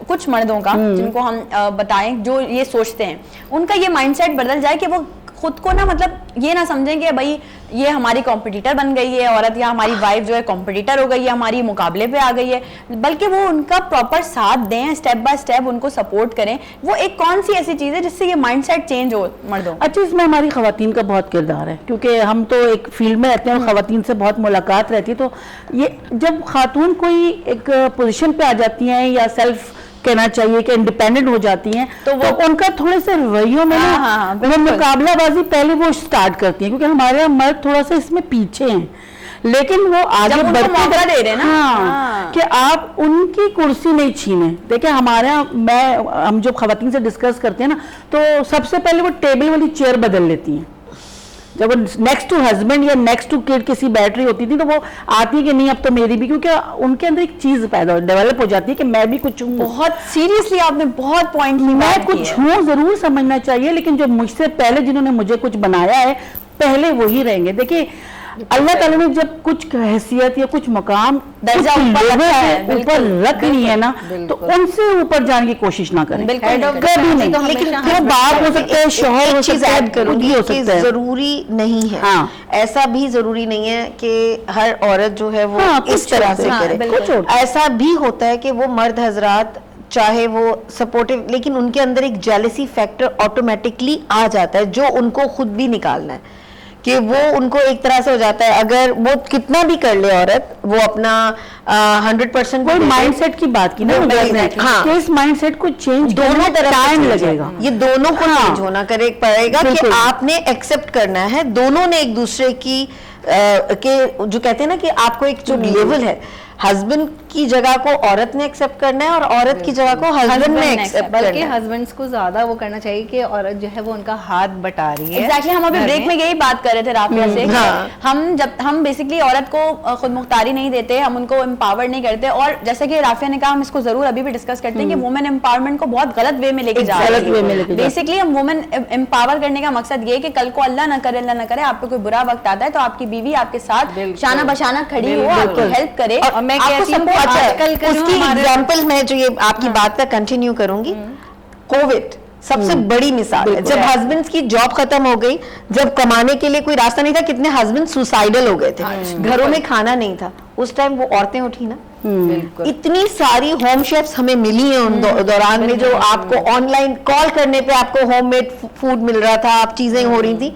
कुछ मर्दों का जिनको हम बताएं जो ये सोचते हैं उनका ये माइंडसेट बदल जाए कि वो खुद को ना मतलब ये ना समझें कि भाई ये हमारी कॉम्पिटिटर बन गई है औरत, या हमारी वाइफ जो है कॉम्पिटिटर हो गई है, हमारी मुकाबले पे आ गई है, बल्कि वो उनका प्रॉपर साथ दें, स्टेप बाय स्टेप उनको सपोर्ट करें। वो एक कौन सी ऐसी चीज है जिससे ये माइंडसेट चेंज हो मर्दों?
अच्छा, इसमें हमारी खवातीन का बहुत किरदार है क्योंकि हम तो एक फील्ड में रहते हैं और खवातीन से बहुत मुलाकात रहती है। तो ये जब खातून कोई एक पोजीशन पे आ जाती हैं या सेल्फ कहना चाहिए कि इंडिपेंडेंट हो जाती हैं, तो वो उनका थोड़े से रवैयों में ना वो मुकाबलाबाजी पहले वो स्टार्ट करती हैं, क्योंकि हमारे यहाँ मर्द थोड़ा सा इसमें पीछे हैं, लेकिन वो आगे
बढ़ते दे रहे हैं ना
कि आप उनकी कुर्सी नहीं छीने। देखिए हमारे यहाँ हम जब खवातीन से डिस्कस करते हैं ना, तो सबसे पहले वो टेबल वाली चेयर बदल लेती हैं। जब वो नेक्स्ट टू हस्बैंड या नेक्स्ट टू किड किसी बैटरी होती थी तो वो आती है कि नहीं अब तो मेरी भी, क्योंकि उनके अंदर एक चीज पैदा डेवलप हो जाती है कि मैं भी कुछ हूँ।
बहुत सीरियसली आपने बहुत पॉइंट,
मैं कुछ हूँ जरूर समझना चाहिए, लेकिन जो मुझसे पहले जिन्होंने मुझे कुछ बनाया है पहले वही रहेंगे। देखिए अल्लाह ताला ने जब कुछ हैसियत या कुछ मकाम
दर्जा
ऊपर रख ली है ना, तो उनसे ऊपर जाने की कोशिश ना करें कभी नहीं। लेकिन फिर बात हो सकता है, शोहर हो सकता है, करूंगी हो सकता है,
जरूरी नहीं है। ऐसा भी जरूरी नहीं है कि हर औरत जो है वो इस तरह से करे। ऐसा भी होता है कि वो मर्द हजरात चाहे वो सपोर्टिव, लेकिन उनके अंदर एक जेलसी फैक्टर ऑटोमेटिकली आ जाता है जो उनको खुद भी निकालना है, कि वो उनको एक तरह से हो जाता है। अगर वो कितना भी कर ले औरत, वो अपना 100%
कोई माइंडसेट की बात की ना, हाँ, इस माइंडसेट को चेंज
दोनों तरफ
टाइम लगेगा,
ये दोनों को चेंज होना पड़ेगा कि आपने एक्सेप्ट करना है, दोनों ने एक दूसरे की के जो कहते हैं ना कि आपको एक जो लेवल है, हस्बैंड की जगह को औरत ने एक्सेप्ट करना है और औरत की जगह को हस्बैंड ने एक्सेप्ट करना है।
बल्कि हस्बैंड्स को ज्यादा वो करना चाहिए कि औरत जो है वो उनका हाथ बटा रही है।
एग्जैक्टली हम अभी ब्रेक में यही बात कर रहे थे राफिया से, हम बेसिकली औरत को खुद मुख्तारी नहीं देते, हम उनको एम्पावर नहीं करते, और जैसे कि राफिया ने कहा हम इसको जरूर अभी भी डिस्कस करते हैं कि वुमेन एम्पावरमेंट को बहुत गलत वे में लेके जा रहे हैं। बेसिकली हम वुमेन एम्पावर करने का मकसद ये कि कल को अल्लाह ना करे आपको कोई बुरा वक्त आता है तो आपकी बीवी आपके साथ शाना बशाना खड़ी हो, आपकी हेल्प करे।
और मैं कहती हूँ उसकी एग्जांपल मैं जो ये आपकी बात का कंटिन्यू करूंगी, कोविड सबसे बड़ी मिसाल है। जब हस्बैंड्स की जॉब खत्म हो गई, जब कमाने के लिए कोई रास्ता नहीं था, कितने हस्बैंड सुसाइडल हो गए थे, घरों में खाना नहीं था, उस टाइम वो औरतें उठी ना। इतनी सारी होम शेफ्स हमें मिली हैं उन दौरान में, जो आपको ऑनलाइन कॉल करने पे आपको होममेड फूड मिल रहा था, आप चीजें हो रही थी।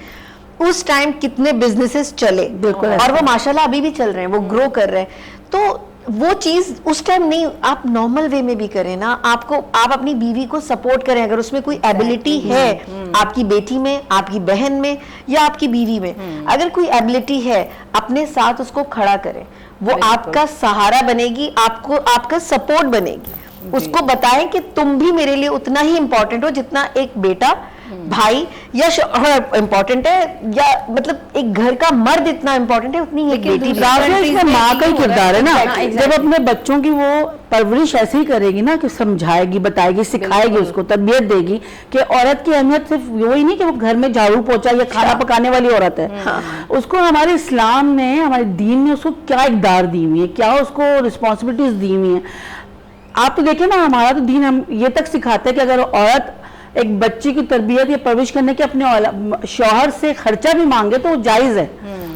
उस टाइम कितने बिजनेसेस चले, और वो माशाल्लाह अभी भी चल रहे हैं, वो ग्रो कर रहे हैं। तो वो चीज उस टाइम नहीं, आप नॉर्मल वे में भी करें ना, आप अपनी बीवी को सपोर्ट करें अगर उसमें कोई एबिलिटी है, आपकी बेटी में, आपकी बहन में या आपकी बीवी में अगर कोई एबिलिटी है, अपने साथ उसको खड़ा करें, वो आपका सहारा बनेगी, आपको आपका सपोर्ट बनेगी। उसको बताएं कि तुम भी मेरे लिए उतना ही इंपॉर्टेंट हो जितना एक बेटा भाई या शौहर इम्पोर्टेंट है, या मतलब एक घर का मर्द इतना इम्पोर्टेंट है उतनी एक बेटी भी।
राफिया इसमें माँ का ही किरदार है ना।
Exactly.
जब अपने बच्चों की वो परवरिश ऐसे ही करेगी ना कि समझाएगी, बताएगी, सिखाएगी, उसको तरबियत देगी कि औरत की अहमियत सिर्फ वही नहीं कि वो घर में झाड़ू पोछा या खाना पकाने वाली औरत है। उसको हमारे इस्लाम ने, हमारे दीन ने उसको क्या इक़दार दी हुई है, क्या उसको रिस्पॉन्सिबिलिटीज दी हुई है। आप तो देखिए ना, हमारा तो दीन हम ये तक सिखाते हैं कि अगर औरत एक बच्ची की तरबियत या परवरिश करने के अपने शौहर से खर्चा भी मांगे तो वो जायज़ है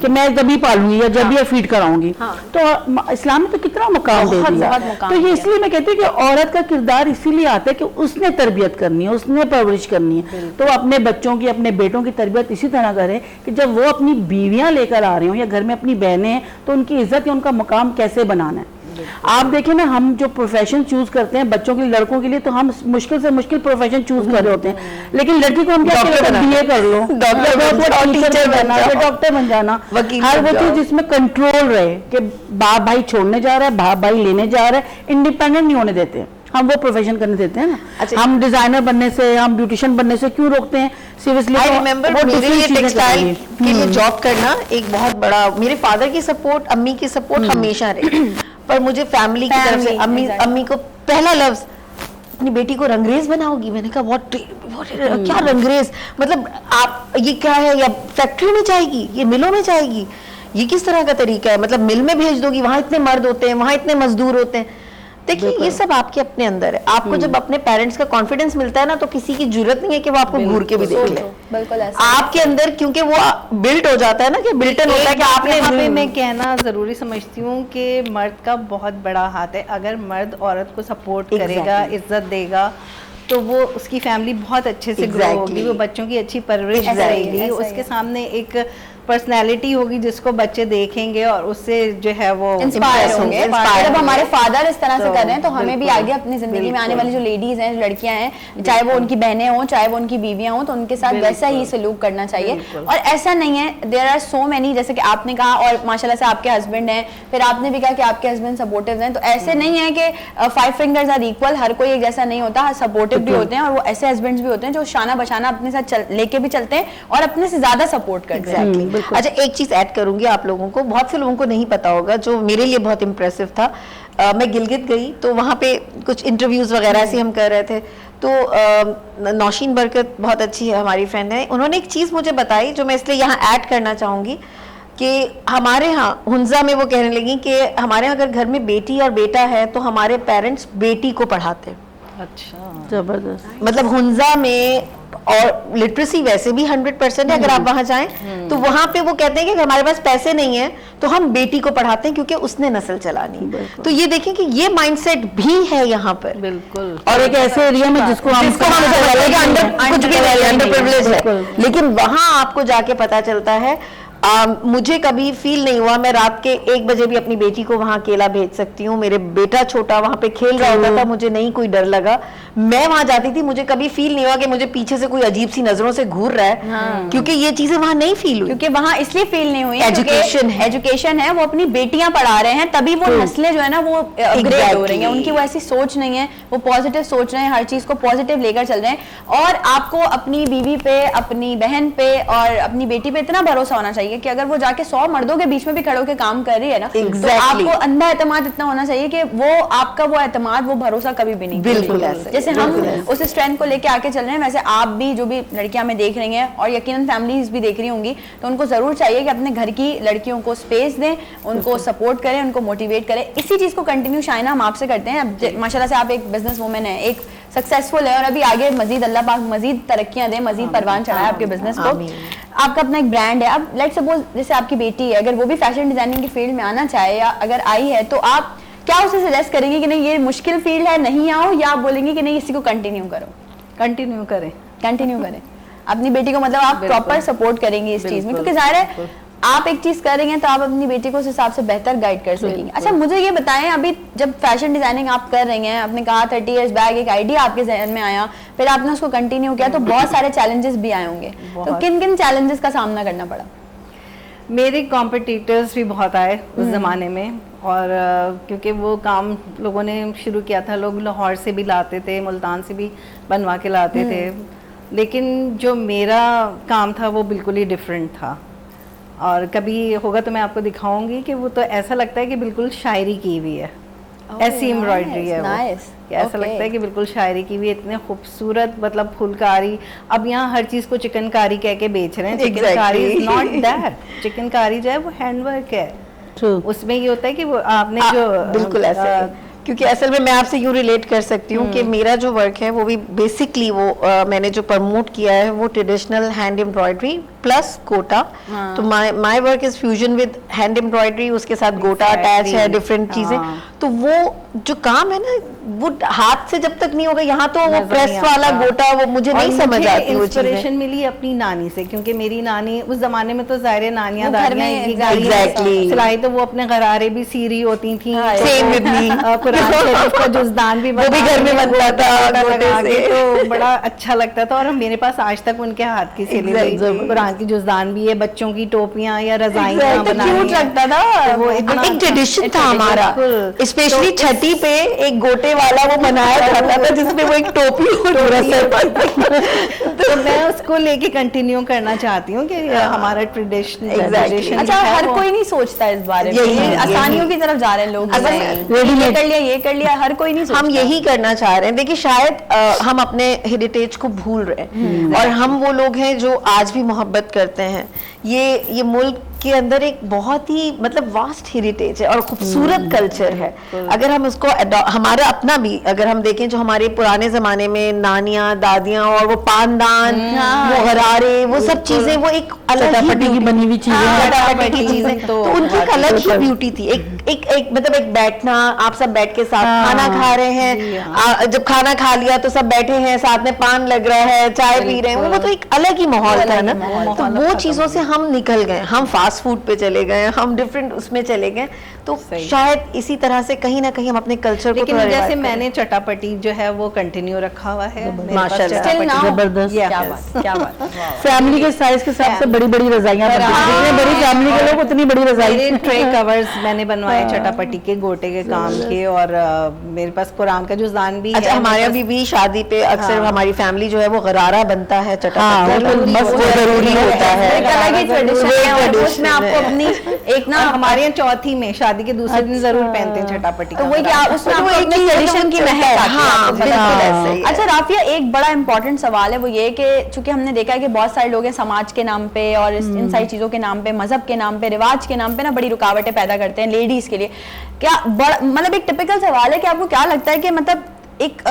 कि मैं जब भी पालूंगी या जब भी फीड कराऊंगी। तो इस्लाम में तो कितना मकाम दे दिया। तो ये इसलिए मैं कहती हूँ कि औरत का किरदार इसीलिए आता है कि उसने तरबियत करनी है, उसने परवरिश करनी है। तो अपने बच्चों की, अपने बेटों की तरबियत इसी तरह करें कि जब वो अपनी बीवियां लेकर आ रहे हो या घर में अपनी बहनें हैं तो उनकी इज्जत या उनका मकाम कैसे बनाना है। आप देखें ना, हम जो प्रोफेशन चूज करते हैं बच्चों के लिए, लड़कों के लिए, तो हम मुश्किल से मुश्किल प्रोफेशन चूज कर रहे होते हैं, लेकिन लड़की को हम क्या कहते हैं, बीए कर लो, टीचर बनना, डॉक्टर बन जाना, हर वो चीज जिसमें कंट्रोल रहे कि बाप भाई छोड़ने जा रहा है, बाप भाई लेने जा रहा है, इंडिपेंडेंट नहीं होने देते हैं हम, वो प्रोफेशन करने देते हैं ना।
अच्छा,
हम डिजाइनर बनने से, हम ब्यूटिशियन बनने से क्यों रोकते हैं? सीरियसली
आई रिमेम्बर मेरे लिए टेक्सटाइल के लिए जॉब करना एक बहुत बड़ा, मेरे फादर की सपोर्ट, अम्मी की सपोर्ट हमेशा रही, पर मुझे फैमिली की तरफ से अम्मी को पहला लफ्ज, अपनी बेटी को रंगरेज बनाओगी। मैंने कहा व्हाट क्या रंगरेज, मतलब आप ये क्या है, या फैक्ट्री में जाएगी, ये मिलों में जाएगी, ये किस तरह का तरीका है, मतलब मिल में भेज दोगी, वहां इतने मर्द होते हैं, वहां इतने मजदूर होते हैं। देखिए ये सब आपके अपने अंदर है। आपको जब अपने पेरेंट्स का कॉन्फिडेंस मिलता है ना, तो किसी की जरूरत नहीं है कि वो आपको घूर के भी देख ले।
बिल्कुल ऐसा
आपके अंदर क्योंकि वो बिल्ट हो जाता है ना, कि बिल्टन होता है कि आपने
यहाँ पे मैं कहना जरूरी समझती हूँ कि मर्द का बहुत बड़ा हाथ है। अगर मर्द औरत को सपोर्ट करेगा, इज्जत देगा, तो वो उसकी फैमिली बहुत अच्छे से ग्रो होगी, वो बच्चों की अच्छी परवरिश करेगी, उसके सामने एक पर्सनैलिटी होगी जिसको बच्चे देखेंगे और उससे जो है वो
इंस्पायर होंगे। जब हमारे फादर इस तरह से कर रहे हैं तो हमें भी आगे अपनी जिंदगी में आने वाली जो लेडीज हैं, जो लड़कियां हैं, चाहे वो उनकी बहनें हों, चाहे वो उनकी बीवियां हों, तो उनके साथ वैसा ही सलूक करना चाहिए। और ऐसा नहीं है, देयर आर सो मेनी, जैसे कि आपने कहा, और माशाल्लाह से आपके हस्बैंड हैं, फिर आपने भी कहा कि आपके हस्बैंड सपोर्टिव हैं, तो ऐसे नहीं है कि 5 फिंगर्स आर इक्वल, हर कोई एक जैसा नहीं होता, सपोर्टिव भी होते हैं, और वो ऐसे हस्बैंड्स भी होते हैं जो शाना बशाना अपने साथ लेके भी चलते हैं और अपने से ज्यादा सपोर्ट करते हैं।
अच्छा, एक चीज ऐड करूंगी आप लोगों को, बहुत से लोगों को नहीं पता होगा, जो मेरे लिए बहुत इंप्रेसिव था। मैं गिलगित गई तो वहाँ पे कुछ इंटरव्यूज वगैरह ऐसे हम कर रहे थे, तो नौशीन बरकत बहुत अच्छी है, हमारी फ्रेंड है, उन्होंने एक चीज़ मुझे बताई जो मैं इसलिए यहाँ ऐड करना चाहूँगी कि हमारे यहाँ हुंजा में वो कहने लगी कि हमारे यहाँ अगर घर में बेटी और बेटा है तो हमारे पेरेंट्स बेटी को पढ़ाते हैं।
अच्छा,
जबरदस्त।
मतलब हुंजा में, और लिटरेसी वैसे भी 100% है, अगर आप वहां जाएं तो वहां पे वो कहते हैं कि हमारे पास पैसे नहीं है तो हम बेटी को पढ़ाते हैं क्योंकि उसने नस्ल चलानी। तो ये देखें कि ये माइंडसेट भी है यहाँ पर।
बिल्कुल।
और एक ऐसे एरिया में जिसको
कुछ भी अंडर प्रिविलेज है, लेकिन वहां आपको जाके पता चलता है। मुझे कभी फील नहीं हुआ, मैं रात के 1 बजे भी अपनी बेटी को वहां अकेला भेज सकती हूँ, मेरे बेटा छोटा वहां पे खेल रहा होता था, मुझे नहीं कोई डर लगा, मैं वहां जाती थी, मुझे कभी फील नहीं हुआ कि मुझे पीछे से कोई अजीब सी नजरों से घूर रहा है, क्योंकि ये चीजें वहां नहीं फील हुई।
क्योंकि वहां इसलिए फील नहीं हुई,
एजुकेशन
है, वो अपनी बेटियां पढ़ा रहे हैं, तभी वो नस्लें जो है ना वो अपग्रेड हो रही हैं, उनकी वो ऐसी सोच नहीं है, वो पॉजिटिव सोच रहे हैं, हर चीज को पॉजिटिव लेकर चल रहे हैं। और आपको अपनी बीवी पे, अपनी बहन पे और अपनी बेटी पे इतना भरोसा होना चाहिए कि अगर वो जाके 100 मर्दों के बीच में भी खड़े होकर काम कर रही है ना, तो आपको अंधा एतमाद इतना होना चाहिए कि वो आपका वो एतमाद, वो भरोसा कभी भी नहीं,
बिल्कुल
जैसे हम उस स्ट्रेंथ को लेके आके चल रहे हैं, वैसे आप भी, जो भी लड़कियां में देख रही हैं और यकीनन फैमिलीज भी देख रही होंगी, तो उनको जरूर चाहिए कि अपने घर की लड़कियों को स्पेस दें, उनको सपोर्ट करें, उनको मोटिवेट करें। इसी चीज को कंटिन्यू शाइना हम आपसे करते हैं। माशाल्लाह से आप एक बिजनेस वुमेन है, एक सक्सेसफुल है, और अभी आगे मजीद अल्लाह पाक मजीद तरक्कियां दे, मजीद परवान चढ़ाए आपके बिजनेस को। आपका अपना एक ब्रांड है। अब लेट्स सपोज जैसे आपकी बेटी है, अगर वो भी फैशन डिजाइनिंग की फील्ड में आना चाहे या अगर आई है, तो आप क्या उसे सजेस्ट करेंगे कि नहीं ये मुश्किल फील्ड है, नहीं आओ, या आप बोलेंगे कि नहीं इसी को कंटिन्यू करो?
कंटिन्यू करें
अपनी बेटी को, मतलब आप प्रॉपर सपोर्ट करेंगे इस चीज में, क्योंकि जाहिर है आप एक चीज कर रही हैं तो आप अपनी बेटी को उस हिसाब से बेहतर गाइड कर सकेंगे। अच्छा, मुझे ये बताएं, अभी जब फैशन डिजाइनिंग आप कर रही हैं, आपने कहा 30 इयर्स बैक एक आइडिया आपके जहन में आया, फिर आपने उसको कंटिन्यू किया, तो बहुत सारे चैलेंजेस भी आए होंगे, तो किन किन चैलेंजेस का सामना करना पड़ा?
मेरे कॉम्पिटिटर्स भी बहुत आए उस ज़माने में, और क्योंकि वो काम लोगों ने शुरू किया था, लोग लाहौर से भी लाते थे, मुल्तान से भी बनवा के लाते थे, लेकिन जो मेरा काम था वो बिल्कुल ही डिफरेंट था। और कभी होगा तो मैं आपको दिखाऊंगी कि वो तो ऐसा लगता है कि बिल्कुल शायरी की हुई है। ऐसी एम्ब्रॉयडरी है वो, कि ऐसा लगता है कि बिल्कुल शायरी की हुई, इतने खूबसूरत, मतलब फुलकारी। अब यहाँ हर चीज को चिकनकारी कह के बेच रहे हैं। Chikankari is not that. Chikankari जो है वो हैंडवर्क है। उसमें ये होता है कि वो आपने जो
बिल्कुल ऐसे ही। क्योंकि असल में मैं आपसे यूँ रिलेट कर सकती हूँ कि मेरा जो वर्क है वो भी बेसिकली वो मैंने जो प्रमोट किया है वो ट्रेडिशनल हैंड एम्ब्रॉयडरी प्लस गोटा। तो my work is fusion with hand embroidery, उसके साथ गोटा अटैच है, डिफरेंट चीजें। तो वो जो काम है ना वो हाथ से जब तक नहीं होगा, यहाँ तो वो प्रेस वाला गोटा वो मुझे नहीं समझ आती। वो
इंस्पिरेशन मिली अपनी नानी से, क्योंकि मेरी नानी उस जमाने में तो ज़ाहिर नानियां
एग्जैक्टली
सिलाई तो वो अपने गरारे भी सी रही होती थी।
Same with me.
Quran Sharif का जुज़दान भी
वो भी घर में बनता था गोटे से।
तो बड़ा अच्छा लगता था। और मेरे पास आज तक उनके हाथ की सिली हुई कुरान की जुज़दान भी है, बच्चों की टोपियां या रज़ाइयां बनाई
लगता था। वो एक ट्रेडिशन था हमारा, स्पेशली छठी पे एक गोटे वाला वो बनाया जाता था जिसमें वो एक टोपी और सर पर।
तो मैं उसको लेके कंटिन्यू करना चाहती हूँ कि हमारा ट्रेडिशन।
अच्छा, हर कोई नहीं सोचता इस बारे में, आसानियों की तरफ जा रहे हैं लोग, ये कर लिया ये कर लिया, हर कोई नहीं सोचता।
हम यही करना चाह रहे हैं। देखिए शायद हम अपने हेरिटेज को भूल रहे हैं, और हम वो लोग हैं जो आज भी मोहब्बत करते हैं। ये मुल्क के अंदर एक बहुत ही मतलब वास्ट हेरिटेज है और खूबसूरत कल्चर है। अगर हम उसको हमारा अपना भी अगर हम देखें, जो हमारे पुराने जमाने में नानियां दादियां और वो पानदान वो गरारे वो सब चीजें, वो एक अलग ही
की बनी हुई
चीजें, तो उनकी एक अलग ही ब्यूटी थी। एक मतलब एक बैठना, आप सब बैठ के साथ खाना खा रहे हैं, जब खाना खा लिया तो सब बैठे हैं, साथ में पान लग रहा है, चाय पी रहे हैं, वो तो एक अलग ही माहौल था ना। तो वो चीजों से हम निकल गए, हम फास्ट फूड पे चले गए, हम डिफरेंट उसमें चले गए। तो शायद इसी तरह से कहीं ना कहीं हम अपने कल्चर को
लेकिन जैसे मैंने चटापटी जो है वो कंटिन्यू रखा हुआ है।
माशाल्लाह,
जबरदस्त,
क्या बात।
फैमिली के साइज के हिसाब से बड़ी बड़ी रजाइयां, जितनी बड़ी फैमिली के लोग उतनी बड़ी रजाई।
ट्रे कवर्स मैंने बनवाए चटापटी के गोटे के काम के, और मेरे पास कुरान का जुज़दान भी है।
अच्छा, हमारे अभी भी शादी पे अक्सर हमारी फैमिली जो है वो गरारा बनता है, चटापटी जरूरी होता है।
उसमें आपको अपनी एक ना,
हमारे यहाँ चौथी में शादी के दूसरे दिन जरूर पहनते हैं चटापटी।
तो वही क्या उसमें आपको अपनी ट्रेडिशन की महक आती है।
हाँ, बिल्कुल ऐसे ही है।
अच्छा राफिया, एक बड़ा इंपॉर्टेंट सवाल है, वो ये कि चूंकि हमने देखा है कि बहुत सारे लोग हैं समाज के नाम पे और इन सारी चीजों के नाम पे, मजहब के नाम पे, रिवाज के नाम पे ना बड़ी रुकावटें पैदा करते हैं लेडीज के लिए। क्या मतलब एक टिपिकल सवाल है कि आपको क्या लगता है कि मतलब एक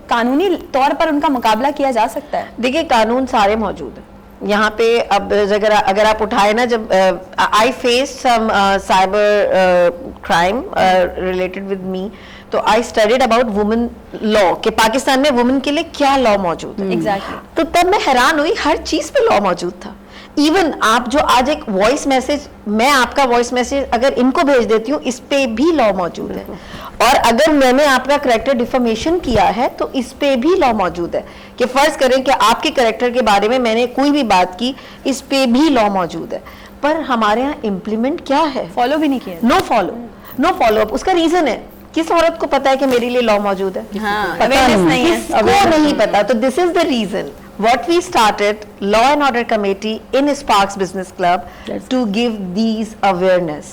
कानूनी तौर पर उनका मुकाबला किया जा सकता है?
देखिए कानून सारे मौजूद है यहाँ पे। अब अगर आप उठाए ना, जब I face some cyber crime related with me, तो I studied about women law कि पाकिस्तान में वुमेन के लिए क्या लॉ मौजूद है।
एग्जैक्टली।
तो तब मैं हैरान हुई, हर चीज पे लॉ मौजूद था। इवन आप जो आज एक वॉइस मैसेज, मैं आपका वॉइस मैसेज अगर इनको भेज देती हूँ, इस पे भी लॉ मौजूद है। और अगर मैंने आपका करेक्टर डिफॉर्मेशन किया है तो इस पे भी लॉ मौजूद है कि फर्ज करें कि आपके करेक्टर के बारे में मैंने कोई भी बात की, इस पे भी लॉ मौजूद है। पर हमारे यहाँ इम्प्लीमेंट क्या है?
फॉलो भी नहीं किया।
No follow up. उसका रीजन है, किस औरत को पता है कि मेरे लिए लॉ मौजूद है?
अवेयरनेस नहीं है,
किसको नहीं पता। तो this is the reason what we started Law and Order Committee in Sparks Business Club to give these awareness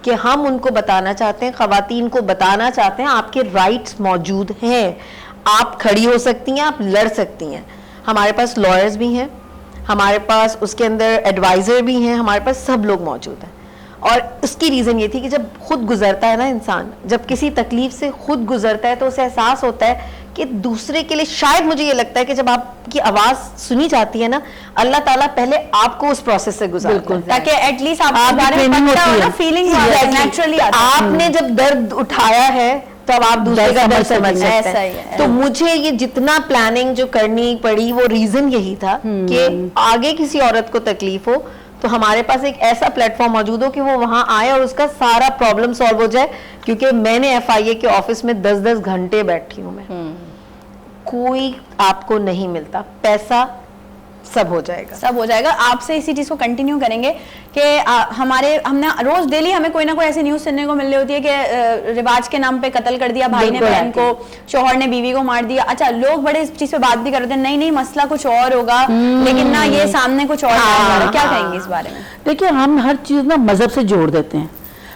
कि हम उनको बताना चाहते हैं, खवातीन को बताना चाहते हैं आपके राइट्स मौजूद हैं, आप खड़ी हो सकती हैं, आप लड़ सकती हैं। हमारे पास लॉयर्स भी हैं, हमारे पास उसके अंदर एडवाइजर भी हैं, हमारे पास सब लोग मौजूद हैं। और उसकी रीज़न ये थी कि जब खुद गुजरता है ना इंसान, जब किसी तकलीफ से खुद गुजरता है तो उसे एहसास होता है कि दूसरे के लिए, शायद मुझे ये लगता है कि जब आपकी आवाज़ सुनी जाती है ना, अल्लाह ताला पहले आपको उस प्रोसेस से गुजारता है
ताकि एटलीस्ट आप फीलिंग नेचुरली
आपने जब दर्द उठाया है तब आप दूसरे का दर्द समझ सकते हैं। तो मुझे ये जितना प्लानिंग जो करनी पड़ी वो रीज़न यही था कि आगे किसी औरत को तकलीफ हो तो हमारे पास एक ऐसा प्लेटफॉर्म मौजूद हो कि वो वहां आए और उसका सारा प्रॉब्लम सॉल्व हो जाए। क्योंकि मैंने FIA के ऑफिस में 10-10 घंटे बैठी हूँ मैं, कोई आपको नहीं मिलता, पैसा सब हो जाएगा।
सब हो जाएगा। आपसे इसी चीज को कंटिन्यू करेंगे कि हमने रोज डेली हमें कोई ना कोई ऐसी न्यूज सुनने को मिल रही होती है कि रिवाज के नाम पे कत्ल कर दिया भाई ने बहन को, शौहर ने बीवी को मार दिया। अच्छा, लोग बड़े इस चीज पे बात भी कर रहे थे, नहीं नहीं मसला कुछ और होगा, लेकिन ना ये सामने कुछ और क्या कहेंगे इस बारे में?
देखिए, हम हर चीज ना मजहब से जोड़ देते हैं।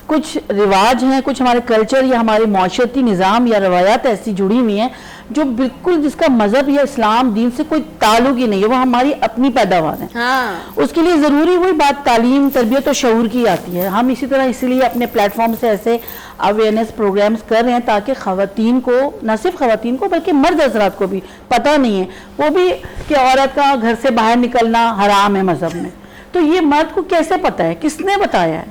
कुछ रिवाज हैं, कुछ हमारे कल्चर या हमारे माशरती निज़ाम या रवायात ऐसी जुड़ी हुई हैं जो बिल्कुल जिसका मजहब या इस्लाम दीन से कोई ताल्लुक ही नहीं है, वो हमारी अपनी पैदावार है।
हाँ।
उसके लिए ज़रूरी वही बात तालीम, तरबियत और शऊर की आती है। हम इसी तरह इसलिए अपने प्लेटफॉर्म से ऐसे अवेयरनेस प्रोग्राम्स कर रहे हैं ताकि ख़वातीन को, न सिर्फ ख़वातीन को बल्कि मर्द हज़रात को भी पता नहीं है वो भी कि औरत का घर से बाहर निकलना हराम है मजहब में। तो ये मर्द को कैसे पता है, किसने बताया है?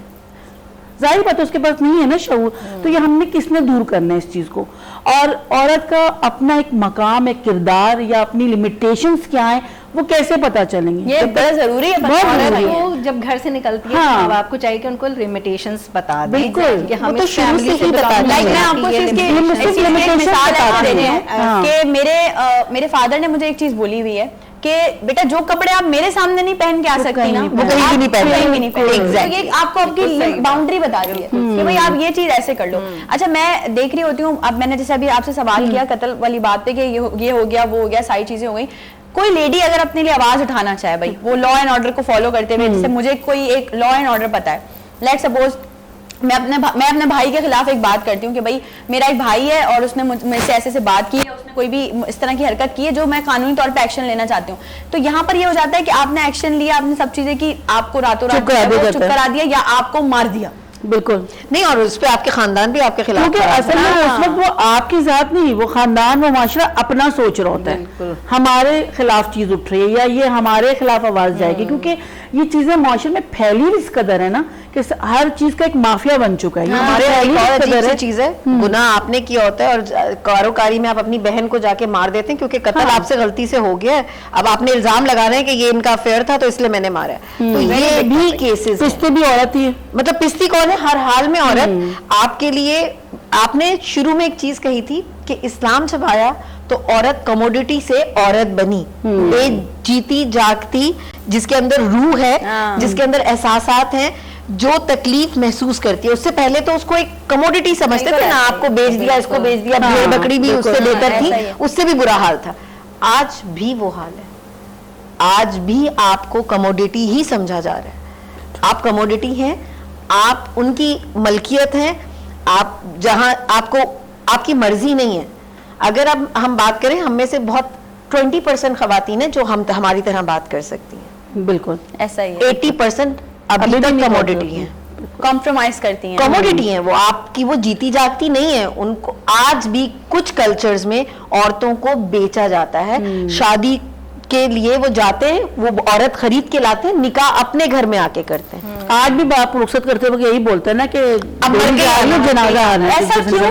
जाहिर बात है उसके पास नहीं है ना शऊर। तो ये हमने किसने दूर करना है इस चीज को? और औरत का अपना एक मकाम, एक किरदार या अपनी लिमिटेशंस क्या है वो कैसे पता चलेंगे?
ये बड़ा जरूरी है।
बहुत जरूरी है।
वो जब घर से निकलती है
हाँ।
तो आपको चाहिए कि उनको लिमिटेशंस बता दें।
बिल्कुल।
कि
वो
हम
तो
इस
शुरू
family
से ही
belong
बता
करते
दें।
लाइक
हैं,
मैं आपको
कि ये
इसकी
limitation
इसकी एक
बताते
मिसाल ऐसी देनी है
हाँ।
कि मेरे फादर ने मुझे एक चीज बोली हुई है कि बेटा जो कपड़े आप मेरे सामने नहीं पहन के आ सकती ना,
वो कहीं भी नहीं पहन
कहीं भी नहीं पहन।
Exactly.
तो ये आपको आपकी बाउंड्री बता दी है कि भाई आप ये चीज ऐसे कर लो। अच्छा, मैं देख रही होती हूँ, अब मैंने जैसे अभी आपसे सवाल किया कत्ल वाली बात पे कि ये हो गया, वो हो गया, सारी चीजें हो गई। कोई लेडी अगर अपने लिए आवाज उठाना चाहे, भाई वो लॉ एंड ऑर्डर को फॉलो करते हुए, जैसे मुझे कोई एक लॉ एंड ऑर्डर पता है, लेट्स सपोज मैं अपने भाई के खिलाफ एक बात करती हूँ कि भाई मेरा एक भाई है और उसने मुझसे ऐसे बात की है, उसने कोई भी इस तरह की हरकत की है जो मैं कानूनी तौर पे एक्शन लेना चाहती हूँ। तो यहाँ पर ये हो जाता है कि आपने एक्शन लिया, आपने सब चीजें की, आपको रातों रात चुप करा दिया या आपको मार दिया।
बिल्कुल
नहीं, और उस पे आपके खानदान भी आपके खिलाफ
क्योंकि असल में उस वक्त वो आपकी जात नहीं, वो खानदान, वो माशरा अपना सोच रहा होता है हमारे खिलाफ चीज उठ रही है या ये हमारे खिलाफ आवाज जाएगी। क्योंकि ये चीजें माशरे में फैली इस कदर है ना कि हर चीज का एक माफिया बन चुका है।
हमारे
फैली
एक और
इस
अजीब
कदर
सी
है।
चीज है, गुनाह आपने किया होता है और कारोकारी में आप अपनी बहन को जाके मार देते हैं क्योंकि कत्ल आपसे गलती से हो गया है। अब आपने इल्जाम लगा रहे हैं कि ये इनका अफेयर था तो इसलिए मैंने मारा है। तो ये भी केसेस,
पिस्ते भी औरत ही है।
मतलब पिस्ती कौन है? हर हाल में औरत। आपके लिए आपने शुरू में एक चीज कही थी कि इस्लाम जब आया तो औरत कमोडिटी से औरत बनी, एक जीती जागती जिसके अंदर रूह है, जिसके अंदर एहसासात हैं, जो तकलीफ महसूस करती है। उससे पहले तो उसको एक कमोडिटी समझते थे ना, आपको बेच दिया, इसको बेच दिया, भेड़ बकरी भी उससे बेहतर थी, उससे भी बुरा हाल था। आज भी वो हाल है, आज भी आपको कमोडिटी ही समझा जा रहा है। आप कमोडिटी हैं, आप उनकी मलकियत हैं, आप जहां आपको आपकी मर्जी नहीं है। अगर अब हम बात करें, हम में से बहुत 20% खवातीन है जो हमारी तरह बात कर सकती हैं।
बिल्कुल
ऐसा ही है।
80% अभी तक कमोडिटी है,
कॉम्प्रोमाइज करती हैं,
कमोडिटी है। वो आपकी वो जीती जागती नहीं है। उनको आज भी कुछ कल्चर्स में औरतों को बेचा जाता है। शादी के लिए वो जाते हैं, वो औरत खरीद के लाते हैं, निकाह अपने घर में आके करते हैं।
आज भी बाप रुखसत करते वक्त यही बोलते हैं ना कि
अब मर गए,
जनाजा आना है।
ऐसा क्यों?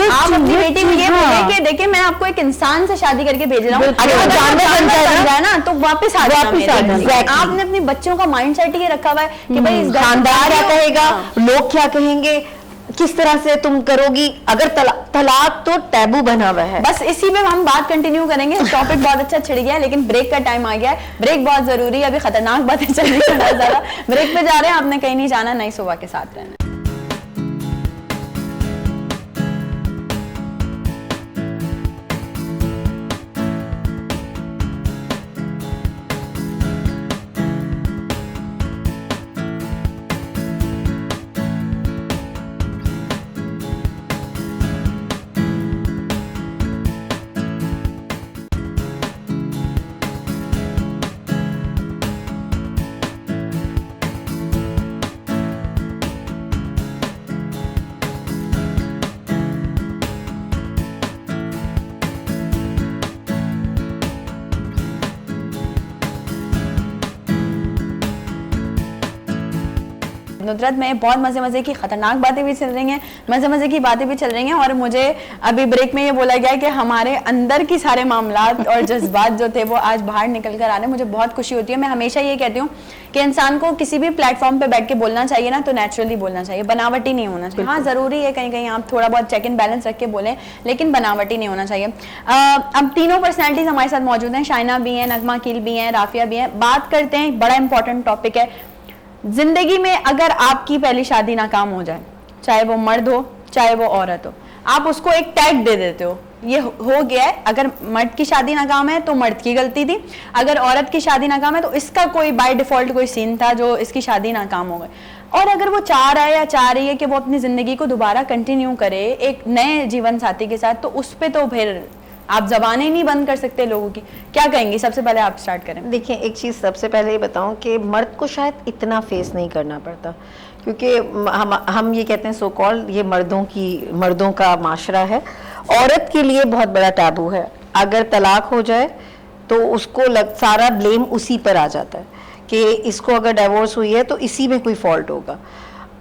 आप अपनी बेटी को ये बोले कि देखिए मैं आपको एक इंसान से शादी करके भेज रहा हूँ,
बिल्कुल।
अगर
जानवर बन
जाए ना तो वापस आ जाना।
Exactly.
आपने अपने बच्चों का माइंड सेट ये रखा हुआ है कि भाई इस
खानदान क्या कहेगा, लोग क्या कहेंगे, किस तरह से तुम करोगी। अगर तलाक तो टैबू बना हुआ है।
बस इसी पे हम बात कंटिन्यू करेंगे। टॉपिक बहुत अच्छा छिड़ गया है लेकिन ब्रेक का टाइम आ गया है। ब्रेक बहुत जरूरी है, अभी खतरनाक बातें चल रही है बहुत ज्यादा। ब्रेक पे जा रहे हैं, आपने कहीं नहीं जाना, नई सुबह के साथ रहना। नुसरत में बहुत मजे की खतरनाक बातें भी चल रही हैं, मजे की बातें भी चल रही हैं। और मुझे अभी ब्रेक में ये बोला गया कि हमारे अंदर की सारे मामलात और जज्बात जो थे वो आज बाहर निकल कर आ रहे हैं। मुझे बहुत खुशी होती है। मैं हमेशा ये कहती हूँ कि इंसान को किसी भी प्लेटफॉर्म पे बैठ के बोलना चाहिए ना, तो नेचुरली बोलना चाहिए, बनावटी नहीं होना चाहिए। हाँ, जरूरी है कहीं कहीं आप थोड़ा बहुत चेक इन बैलेंस रख के बोलें, लेकिन बनावटी नहीं होना चाहिए। अब तीनों पर्सनैलिटीज हमारे साथ मौजूद हैं, शाइना भी हैं, नगमा कील भी हैं, राफिया भी हैं। बात करते हैं, बड़ा इंपॉर्टेंट टॉपिक है। जिंदगी में अगर आपकी पहली शादी नाकाम हो जाए, चाहे वो मर्द हो चाहे वो औरत हो, आप उसको एक टैग दे देते हो, ये हो गया है। अगर मर्द की शादी नाकाम है तो मर्द की गलती थी, अगर औरत की शादी नाकाम है तो इसका कोई बाय डिफॉल्ट कोई सीन था जो इसकी शादी नाकाम हो गई। और अगर वो चाह रहा है या चाह रही है कि वो अपनी जिंदगी को दोबारा कंटिन्यू करे एक नए जीवन साथी के साथ, तो उस पे तो फिर आप जबानें नहीं बंद कर सकते लोगों की। क्या कहेंगी? सबसे पहले आप स्टार्ट करें।
देखिए, एक चीज़ सबसे पहले ये बताऊं कि मर्द को शायद इतना फेस नहीं करना पड़ता, क्योंकि हम ये कहते हैं सो कॉल्ड ये मर्दों का माशरा है। औरत के लिए बहुत बड़ा टैबू है। अगर तलाक हो जाए तो उसको सारा ब्लेम उसी पर आ जाता है कि इसको अगर डिवोर्स हुई है तो इसी में कोई फॉल्ट होगा।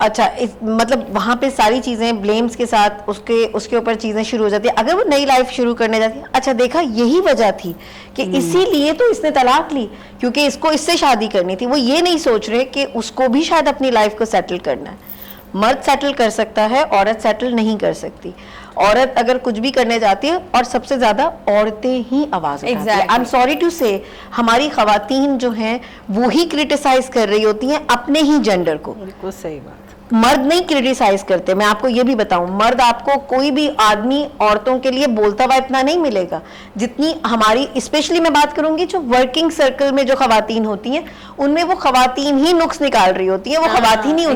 अच्छा, मतलब वहाँ पे सारी चीज़ें ब्लेम्स के साथ उसके ऊपर चीज़ें शुरू हो जाती है। अगर वो नई लाइफ शुरू करने जाती है, अच्छा देखा यही वजह थी कि इसीलिए तो इसने तलाक ली, क्योंकि इसको इससे शादी करनी थी। वो ये नहीं सोच रहे कि उसको भी शायद अपनी लाइफ को सेटल करना है। मर्द सेटल कर सकता है, औरत सेटल नहीं कर सकती। औरत अगर कुछ भी करने जाती है, और सबसे ज्यादा औरतें ही आवाज उठाती हैं। आई एम सॉरी टू से, हमारी खवातीन जो हैं वो ही क्रिटिसाइज कर रही होती हैं अपने ही जेंडर को।
बिल्कुल सही बात।
मर्द नहीं क्रिटिसाइज करते। मैं आपको ये भी बताऊं, मर्द आपको कोई भी आदमी औरतों के लिए बोलता हुआ इतना नहीं मिलेगा जितनी हमारी, स्पेशली मैं बात करूंगी जो वर्किंग सर्कल में जो खवातीन होती हैं, उनमें वो खवातीन ही नुक्स निकाल रही होती हैं। वो खवातीन ही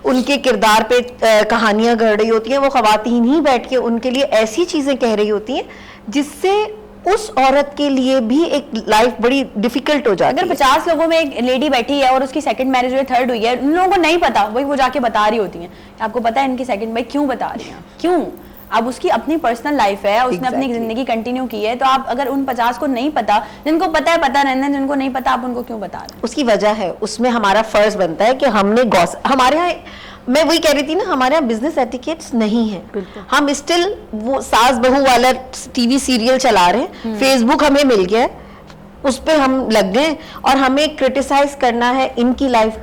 उनके किरदार पे कहानियां गढ़ रही होती हैं। वो खवातीन ही बैठ के उनके लिए ऐसी चीजें कह रही होती हैं जिससे उस औरत के लिए भी एक लाइफ बड़ी डिफिकल्ट हो जाती है।
अगर 50 लोगों में एक लेडी बैठी है और उसकी सेकंड मैरिज हुई, थर्ड हुई है, उन लोगों को नहीं पता, वही वो जाके बता रही होती हैं। आपको पता है इनकी सेकंड, भाई क्यों बता रही हैं? क्यों? अब उसकी अपनी पर्सनल लाइफ है, उसने अपनी जिंदगी कंटिन्यू की है। तो आप अगर उन 50 को नहीं पता, जिनको पता है पता रहने, जिनको नहीं पता आप उनको क्यों बता रहे हैं?
उसकी वजह है, उसमें हमारा फर्ज बनता है कि हमने हमारे यहाँ, मैं वही कह रही थी ना, हमारे यहाँ बिजनेस एटिकेट्स नहीं है। हम स्टिल वो सास बहू वाला टीवी सीरियल चला रहे हैं। फेसबुक हमें मिल गया है, उस पे हम लग गए और हमें क्रिटिसाइज करना है इनकी लाइफ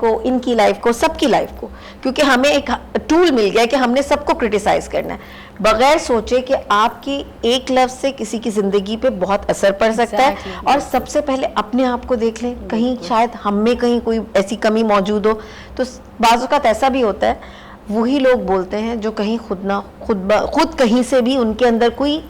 को, सबकी लाइफ को, क्योंकि हमें एक टूल मिल गया है कि हमने सबको क्रिटिसाइज करना है, बगैर सोचे कि आपकी एक लफ्ज से किसी की जिंदगी पे बहुत असर पड़ सकता है। और सबसे पहले अपने आप को देख लें, कहीं शायद हम में कहीं कोई ऐसी कमी मौजूद हो। तो बाज़ औक़ात ऐसा भी होता है, वही लोग बोलते हैं जो कहीं खुद कहीं से भी उनके अंदर कोई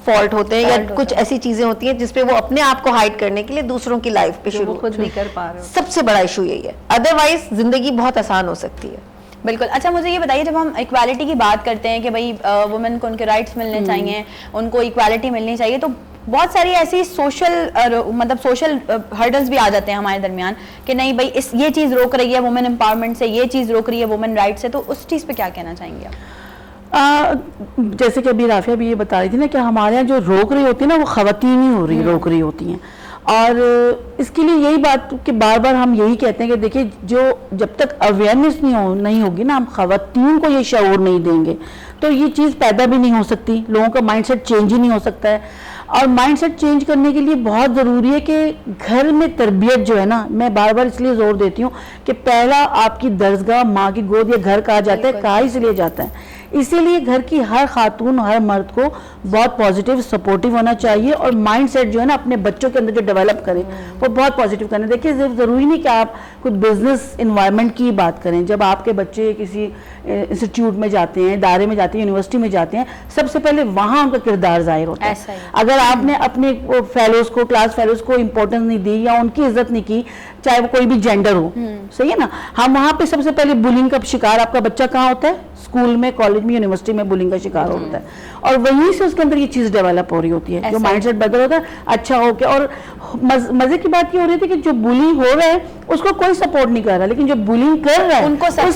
फॉल्ट होते हैं या कुछ ऐसी चीजें होती हैं जिसपे वो अपने आप को हाइड करने के लिए दूसरों की लाइफ पे शुरू
खुद नहीं कर पा रहे।
सबसे बड़ा इशू यही है, अदरवाइज जिंदगी बहुत आसान हो सकती है।
बिल्कुल। अच्छा, मुझे ये बताइए, जब हम इक्वालिटी की बात करते हैं कि भाई वुमेन को उनके राइट्स मिलने चाहिए, उनको इक्वालिटी मिलनी चाहिए, तो बहुत सारी ऐसी सोशल हर्डल्स भी आ जाते हैं हमारे दरमियान कि नहीं भाई ये चीज़ रोक रही है वुमेन एम्पावरमेंट से, ये चीज़ रोक रही है वुमेन राइट्स से, तो उस चीज़ पे क्या कहना चाहेंगे आप?
जैसे कि अभी राफिया भी ये बता रही थी ना कि हमारे यहाँ जो रोक रही होती है ना, वो खवातीन ही रोक रही होती हैं। और इसके लिए यही बात कि बार बार हम यही कहते हैं कि देखिए, जब तक अवेयरनेस नहीं होगी ना, हम खवातीन को ये शऊर नहीं देंगे तो ये चीज़ पैदा भी नहीं हो सकती, लोगों का माइंडसेट चेंज ही नहीं हो सकता है। और माइंडसेट चेंज करने के लिए बहुत ज़रूरी है कि घर में तरबियत जो है ना, मैं बार बार इसलिए जोर देती हूँ कि पहला आपकी दरसगाह माँ की गोद या घर कहा जाता है, कहा इसलिए जाता है, इसीलिए घर की हर खातून हर मर्द को बहुत पॉजिटिव सपोर्टिव होना चाहिए और माइंडसेट जो है ना अपने बच्चों के अंदर जो डेवलप करें वो बहुत पॉजिटिव करना। देखिए, ज़रूरी नहीं कि आप कुछ बिजनेस इन्वायरमेंट की बात करें। जब आपके बच्चे किसी इंस्टीट्यूट में जाते हैं, दायरे में जाते हैं, यूनिवर्सिटी में जाते हैं, सबसे पहले वहाँ उनका किरदार जाहिर होता है। अगर आपने अपने फेलोज को, क्लास फेलोज को इम्पोर्टेंस नहीं दी या उनकी इज्जत नहीं की, चाहे वो कोई भी जेंडर हो, सही है ना, हम वहाँ पे सबसे पहले बुलिंग का शिकार आपका बच्चा कहाँ होता है? स्कूल में, कॉलेज में, यूनिवर्सिटी में बुलिंग का शिकार होता है और वहीं से उसके अंदर ये चीज डेवलप हो रही होती है, जो माइंडसेट बदल होता है अच्छा हो के। और मजे की बात ये हो रही थी कि जो बुली हो रहा है उसको कोई सपोर्ट नहीं कर रहा, लेकिन जो बुलिंग कर रहा है उनको उसका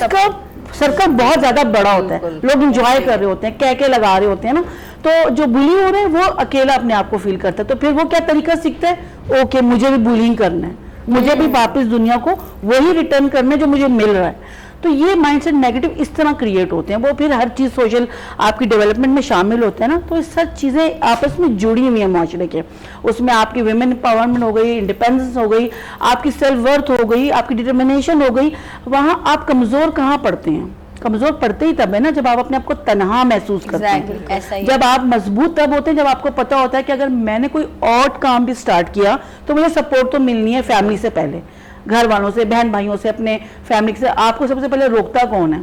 सर्कल बहुत ज्यादा बड़ा होता है, लोग इंजॉय कर रहे होते हैं, कह लगा रहे होते हैं ना। तो जो बुली हो रहे हैं वो अकेला अपने आप को फील करता है, तो फिर वो क्या तरीका सीखता है, ओके मुझे भी बुलिंग करना है, मुझे भी वापस दुनिया को वही रिटर्न करना है जो मुझे मिल रहा है। तो ये माइंडसेट नेगेटिव इस तरह क्रिएट होते हैं, वो फिर हर चीज़ सोशल आपकी डेवलपमेंट में शामिल होते हैं ना, तो ये सब चीज़ें आपस में जुड़ी हुई हैं माशरे के। उसमें आपकी विमेन एम्पावरमेंट हो गई, इंडिपेंडेंस हो गई, आपकी सेल्फ वर्थ हो गई, आपकी डिटर्मिनेशन हो गई। वहाँ आप कमज़ोर कहाँ पड़ते हैं? कमजोर पड़ते ही तब है ना जब आप अपने आप को तन्हा महसूस करते हैं।
ऐसा ही
जब आप मजबूत तब होते हैं जब आपको पता होता है कि अगर मैंने कोई और काम भी स्टार्ट किया तो मुझे सपोर्ट तो मिलनी है फैमिली से पहले, घर वालों से, बहन भाइयों से, अपने फैमिली से। आपको सबसे पहले रोकता कौन है?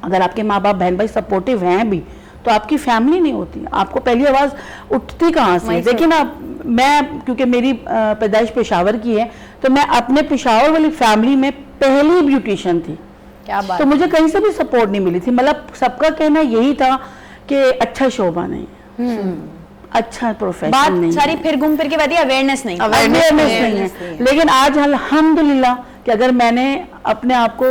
अगर आपके माँ बाप बहन भाई सपोर्टिव हैं भी तो आपकी फैमिली नहीं होती, आपको पहली आवाज़ उठती कहाँ से? देखिए ना, मैं क्योंकि मेरी पैदाइश पेशावर की है तो मैं अपने पेशावर वाली फैमिली में पहली ब्यूटिशियन थी।
क्या बात,
तो मुझे कहीं से भी सपोर्ट नहीं मिली थी। मतलब सबका कहना यही था कि अच्छा शोभा नहीं, अच्छा प्रोफेशन
बात
नहीं,
सारी फिर घूम फिर के बैठी, अवेयरनेस नहीं,
अवेयरनेस नहीं है। लेकिन आज अल्हम्दुलिल्लाह कि अगर मैंने अपने आप को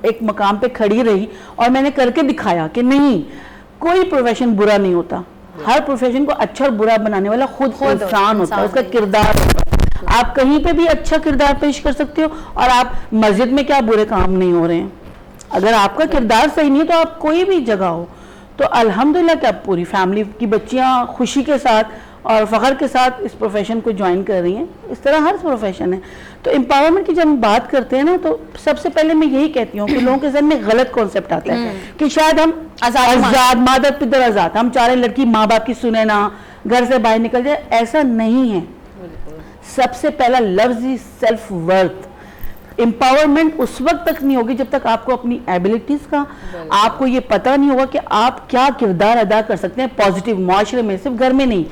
एक मकाम पे खड़ी रही और मैंने करके दिखाया कि नहीं, कोई प्रोफेशन बुरा नहीं होता, हर प्रोफेशन को अच्छा और बुरा बनाने वाला खुद इंसान होता है, उसका किरदार होता है। आप कहीं पे भी अच्छा किरदार पेश कर सकते हो और आप मस्जिद में क्या बुरे काम नहीं हो रहे हैं। अगर आपका किरदार सही नहीं है तो आप कोई भी जगह हो। तो अल्हम्दुलिल्लाह कि अब पूरी फैमिली की बच्चियां खुशी के साथ और फ़ख्र के साथ इस प्रोफेशन को ज्वाइन कर रही हैं। इस तरह हर प्रोफेशन है। तो एम्पावरमेंट की जब हम बात करते हैं ना, तो सबसे पहले मैं यही कहती हूँ कि लोगों के जहन में गलत कॉन्सेप्ट आता है कि शायद हम आज़ाद, मादर पितर आज़ाद, हम चाह रहे लड़की माँ बाप की सुने ना, घर से बाहर निकल जाए। ऐसा नहीं है। सबसे पहला लफ्ज़ ही सेल्फ वर्थ। एम्पावरमेंट उस वक्त तक नहीं होगी जब तक आपको अपनी एबिलिटीज का, आपको ये पता नहीं होगा कि आप क्या किरदार अदा कर सकते हैं पॉजिटिव माशरे में, सिर्फ घर में नहीं।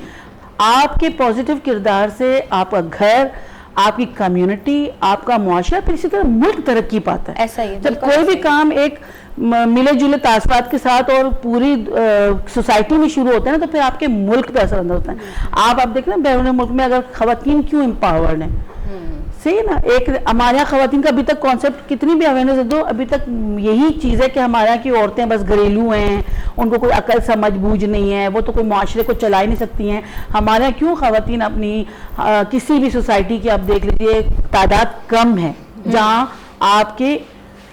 आपके पॉजिटिव किरदार से आपका घर, आपकी कम्युनिटी, आपका मुआशरा, फिर इसी तरह मुल्क तरक्की पाता है।
ऐसा ही है,
जब कोई भी काम एक मिले जुले तासरात के साथ और पूरी सोसाइटी में शुरू होता है ना, तो फिर आपके मुल्क पे असर अंदर होता है। आप देखना बैरून मुल्क में अगर खवातीन क्यों एम्पावर्ड है, सही ना। एक हमारे यहाँ खवातीन का अभी तक कॉन्सेप्ट कितनी भी अवेयरनेस दो, अभी तक यही चीज़ है कि हमारे यहाँ की औरतें बस घरेलू हैं, उनको कोई अकल समझ बूझ नहीं है, वो तो कोई माशरे को चला ही नहीं सकती हैं। हमारे यहाँ क्यों खवातीन अपनी किसी भी सोसाइटी की आप देख लीजिए तादाद कम है जहाँ आपके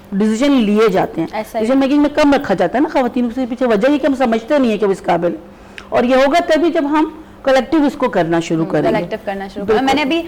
डिसीजन लिए जाते हैं, डिसीजन मेकिंग में कम रखा जाता है ना खवातीन के पीछे। वजह ये कि हम समझते नहीं है कि वो इस काबिल, और ये होगा तभी जब हम कलेक्टिव इसको करना शुरू करेंगे,
कलेक्टिव करना शुरू करें। मैंने अभी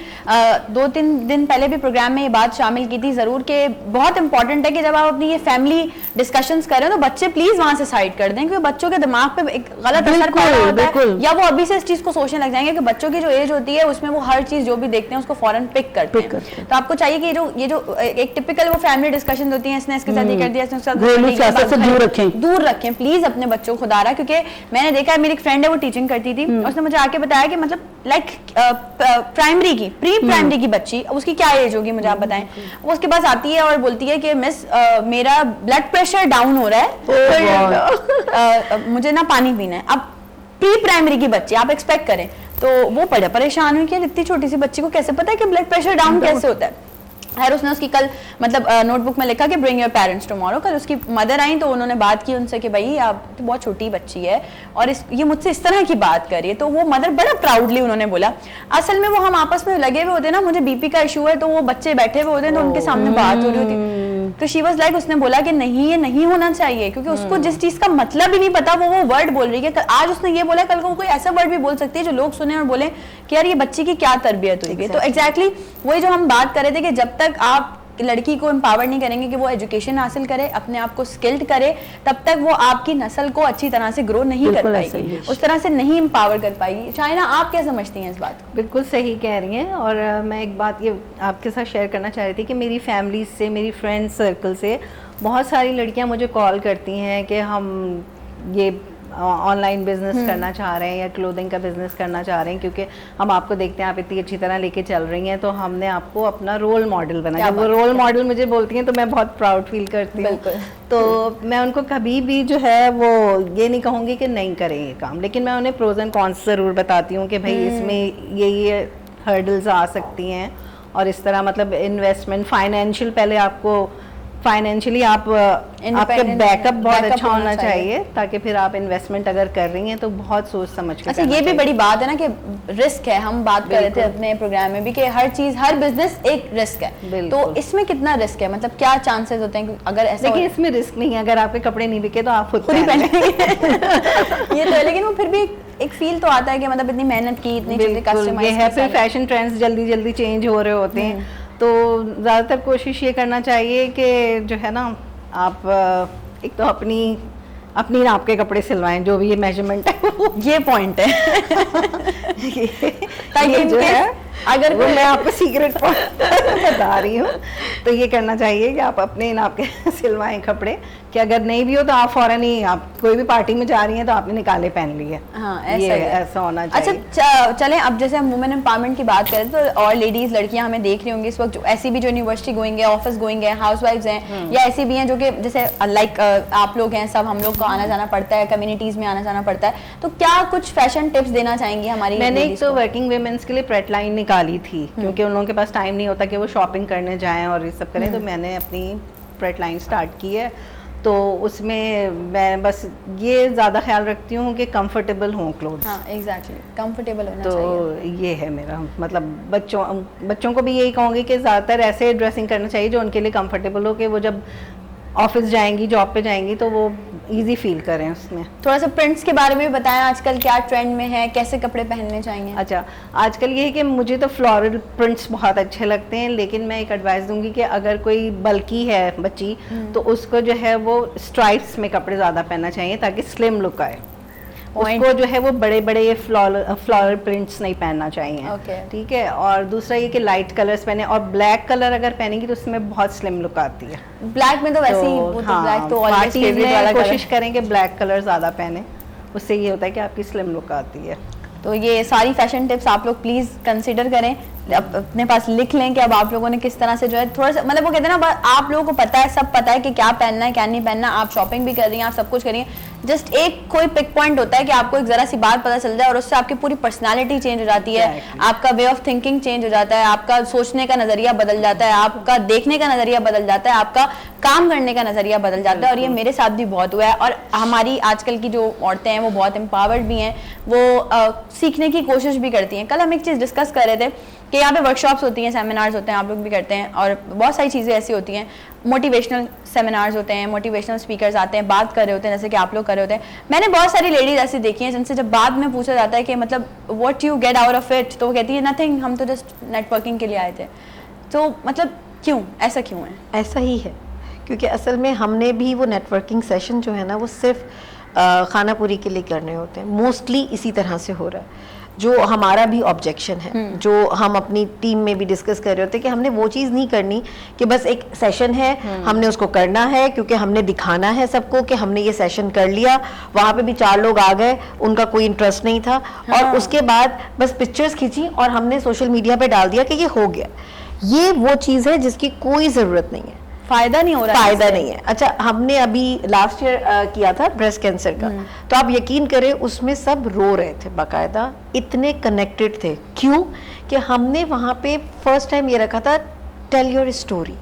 2-3 दिन पहले भी प्रोग्राम में ये बात शामिल की थी जरूर कि बहुत इंपॉर्टेंट है कि जब आप अपनी ये फैमिली डिस्कशंस करें तो बच्चे प्लीज वहां से साइड कर दें, क्योंकि बच्चों के दिमाग पे एक गलत असर पड़ रहा होता है, या वो अभी से इस चीज को सोचने लग जाएंगे कि बच्चों की जो एज होती है उसमें वो हर चीज जो भी देखते हैं उसको फौरन पिक करते हैं। तो आपको चाहिए कि ये जो एक टिपिकल वो फैमिली डिस्कशन होती है, इसने इसके साथ ये कर दिया, इसने दूर रखें प्लीज अपने बच्चों को खुदारा। क्योंकि मैंने देखा है, मेरी एक फ्रेंड है वो टीचिंग करती थी, उसने मुझे आके बताया कि मतलब लाइक प्राइमरी की, प्री प्राइमरी की बच्ची, उसकी क्या एज होगी मुझे आप बताएं, वो उसके पास आती है और बोलती है कि मिस मेरा ब्लड प्रेशर डाउन हो रहा है, तो मुझे ना पानी पीना है। अब प्री प्राइमरी की बच्ची आप एक्सपेक्ट करें, तो वो परेशान हुई कि इतनी छोटी सी बच्ची को कैसे पता है कि ब्लड प्रेशर डाउन कैसे होता है। खैर उसने उसकी कल मतलब नोटबुक में लिखा कि ब्रिंग योर पेरेंट्स टुमारो। कल उसकी मदर आई तो उन्होंने बात की उनसे कि भाई आप तो बहुत छोटी बच्ची है और ये मुझसे इस तरह की बात करिए। तो वो मदर बड़ा प्राउडली उन्होंने बोला, असल में वो हम आपस में लगे हुए होते ना, मुझे बीपी का इशू है, तो वो बच्चे बैठे हुए होते हैं तो उनके सामने बात हो रही होती। तो शी वाज लाइक, उसने बोला कि नहीं, ये नहीं होना चाहिए, क्योंकि उसको जिस चीज का मतलब ही नहीं पता वो वर्ड बोल रही है। आज उसने ये बोला, कल को कोई ऐसा वर्ड भी बोल सकती है जो लोग सुने और बोले कि यार ये बच्ची की क्या तरबियत हुई। तो एग्जैक्टली वही जो हम बात कर रहे थे कि जब तक आप लड़की को एम्पावर नहीं करेंगे कि वो एजुकेशन हासिल करे, अपने आप को स्किल्ड करे, तब तक वो आपकी नस्ल को अच्छी तरह से ग्रो नहीं कर पाएगी, उस तरह से नहीं एम्पावर कर पाएगी। शायना आप क्या समझती हैं इस बात को?
बिल्कुल सही कह रही हैं। और मैं एक बात ये आपके साथ शेयर करना चाह रही थी कि मेरी फैमिली से, मेरी फ्रेंड सर्कल से बहुत सारी लड़कियां मुझे कॉल करती हैं कि हम ये ऑनलाइन बिजनेस करना चाह रहे हैं या क्लोथिंग का बिजनेस करना चाह रहे हैं, क्योंकि हम आपको देखते हैं आप इतनी अच्छी तरह लेके चल रही हैं, तो हमने आपको अपना रोल मॉडल बनाया। वो रोल मॉडल मुझे बोलती हैं तो मैं बहुत प्राउड फील करती हूँ। तो मैं उनको कभी भी जो है वो ये नहीं कहूँगी कि नहीं करें ये काम, लेकिन मैं उन्हें प्रोज एंड कॉन्स ज़रूर बताती हूँ कि भाई इसमें ये हर्डल्स आ सकती हैं और इस तरह मतलब इन्वेस्टमेंट, फाइनेंशियल पहले आपको फाइनेंशियली आपके
Independent
बैकअप बहुत
backup
अच्छा
होना
होना
चाहिए।
चाहिए, ताकि फिर आप इन्वेस्टमेंट अगर कर रही हैं तो बहुत सोच समझ के
अच्छा,
करना
ये भी
चाहिए।
बड़ी बात है ना कि रिस्क है, हम बात कर रहे थे
बिल्कुल।
अपने प्रोग्राम में भी कि हर चीज, हर बिजनेस एक रिस्क है।
बिल्कुल।
तो इसमें कितना रिस्क है, मतलब क्या चांसेस होते हैं कि अगर ऐसा
देखिए इसमें रिस्क नहीं है, अगर आपके कपड़े नहीं बिके तो आप खुद
खुद ही
पहन लें।
ये तो है, लेकिन वो फिर भी एक फील तो आता है कि मतलब इतनी मेहनत की, इतनी चीजें
बिल्कुल, ये
कस्टमाइज
है, फिर फैशन ट्रेंड्स जल्दी जल्दी चेंज हो रहे होते हैं, तो ज़्यादातर कोशिश ये करना चाहिए कि जो है ना आप एक तो अपनी नाप के कपड़े सिलवाएं, जो भी ये मेजरमेंट है
ये पॉइंट है। ताकि
ये जो है
अगर
वो मैं आपको सीक्रेट बता रही हूँ, तो ये करना चाहिए कि आप अपने नाप के सिलवाएं कपड़े, कि अगर नहीं भी हो तो आप फौरन ही, आप कोई भी पार्टी में जा रही हैं तो आपने निकाले पहन लिए।
हाँ, ऐसा
ये
ही है।
ऐसा होना
अच्छा,
चाहिए।
चलें अब जैसे हम वुमेन एम्पावरमेंट की बात करें तो और लेडीज, लड़कियां हमें देख रही होंगी इस वक्त, ऐसी भी जो यूनिवर्सिटी गोइंग है, ऑफिस गोइंग है, हाउसवाइफ्स हैं, या ऐसी भी हैं जो कि जैसे लाइक आप लोग हैं, सब हम लोग को आना जाना पड़ता है, कम्युनिटीज में आना जाना पड़ता है, तो क्या कुछ फैशन टिप्स देना चाहेंगी हमारी
मैंने एक
ladies
तो
को?
वर्किंग वुमेन्स के लिए प्रेट लाइन निकाली थी, क्योंकि उन लोगों के पास टाइम नहीं होता कि वो शॉपिंग करने जाएं और ये सब करें, तो मैंने अपनी प्रेट लाइन स्टार्ट की है। तो उसमें मैं बस ये ज़्यादा ख्याल रखती हूँ कि कंफर्टेबल हों क्लोथ्स।
हाँ, एग्जैक्टली, कंफर्टेबल होना
तो
चाहिए।
ये है मेरा मतलब, बच्चों को भी यही कहूँगी कि ज़्यादातर ऐसे ड्रेसिंग करना चाहिए जो उनके लिए कंफर्टेबल हो, कि वो जब ऑफिस जाएंगी, जॉब पे जाएंगी, तो वो इजी फील करें उसमें।
थोड़ा सा प्रिंट्स के बारे में भी बताएं, आजकल क्या ट्रेंड में है, कैसे कपड़े पहनने चाहिए?
अच्छा, आजकल ये है कि मुझे तो फ्लोरल प्रिंट्स बहुत अच्छे लगते हैं, लेकिन मैं एक एडवाइस दूंगी कि अगर कोई बल्की है बच्ची, तो उसको जो है वो स्ट्राइप्स में कपड़े ज़्यादा पहनना चाहिए, ताकि स्लिम लुक आए। उसको जो है वो बड़े बड़े ये फ्लोरल प्रिंट्स नहीं पहनना चाहिए।
Okay.
ठीक है, और दूसरा ये कि लाइट कलर्स पहने, और ब्लैक कलर अगर पहनेंगी तो उसमें बहुत स्लिम लुक आती है।
ब्लैक में तो वैसे ही, वो तो ब्लैक तो ऑलवेज
पार्टीज
फेवरेट वाला
में
कलर।
कोशिश करें कि ब्लैक कलर ज़्यादा पहने, उससे ये होता है कि आपकी स्लिम लुक आती है।
तो ये सारी फैशन टिप्स आप लोग प्लीज कंसीडर करें, अपने पास लिख लें कि अब आप लोगों ने किस तरह से जो है थोड़ा सा, मतलब वो कहते हैं ना, आप लोगों को पता है, सब पता है कि क्या पहनना है क्या नहीं पहनना, आप शॉपिंग भी कर रही हैं, आप सब कुछ कर रही हैं, जस्ट एक कोई पिक पॉइंट होता है कि आपको एक जरा सी बात पता चल जाए और उससे आपकी पूरी पर्सनालिटी चेंज हो जाती है।
Exactly.
आपका वे ऑफ थिंकिंग चेंज हो जाता है, आपका सोचने का नजरिया बदल जाता है, आपका देखने का नजरिया बदल जाता है, आपका काम करने का नजरिया बदल जाता है। और ये मेरे साथ भी बहुत हुआ है, और हमारी आजकल की जो औरतें हैं वो बहुत एम्पावर्ड भी हैं, वो सीखने की कोशिश भी करती हैं। कल हम एक चीज़ डिस्कस कर रहे थे कि यहाँ पे वर्कशॉप्स होती हैं, सेमिनार्स होते हैं, आप लोग भी करते हैं, और बहुत सारी चीज़ें ऐसी होती हैं, मोटिवेशनल सेमिनार्स होते हैं, मोटिवेशनल स्पीकर्स आते हैं, बात कर रहे होते हैं, जैसे कि आप लोग कर रहे होते हैं। मैंने बहुत सारी लेडीज ऐसी देखी हैं जिनसे जब बाद में पूछा जाता है कि मतलब what you get out of it, तो वो कहती है नथिंग, हम तो जस्ट नेटवर्किंग के लिए आए थे। तो मतलब क्यों, ऐसा क्यों है?
ऐसा ही है, क्योंकि असल में हमने भी वो नेटवर्किंग सेशन जो है ना, वो सिर्फ खानापुरी के लिए करने होते हैं, मोस्टली इसी तरह से हो रहा है। जो हमारा भी ऑब्जेक्शन है, जो हम अपनी टीम में भी डिस्कस कर रहे होते हैं, कि हमने वो चीज़ नहीं करनी कि बस एक सेशन है, हमने उसको करना है क्योंकि हमने दिखाना है सबको कि हमने ये सेशन कर लिया, वहाँ पे भी 4 लोग आ गए, उनका कोई इंटरेस्ट नहीं था, और उसके बाद बस पिक्चर्स खींची और हमने सोशल मीडिया पे डाल दिया कि ये हो गया। ये वो चीज़ है जिसकी कोई ज़रूरत नहीं है,
फायदा नहीं हो रहा है,
फायदा नहीं है। अच्छा, हमने अभी लास्ट ईयर किया था ब्रेस्ट कैंसर का, तो आप यकीन करें उसमें सब रो रहे थे बाकायदा, इतने कनेक्टेड थे। क्यों? कि हमने वहाँ पे फर्स्ट टाइम ये रखा था, टेल योर स्टोरी।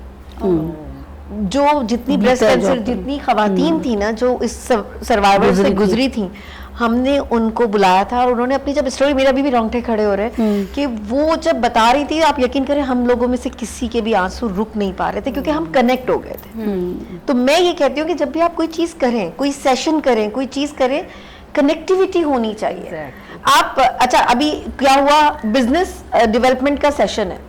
जो जितनी ब्रेस्ट कैंसर जितनी खवातीन थी ना, जो इस सर्वाइवल से गुजरी थी, हमने उनको बुलाया था और उन्होंने अपनी जब स्टोरी, मेरा अभी भी रोंगटे खड़े हो रहे हैं कि वो जब बता रही थी, आप यकीन करें हम लोगों में से किसी के भी आंसू रुक नहीं पा रहे थे, क्योंकि हम कनेक्ट हो गए थे। तो मैं ये कहती हूँ कि जब भी आप कोई चीज़ करें, कोई सेशन करें, कोई चीज़ करें, कनेक्टिविटी होनी चाहिए। आप अच्छा, अभी क्या हुआ, बिजनेस डेवलपमेंट का सेशन है,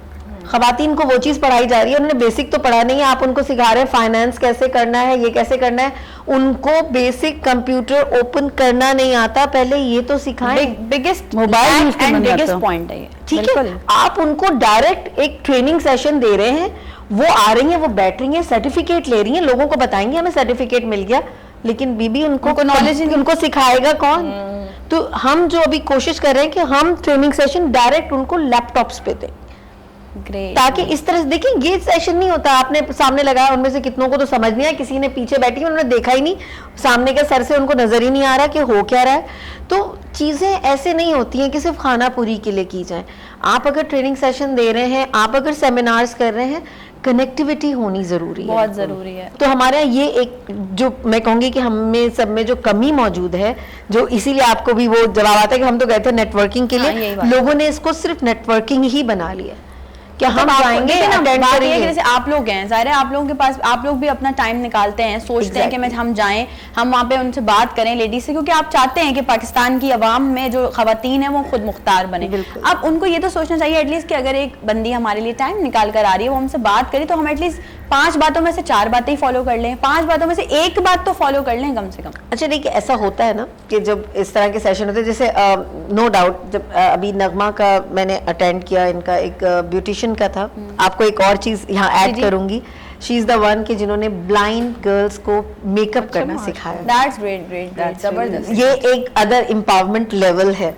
खवातीन को वो चीज़ पढ़ाई जा रही है, उन्होंने बेसिक तो पढ़ा नहीं है, आप उनको सिखा रहे हैं फाइनेंस कैसे करना है, ये कैसे करना है, उनको बेसिक कंप्यूटर ओपन करना नहीं आता, पहले ये तो सिखाएं।
बिगेस्ट
मोबाइल यूज
एंड
करना
बिगेस्ट
आता।
पॉइंट है ये।
ठीक है, आप उनको डायरेक्ट एक ट्रेनिंग सेशन दे रहे हैं, वो आ रही हैं, वो बैठ रही हैं, सर्टिफिकेट ले रही हैं, लोगों को बताएंगे हमें सर्टिफिकेट मिल गया, लेकिन बीबी उनको नॉलेज, उनको सिखाएगा कौन? तो हम जो अभी कोशिश कर रहे हैं कि हम ट्रेनिंग सेशन डायरेक्ट उनको लैपटॉप्स पे दें,
ग्रेट।
ताकि इस तरह से देखिए, ये सेशन नहीं होता आपने सामने लगाया, उनमें से कितनों को तो समझ नहीं आया, किसी ने पीछे बैठी उन्होंने देखा ही नहीं, सामने के सर से उनको नजर ही नहीं आ रहा कि हो क्या रहा है। तो चीजें ऐसे नहीं होती हैं कि सिर्फ खाना पूरी के लिए की जाए। आप अगर ट्रेनिंग सेशन दे रहे हैं, आप अगर सेमिनार्स कर रहे हैं, कनेक्टिविटी होनी जरूरी है,
बहुत जरूरी है।
तो हमारे यहाँ ये एक जो मैं कहूंगी कि हमें सब में जो कमी मौजूद है, जो इसीलिए आपको भी वो जवाब आता है कि हम तो गए थे नेटवर्किंग के
हाँ, यही
लिए,
बात।
लोगों ने इसको सिर्फ नेटवर्किंग ही बना लिया कि हम
मतलब आपको-
जाएंगे
लेकिन अब
attend
बात ये है कि
करेंगे।
जैसे आप लोग हैं, जाहिर है आप लोगों के पास, आप लोग भी अपना टाइम निकालते हैं, सोचते हैं कि मैं हम जाएं, हम वहाँ पे उनसे बात करें लेडीज से, क्योंकि आप चाहते हैं कि पाकिस्तान की अवाम में जो खवातीन है वो खुद मुख्तार बने। अब उनको ये तो सोचना चाहिए एटलीस्ट कि अगर एक बंदी हमारे लिए टाइम निकाल कर आ रही है, वो हमसे बात करी, तो हम एटलीस्ट 5 बातों में से 4 बातें ही फॉलो कर लें, 5 बातों में से एक बात तो फॉलो कर लें कम से कम।
अच्छा देखिए, ऐसा होता है ना कि जब इस तरह के सेशन होते हैं, जैसे नो डाउट जब अभी नगमा का मैंने अटेंड किया, इनका एक ब्यूटिशियन का था, आपको एक और चीज यहाँ ऐड करूंगी, शी इज द वन कि जिन्होंने ब्लाइंड गर्ल्स को मेकअप करना सिखाया।
दैट्स ग्रेट, ग्रेट, जबरदस्त।
ये एक अदर एम्पावरमेंट लेवल है।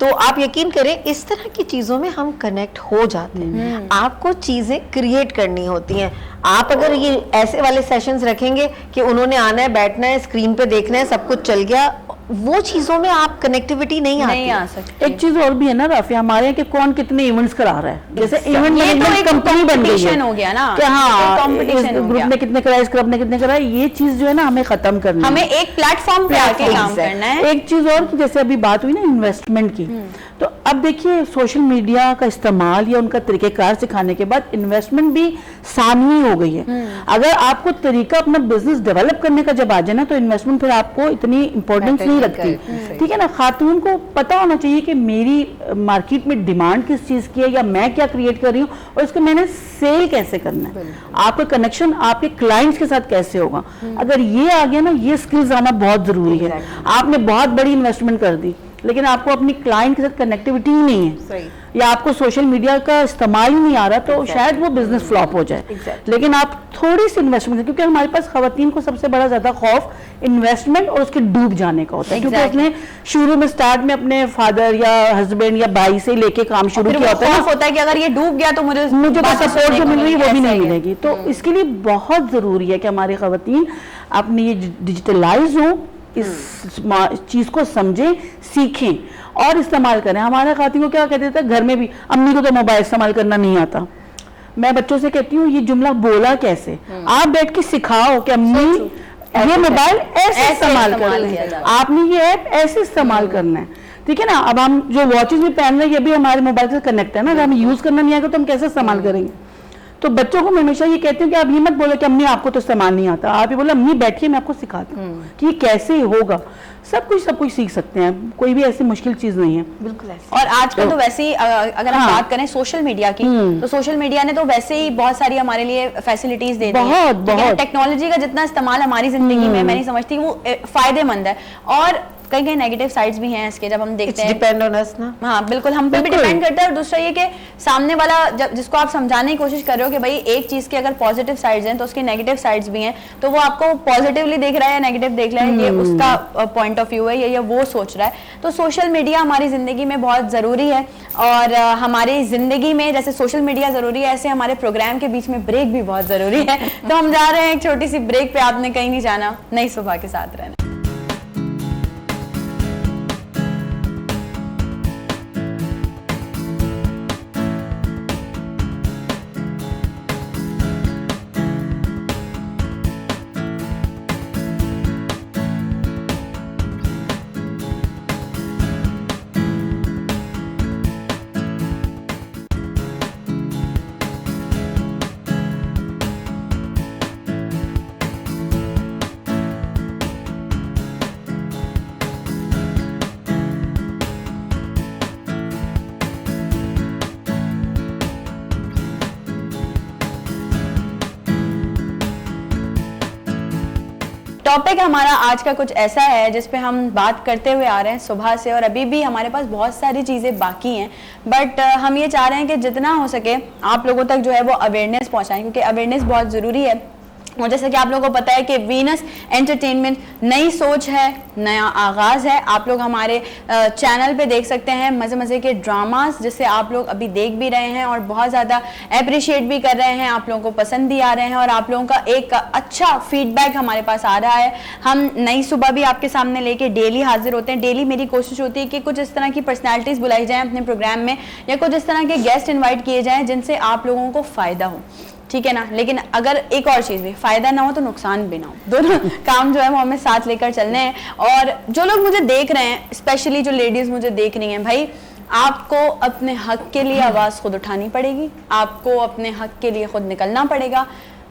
तो आप यकीन करें, इस तरह की चीजों में हम कनेक्ट हो जाते हैं। आपको चीजें क्रिएट करनी होती हैं। आप अगर ये ऐसे वाले सेशंस रखेंगे कि उन्होंने आना है, बैठना है, स्क्रीन पे देखना है, सब कुछ चल गया, वो चीजों में आप कनेक्टिविटी नहीं
आ
आती।
सकती।
एक चीज और भी है ना राफिया, हमारे यहाँ कि कौन कितने इवेंट्स करा रहा है, जैसे इवेंट
ये तो
मैनेजमेंट
एक
कंपनी बन गई है
competition हो गया ना,
कि हाँ,
competition
इस
हो
ग्रुप
गया।
ने कितने कराया, इस क्लब ने कितने कराया, ये चीज जो है ना हमें खत्म करनी है।
हमें एक प्लेटफॉर्म पे आके काम
Exactly.
करना है।
एक चीज और कि जैसे अभी बात हुई ना इन्वेस्टमेंट की, तो अब देखिए सोशल मीडिया का इस्तेमाल या उनका तरीकेकार सिखाने के बाद इन्वेस्टमेंट भी सामने हो गई है। अगर आपको तरीका अपना बिजनेस डेवलप करने का जब आ जाए ना, तो इन्वेस्टमेंट फिर आपको इतनी इंपॉर्टेंस नहीं रखती, ठीक है ना। खातून को पता होना चाहिए कि मेरी मार्केट में डिमांड किस चीज की है, या मैं क्या क्रिएट कर रही हूँ, और इसको मैंने सेल कैसे करना है, आपका कनेक्शन आपके क्लाइंट्स के साथ कैसे होगा। अगर ये आ गया ना, ये स्किल्स आना बहुत जरूरी है। आपने बहुत बड़ी इन्वेस्टमेंट कर दी, लेकिन आपको अपनी क्लाइंट के साथ कनेक्टिविटी ही नहीं है, या आपको सोशल मीडिया का इस्तेमाल ही नहीं आ रहा, तो शायद वो बिजनेस फ्लॉप हो जाए। लेकिन आप थोड़ी सी इन्वेस्टमेंट, क्योंकि हमारे पास खवातीन को सबसे बड़ा ज्यादा खौफ इन्वेस्टमेंट और उसके डूब जाने का होता है, क्योंकि उसने शुरू में स्टार्ट में अपने फादर या हस्बैंड या भाई से लेके काम शुरू किया होता है,
होता है कि अगर ये डूब गया तो मुझे
सपोर्ट जो मिल रही है वो भी नहीं मिलेगी। तो इसके लिए बहुत जरूरी है कि हमारी खवातीन अपनी ये डिजिटलाइज हो, इस चीज को समझें, सीखें और इस्तेमाल करें। हमारे खाती को क्या कहते थे घर में भी, अम्मी को तो मोबाइल इस्तेमाल करना नहीं आता। मैं बच्चों से कहती हूँ ये जुमला बोला कैसे, आप बैठ के सिखाओ कि अम्मी ये मोबाइल ऐसे इस्तेमाल करना है, आपने ये ऐप ऐसे इस्तेमाल करना है, ठीक है ना। अब हम जो वॉचेस भी पहन रहे हैं ये भी हमारे मोबाइल से कनेक्ट है ना, अगर हमें यूज करना नहीं आएगा तो हम कैसे इस्तेमाल करेंगे। तो बच्चों को मैं हमेशा ये कहती हूँ कि आप ये मत बोलो कि अम्मी आपको तो इस्तेमाल नहीं आता, आप ये बोलो अम्मी बैठिए मैं आपको सिखाती हूँ कि ये कैसे होगा। सब कुछ सीख सकते हैं, कोई भी ऐसी मुश्किल चीज नहीं है।
बिल्कुल ऐसे।
और आजकल तो वैसे ही अगर हम बात करें सोशल मीडिया की, तो सोशल मीडिया ने तो वैसे ही बहुत सारी हमारे लिए फैसिलिटीज दे दी हैं।
बहुत
टेक्नोलॉजी का जितना इस्तेमाल हमारी जिंदगी में मैं नहीं समझती वो फायदेमंद है, और कई कई नेगेटिव साइड्स भी हैं इसके, जब हम देखते हैं
डिपेंड ऑन अस ना।
हाँ बिल्कुल, हम पे भी डिपेंड करता है। और दूसरा ये कि सामने वाला जब जिसको आप समझाने की कोशिश कर रहे हो कि भाई एक चीज के अगर पॉजिटिव साइड्स हैं तो उसके नेगेटिव साइड्स भी हैं, तो वो आपको पॉजिटिवली देख रहा है या नेगेटिव देख रहा है, ये उसका पॉइंट ऑफ व्यू है, ये वो सोच रहा है। तो सोशल मीडिया हमारी जिंदगी में बहुत जरूरी है, और हमारी जिंदगी में जैसे सोशल मीडिया जरूरी है, ऐसे हमारे प्रोग्राम के बीच में ब्रेक भी बहुत जरूरी है। तो हम जा रहे हैं एक छोटी सी ब्रेक पे, आपने कहीं नहीं जाना, नई सुबह के साथ रहना। टॉपिक हमारा आज का कुछ ऐसा है जिस पे हम बात करते हुए आ रहे हैं सुबह से, और अभी भी हमारे पास बहुत सारी चीज़ें बाकी हैं, बट हम ये चाह रहे हैं कि जितना हो सके आप लोगों तक जो है वो अवेयरनेस पहुंचाएं, क्योंकि अवेयरनेस बहुत ज़रूरी है। और जैसे कि आप लोगों को पता है कि वीनस एंटरटेनमेंट नई सोच है, नया आगाज़ है। आप लोग हमारे चैनल पे देख सकते हैं मज़े मज़े के ड्रामास, जिसे आप लोग अभी देख भी रहे हैं और बहुत ज़्यादा अप्रिशिएट भी कर रहे हैं, आप लोगों को पसंद भी आ रहे हैं, और आप लोगों का एक अच्छा फीडबैक हमारे पास आ रहा है। हम नई सुबह भी आपके सामने लेके डेली हाजिर होते हैं। डेली मेरी कोशिश होती है कि कुछ इस तरह की पर्सनैलिटीज़ बुलाई जाएँ अपने प्रोग्राम में, या कुछ इस तरह के गेस्ट इन्वाइट किए जाएँ जिनसे आप लोगों को फ़ायदा हो। ठीक है ना। लेकिन अगर एक और चीज भी, फायदा ना हो तो नुकसान भी ना हो, दोनों काम जो है वो हमें साथ लेकर चलने हैं। और जो लोग मुझे देख रहे हैं, स्पेशली जो लेडीज मुझे देख रही हैं, भाई आपको अपने हक के लिए आवाज खुद उठानी पड़ेगी, आपको अपने हक के लिए खुद निकलना पड़ेगा।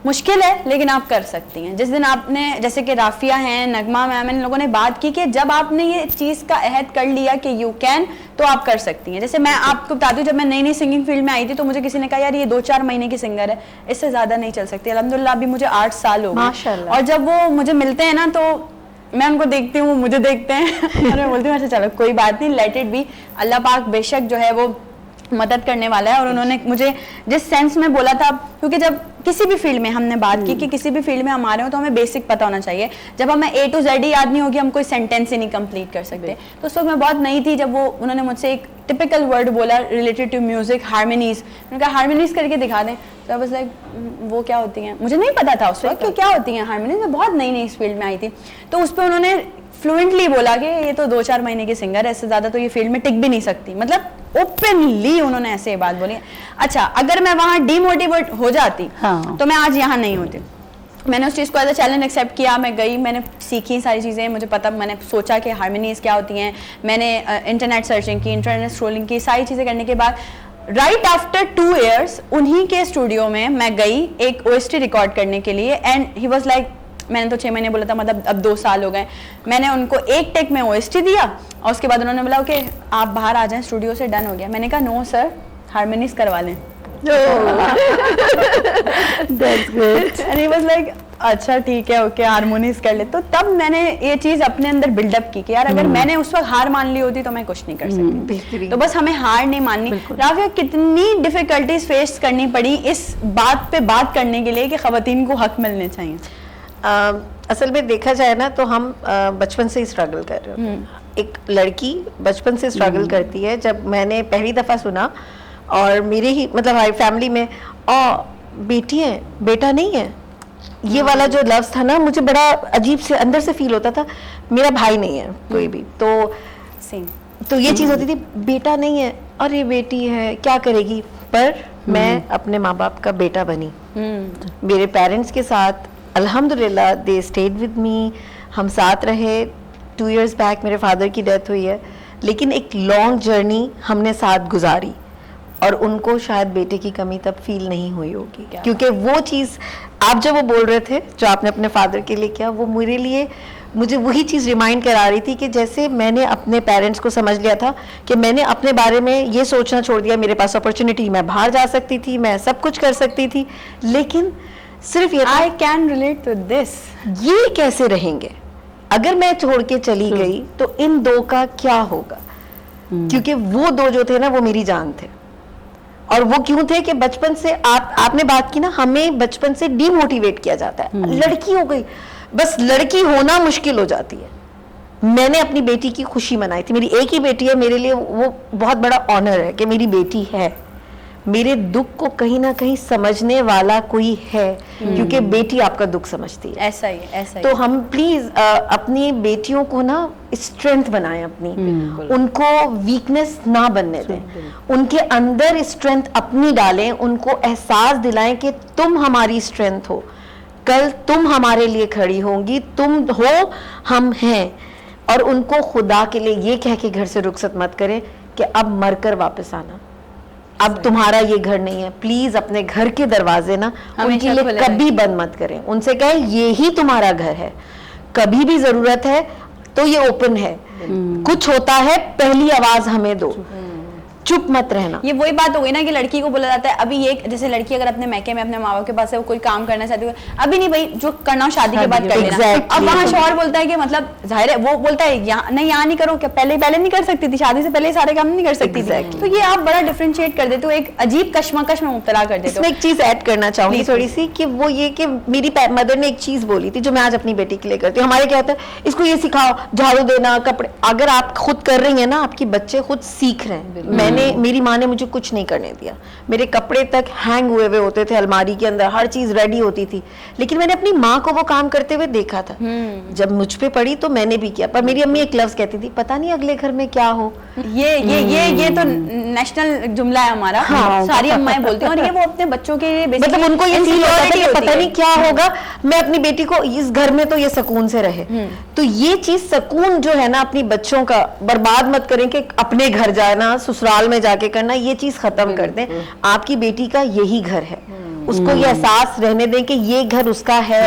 मुश्किल है लेकिन आप कर सकती हैं। जिस दिन आपने, जैसे कि राफिया हैं, नगमा मैम, इन लोगों ने बात की कि जब आपने ये चीज़ का अहद कर लिया कि यू कैन, तो आप कर सकती हैं। जैसे मैं आपको बताती हूँ, जब मैं नई नई सिंगिंग फील्ड में आई थी तो मुझे किसी ने कहा यार ये 2-4 महीने की सिंगर है, इससे ज़्यादा नहीं चल सकती। अल्हम्दुलिल्लाह अभी मुझे 8 साल हो गए,
माशाल्लाह।
और जब वो मुझे मिलते हैं ना तो मैं उनको देखती हूँ, मुझे देखते हैं और मैं बोलती हूँ अच्छा चलो कोई बात नहीं, लेट इट बी। अल्लाह पाक बेशक जो है वो मदद करने वाला है। और उन्होंने मुझे जिस सेंस में बोला था, क्योंकि जब किसी भी फील्ड में हमने बात की कि किसी भी फील्ड में हम आ रहे हो तो हमें बेसिक पता होना चाहिए। जब हमें A to Z ही याद नहीं होगी, हम कोई सेंटेंस ही नहीं कंप्लीट कर सकते। तो उस वक्त मैं बहुत नई थी जब वो उन्होंने मुझसे एक टिपिकल वर्ड बोला रिलेटेड टू म्यूजिक, हारमोनीज। मैंने कहा हारमोनीज करके दिखा दें। तो आई वाज लाइक वो क्या होती हैं, मुझे नहीं पता था उस वक्त कि क्या होती हैं हारमोनीज। मैं बहुत नई नई इस फील्ड में आई थी। तो उस पर उन्होंने फ्लुएंटली बोला कि ये तो 2-4 महीने की सिंगर है, इससे ज्यादा तो ये फील्ड में टिक भी नहीं सकती। मतलब ओपनली उन्होंने ऐसे ये बात बोली। अच्छा, अगर मैं वहां डीमोटिवेट हो जाती तो मैं आज यहाँ नहीं होती। मैंने उस चीज़ को एज अ चैलेंज एक्सेप्ट किया, मैं गई, मैंने सीखी सारी चीज़ें, मुझे पता, मैंने सोचा कि हारमोनीज क्या होती हैं, मैंने इंटरनेट सर्चिंग की, इंटरनेट स्क्रॉलिंग की, सारी चीज़ें करने के बाद राइट आफ्टर 2 years उन्हीं के स्टूडियो में मैं गई एक OST रिकॉर्ड करने के लिए। एंड ही वॉज लाइक, मैंने तो 6 महीने बोला था, मतलब अब 2 साल हो गए। मैंने उनको एक टेक में OST दिया और उसके बाद उन्होंने बोला ओके आप बाहर आ जाएं स्टूडियो से, डन हो गया। मैंने कहा नो सर, हारमोनीज करवा लें।
That's great.
And he was like, अच्छा ठीक है ओके हारमोनीज कर ले। तो तब मैंने ये चीज अपने अंदर बिल्डअप की कि यार अगर मैंने उस वक्त हार मान ली होती तो मैं कुछ नहीं कर सकती। तो बस हमें हार नहीं माननी। राफिया, कितनी डिफिकल्टीज फेस करनी पड़ी इस बात पे बात करने के लिए कि खवातीन को हक मिलने चाहिए?
असल में देखा जाए ना तो हम बचपन से ही स्ट्रगल कर रहे हो। एक लड़की बचपन से स्ट्रगल करती है। जब मैंने पहली दफ़ा सुना और मेरे ही मतलब हमारी फैमिली में बेटी है बेटा नहीं है, ये वाला जो लफ्ज़ था ना, मुझे बड़ा अजीब से अंदर से फील होता था। मेरा भाई नहीं है कोई भी, तो ये चीज़ होती थी, बेटा नहीं है, अरे बेटी है क्या करेगी। पर मैं अपने माँ बाप का बेटा बनी। मेरे पेरेंट्स के साथ अल्हम्दुलिल्लाह दे स्टेड विद मी, हम साथ रहे। 2 years बैक मेरे फादर की डेथ हुई है, लेकिन एक लॉन्ग जर्नी हमने साथ गुजारी। और उनको शायद बेटे की कमी तब फील नहीं हुई होगी, क्योंकि वो चीज़ आप जब वो बोल रहे थे जो आपने अपने फादर के लिए किया, वो मेरे लिए मुझे वही चीज़ रिमाइंड करा रही थी कि जैसे मैंने अपने पेरेंट्स को समझ लिया था कि मैंने अपने बारे में ये सोचना छोड़ दिया, मेरे पास अपॉर्चुनिटी, मैं बाहर जा सकती थी, मैं सब कुछ कर सकती थी, लेकिन सिर्फ ये
I can relate to this,
ये कैसे रहेंगे अगर मैं छोड़ के चली गई तो इन 2 का क्या होगा। क्योंकि वो 2 जो थे ना वो मेरी जान थे। और वो क्यों थे कि बचपन से आपने बात की ना, हमें बचपन से डीमोटिवेट किया जाता है। लड़की हो गई, बस लड़की होना मुश्किल हो जाती है। मैंने अपनी बेटी की खुशी मनाई थी। मेरी एक ही बेटी है, मेरे लिए वो बहुत बड़ा ऑनर है कि मेरी बेटी है। मेरे दुख को कहीं ना कहीं समझने वाला कोई है, क्योंकि बेटी आपका दुख समझती है।
ऐसा ही ऐसा ही।
तो हम प्लीज अपनी बेटियों को ना स्ट्रेंथ बनाएं अपनी, उनको वीकनेस ना बनने दें, उनके अंदर स्ट्रेंथ अपनी डालें, उनको एहसास दिलाएं कि तुम हमारी स्ट्रेंथ हो, कल तुम हमारे लिए खड़ी होंगी, तुम हो हम हैं। और उनको खुदा के लिए ये कह के घर से रुखसत मत करें कि अब मरकर वापस आना, अब तुम्हारा ये घर नहीं है। प्लीज अपने घर के दरवाजे ना उनके लिए कभी बंद मत करें। उनसे कहें ये ही तुम्हारा घर है, कभी भी जरूरत है तो ये ओपन है, कुछ होता है पहली आवाज हमें दो, चुप मत रहना।
ये वही बात हो गई ना कि लड़की को बोला जाता है अभी ये, जैसे लड़की अगर अपने मैके में अपने माँ बाप के पास है, वो कोई काम करना चाहती है, अभी नहीं भाई जो करना हो शादी के बाद कर लेना। अब वहाँ शौहर बोलता है कि मतलब जाहिर है वो बोलता है यहाँ नहीं करो, क्या पहले नहीं कर सकती थी, शादी से पहले सारे काम नहीं कर सकती थी। तो ये आप बड़ा डिफरेंशिएट कर देते हो, एक अजीब कश्मकश में मुब्तला कर देते हो।
इसमें एक चीज ऐड करना चाहूंगी थोड़ी सी, कि वो ये कि मेरी मदर ने एक चीज बोली थी जो मैं आज अपनी बेटी के लिए करती हूँ। हमारे क्या होता है, इसको ये सिखाओ, झाड़ू देना, कपड़े। अगर आप खुद कर रही है ना, आपके बच्चे खुद सीख रहे हैं। मैंने मेरी माँ ने मुझे कुछ नहीं करने दिया, मेरे कपड़े तक हैंग हुए हुए होते थे अलमारी के अंदर, हर चीज रेडी होती थी, लेकिन मैंने अपनी माँ को वो काम करते हुए देखा था। जब मुझ पे पड़ी तो मैंने भी किया, पर मेरी अम्मी एक लफ्ज कहती थी, पता नहीं अगले घर में क्या हो।
ये तो नेशनल जुमला है हमारा।
हाँ।
सारी अम्माएं बोलती हैं, और ये वो अपने बच्चों के लिए
मतलब उनको ये फील होता था कि पता नहीं क्या होगा, मैं अपनी बेटी को इस घर में तो ये सुकून से रहे। तो ये चीज सुकून जो है ना अपनी बच्चों का, बर्बाद मत करें कि अपने घर जाना, ससुराल में जाके करना, ये चीज खत्म कर दें। आपकी बेटी का यही घर है, उसको ये एहसास रहने दें कि ये घर उसका है,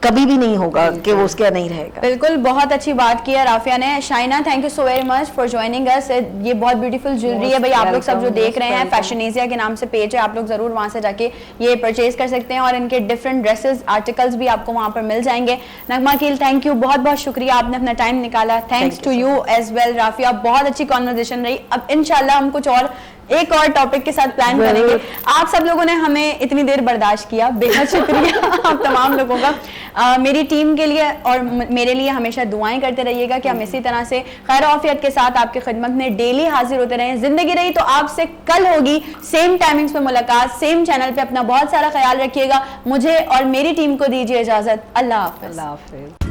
कभी भी नहीं होगा कि वो उसका नहीं रहेगा।
बिल्कुल, बहुत अच्छी बात की है राफिया ने। Shaina, thank you so very much for joining us. ये बहुत ब्यूटीफुल ज्वेलरी है भाई, आप लोग सब जो देख रहे हैं, फैशनेजिया के नाम से पेज है, आप लोग जरूर वहां से जाके ये परचेज कर सकते हैं, और इनके डिफरेंट ड्रेसेस आर्टिकल्स भी आपको वहां पर मिल जाएंगे। नगमा कील, थैंक यू, बहुत बहुत शुक्रिया, आपने अपना टाइम निकाला। Thanks to you as well Rafia, बहुत अच्छी कॉन्वर्जेशन रही। अब इंशाल्लाह हम कुछ और एक और टॉपिक के साथ प्लान करेंगे। आप सब लोगों ने हमें इतनी देर बर्दाश्त किया, बेहद शुक्रिया आप तमाम लोगों का। मेरी टीम के लिए और मेरे लिए हमेशा दुआएं करते रहिएगा कि हम इसी तरह से खैर औफियत के साथ आपकी खिदमत में डेली हाजिर होते रहें। जिंदगी रही तो आपसे कल होगी सेम टाइमिंग्स पे मुलाकात, सेम चैनल पे। अपना बहुत सारा ख्याल रखिएगा, मुझे और मेरी टीम को दीजिए इजाजत। अल्लाह हाफ़िज़।
अल्लाह हाफ़िज़।